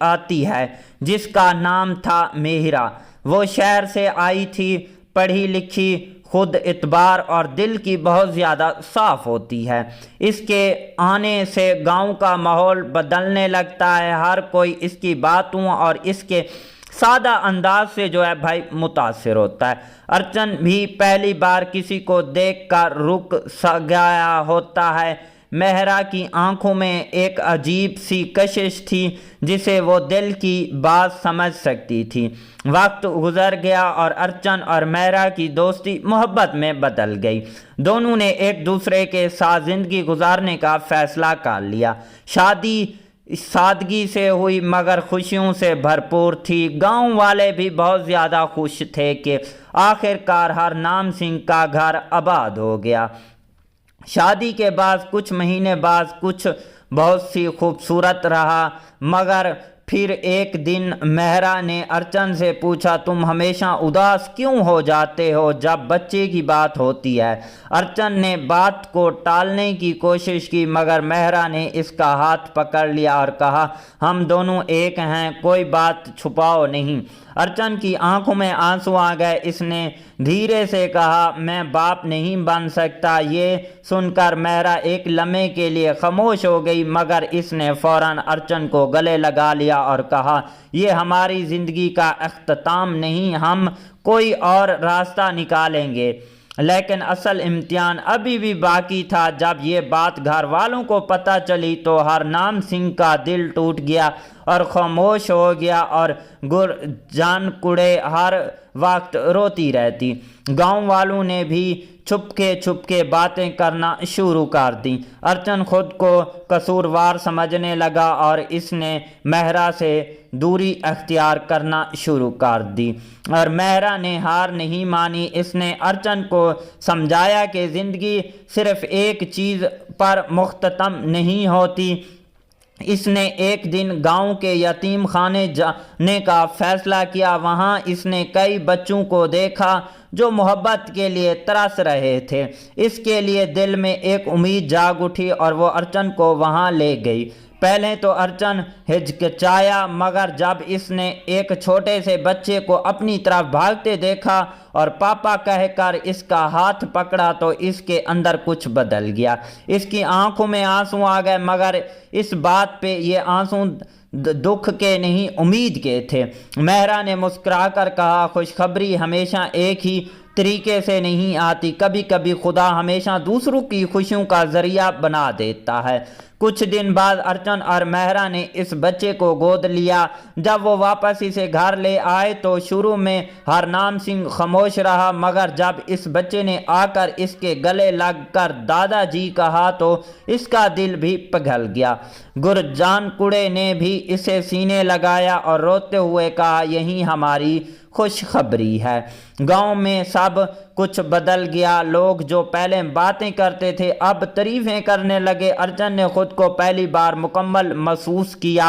आती है जिसका नाम था मेहरा। वो शहर से आई थी, पढ़ी लिखी, खुद इतबार और दिल की बहुत ज़्यादा साफ होती है। इसके आने से गांव का माहौल बदलने लगता है। हर कोई इसकी बातों और इसके सादा अंदाज से जो है भाई मुतासिर होता है। अर्चन भी पहली बार किसी को देखकर रुक गया होता है। मेहरा की आंखों में एक अजीब सी कशिश थी जिसे वो दिल की बात समझ सकती थी। वक्त गुजर गया और अर्चन और मेहरा की दोस्ती मोहब्बत में बदल गई। दोनों ने एक दूसरे के साथ ज़िंदगी गुजारने का फैसला कर लिया। शादी सादगी से हुई मगर खुशियों से भरपूर थी। गांव वाले भी बहुत ज़्यादा खुश थे कि आखिरकार हरनाम सिंह का घर आबाद हो गया। शादी के बाद कुछ महीने बाद कुछ बहुत सी खूबसूरत रहा, मगर फिर एक दिन मेहरा ने अर्चन से पूछा, तुम हमेशा उदास क्यों हो जाते हो जब बच्चे की बात होती है। अर्चन ने बात को टालने की कोशिश की, मगर मेहरा ने इसका हाथ पकड़ लिया और कहा, हम दोनों एक हैं, कोई बात छुपाओ नहीं। अर्चन की आंखों में आंसू आ गए। इसने धीरे से कहा, मैं बाप नहीं बन सकता। ये सुनकर मेहरा एक लम्हे के लिए खामोश हो गई, मगर इसने फौरन अर्चन को गले लगा लिया और कहा, ये हमारी ज़िंदगी का अख्ताम नहीं, हम कोई और रास्ता निकालेंगे। लेकिन असल इम्तिहान अभी भी बाकी था। जब ये बात घर वालों को पता चली तो हरनाम सिंह का दिल टूट गया और खामोश हो गया और गुरजान कुड़े हर वक्त रोती रहती। गांव वालों ने भी छुपके बातें करना शुरू कर दी। अर्चन खुद को कसूरवार समझने लगा और इसने मेहरा से दूरी अख्तियार करना शुरू कर दी। और मेहरा ने हार नहीं मानी। इसने अर्चन को समझाया कि ज़िंदगी सिर्फ एक चीज़ पर मुख्ततम नहीं होती। इसने एक दिन गांव के यतीम खाने जाने का फैसला किया। वहां इसने कई बच्चों को देखा जो मोहब्बत के लिए तरस रहे थे। इसके लिए दिल में एक उम्मीद जाग उठी और वो अर्चन को वहां ले गई। पहले तो अर्चन हिचकिचाया, मगर जब इसने एक छोटे से बच्चे को अपनी तरफ भागते देखा और पापा कहकर इसका हाथ पकड़ा तो इसके अंदर कुछ बदल गया। इसकी आंखों में आंसू आ गए, मगर इस बात पे ये आंसू दुख के नहीं उम्मीद के थे। मेहरा ने मुस्कुराकर कहा, खुशखबरी हमेशा एक ही तरीके से नहीं आती, कभी कभी खुदा हमेशा दूसरों की खुशियों का जरिया बना देता है। कुछ दिन बाद अर्चन और मेहरा ने इस बच्चे को गोद लिया। जब वो वापस इसे घर ले आए तो शुरू में हरनाम सिंह खामोश रहा, मगर जब इस बच्चे ने आकर इसके गले लगकर दादाजी कहा तो इसका दिल भी पिघल गया। गुरजान कुड़े ने भी इसे सीने लगाया और रोते हुए कहा, यही हमारी खुशखबरी है। गांव में सब कुछ बदल गया। लोग जो पहले बातें करते थे अब तारीफें करने लगे। अर्चन ने खुद को पहली बार मुकम्मल महसूस किया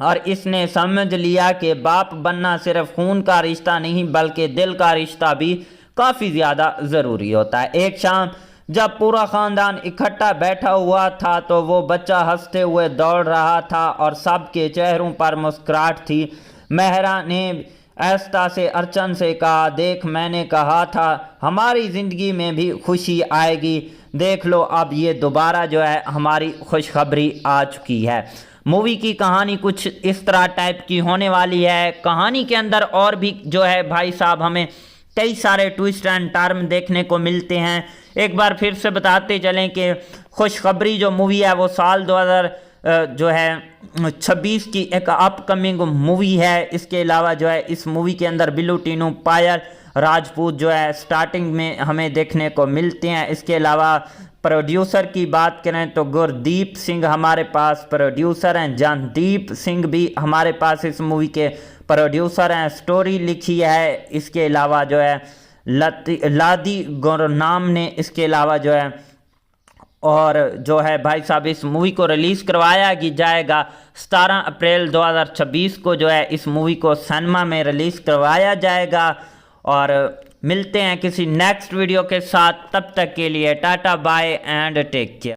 और इसने समझ लिया कि बाप बनना सिर्फ खून का रिश्ता नहीं बल्कि दिल का रिश्ता भी काफ़ी ज़्यादा ज़रूरी होता है। एक शाम जब पूरा ख़ानदान इकट्ठा बैठा हुआ था तो वो बच्चा हंसते हुए दौड़ रहा था और सबके चेहरों पर मुस्कुराहट थी। मेहरा ने ऐस्ता से अर्चन से कहा, देख मैंने कहा था हमारी ज़िंदगी में भी खुशी आएगी, देख लो अब ये दोबारा जो है हमारी खुशखबरी आ चुकी है। मूवी की कहानी कुछ इस तरह टाइप की होने वाली है। कहानी के अंदर और भी जो है भाई साहब हमें कई सारे ट्विस्ट एंड टर्न देखने को मिलते हैं। एक बार फिर से बताते चलें कि खुशखबरी जो मूवी है वो साल 2026 की एक अपकमिंग मूवी है। इसके अलावा जो है इस मूवी के अंदर बिल्लू टीनू पायल राजपूत जो है स्टार्टिंग में हमें देखने को मिलते हैं। इसके अलावा प्रोड्यूसर की बात करें तो गुरदीप सिंह हमारे पास प्रोड्यूसर हैं, जानदीप सिंह भी हमारे पास इस मूवी के प्रोड्यूसर हैं। स्टोरी लिखी है इसके अलावा जो है लादी गुरनाम ने, इसके अलावा जो है और जो है भाई साहब इस मूवी को रिलीज़ करवाया जाएगा 17 अप्रैल 2026 को जो है इस मूवी को सिनेमा में रिलीज़ करवाया जाएगा। और मिलते हैं किसी नेक्स्ट वीडियो के साथ, तब तक के लिए tata bye and take care.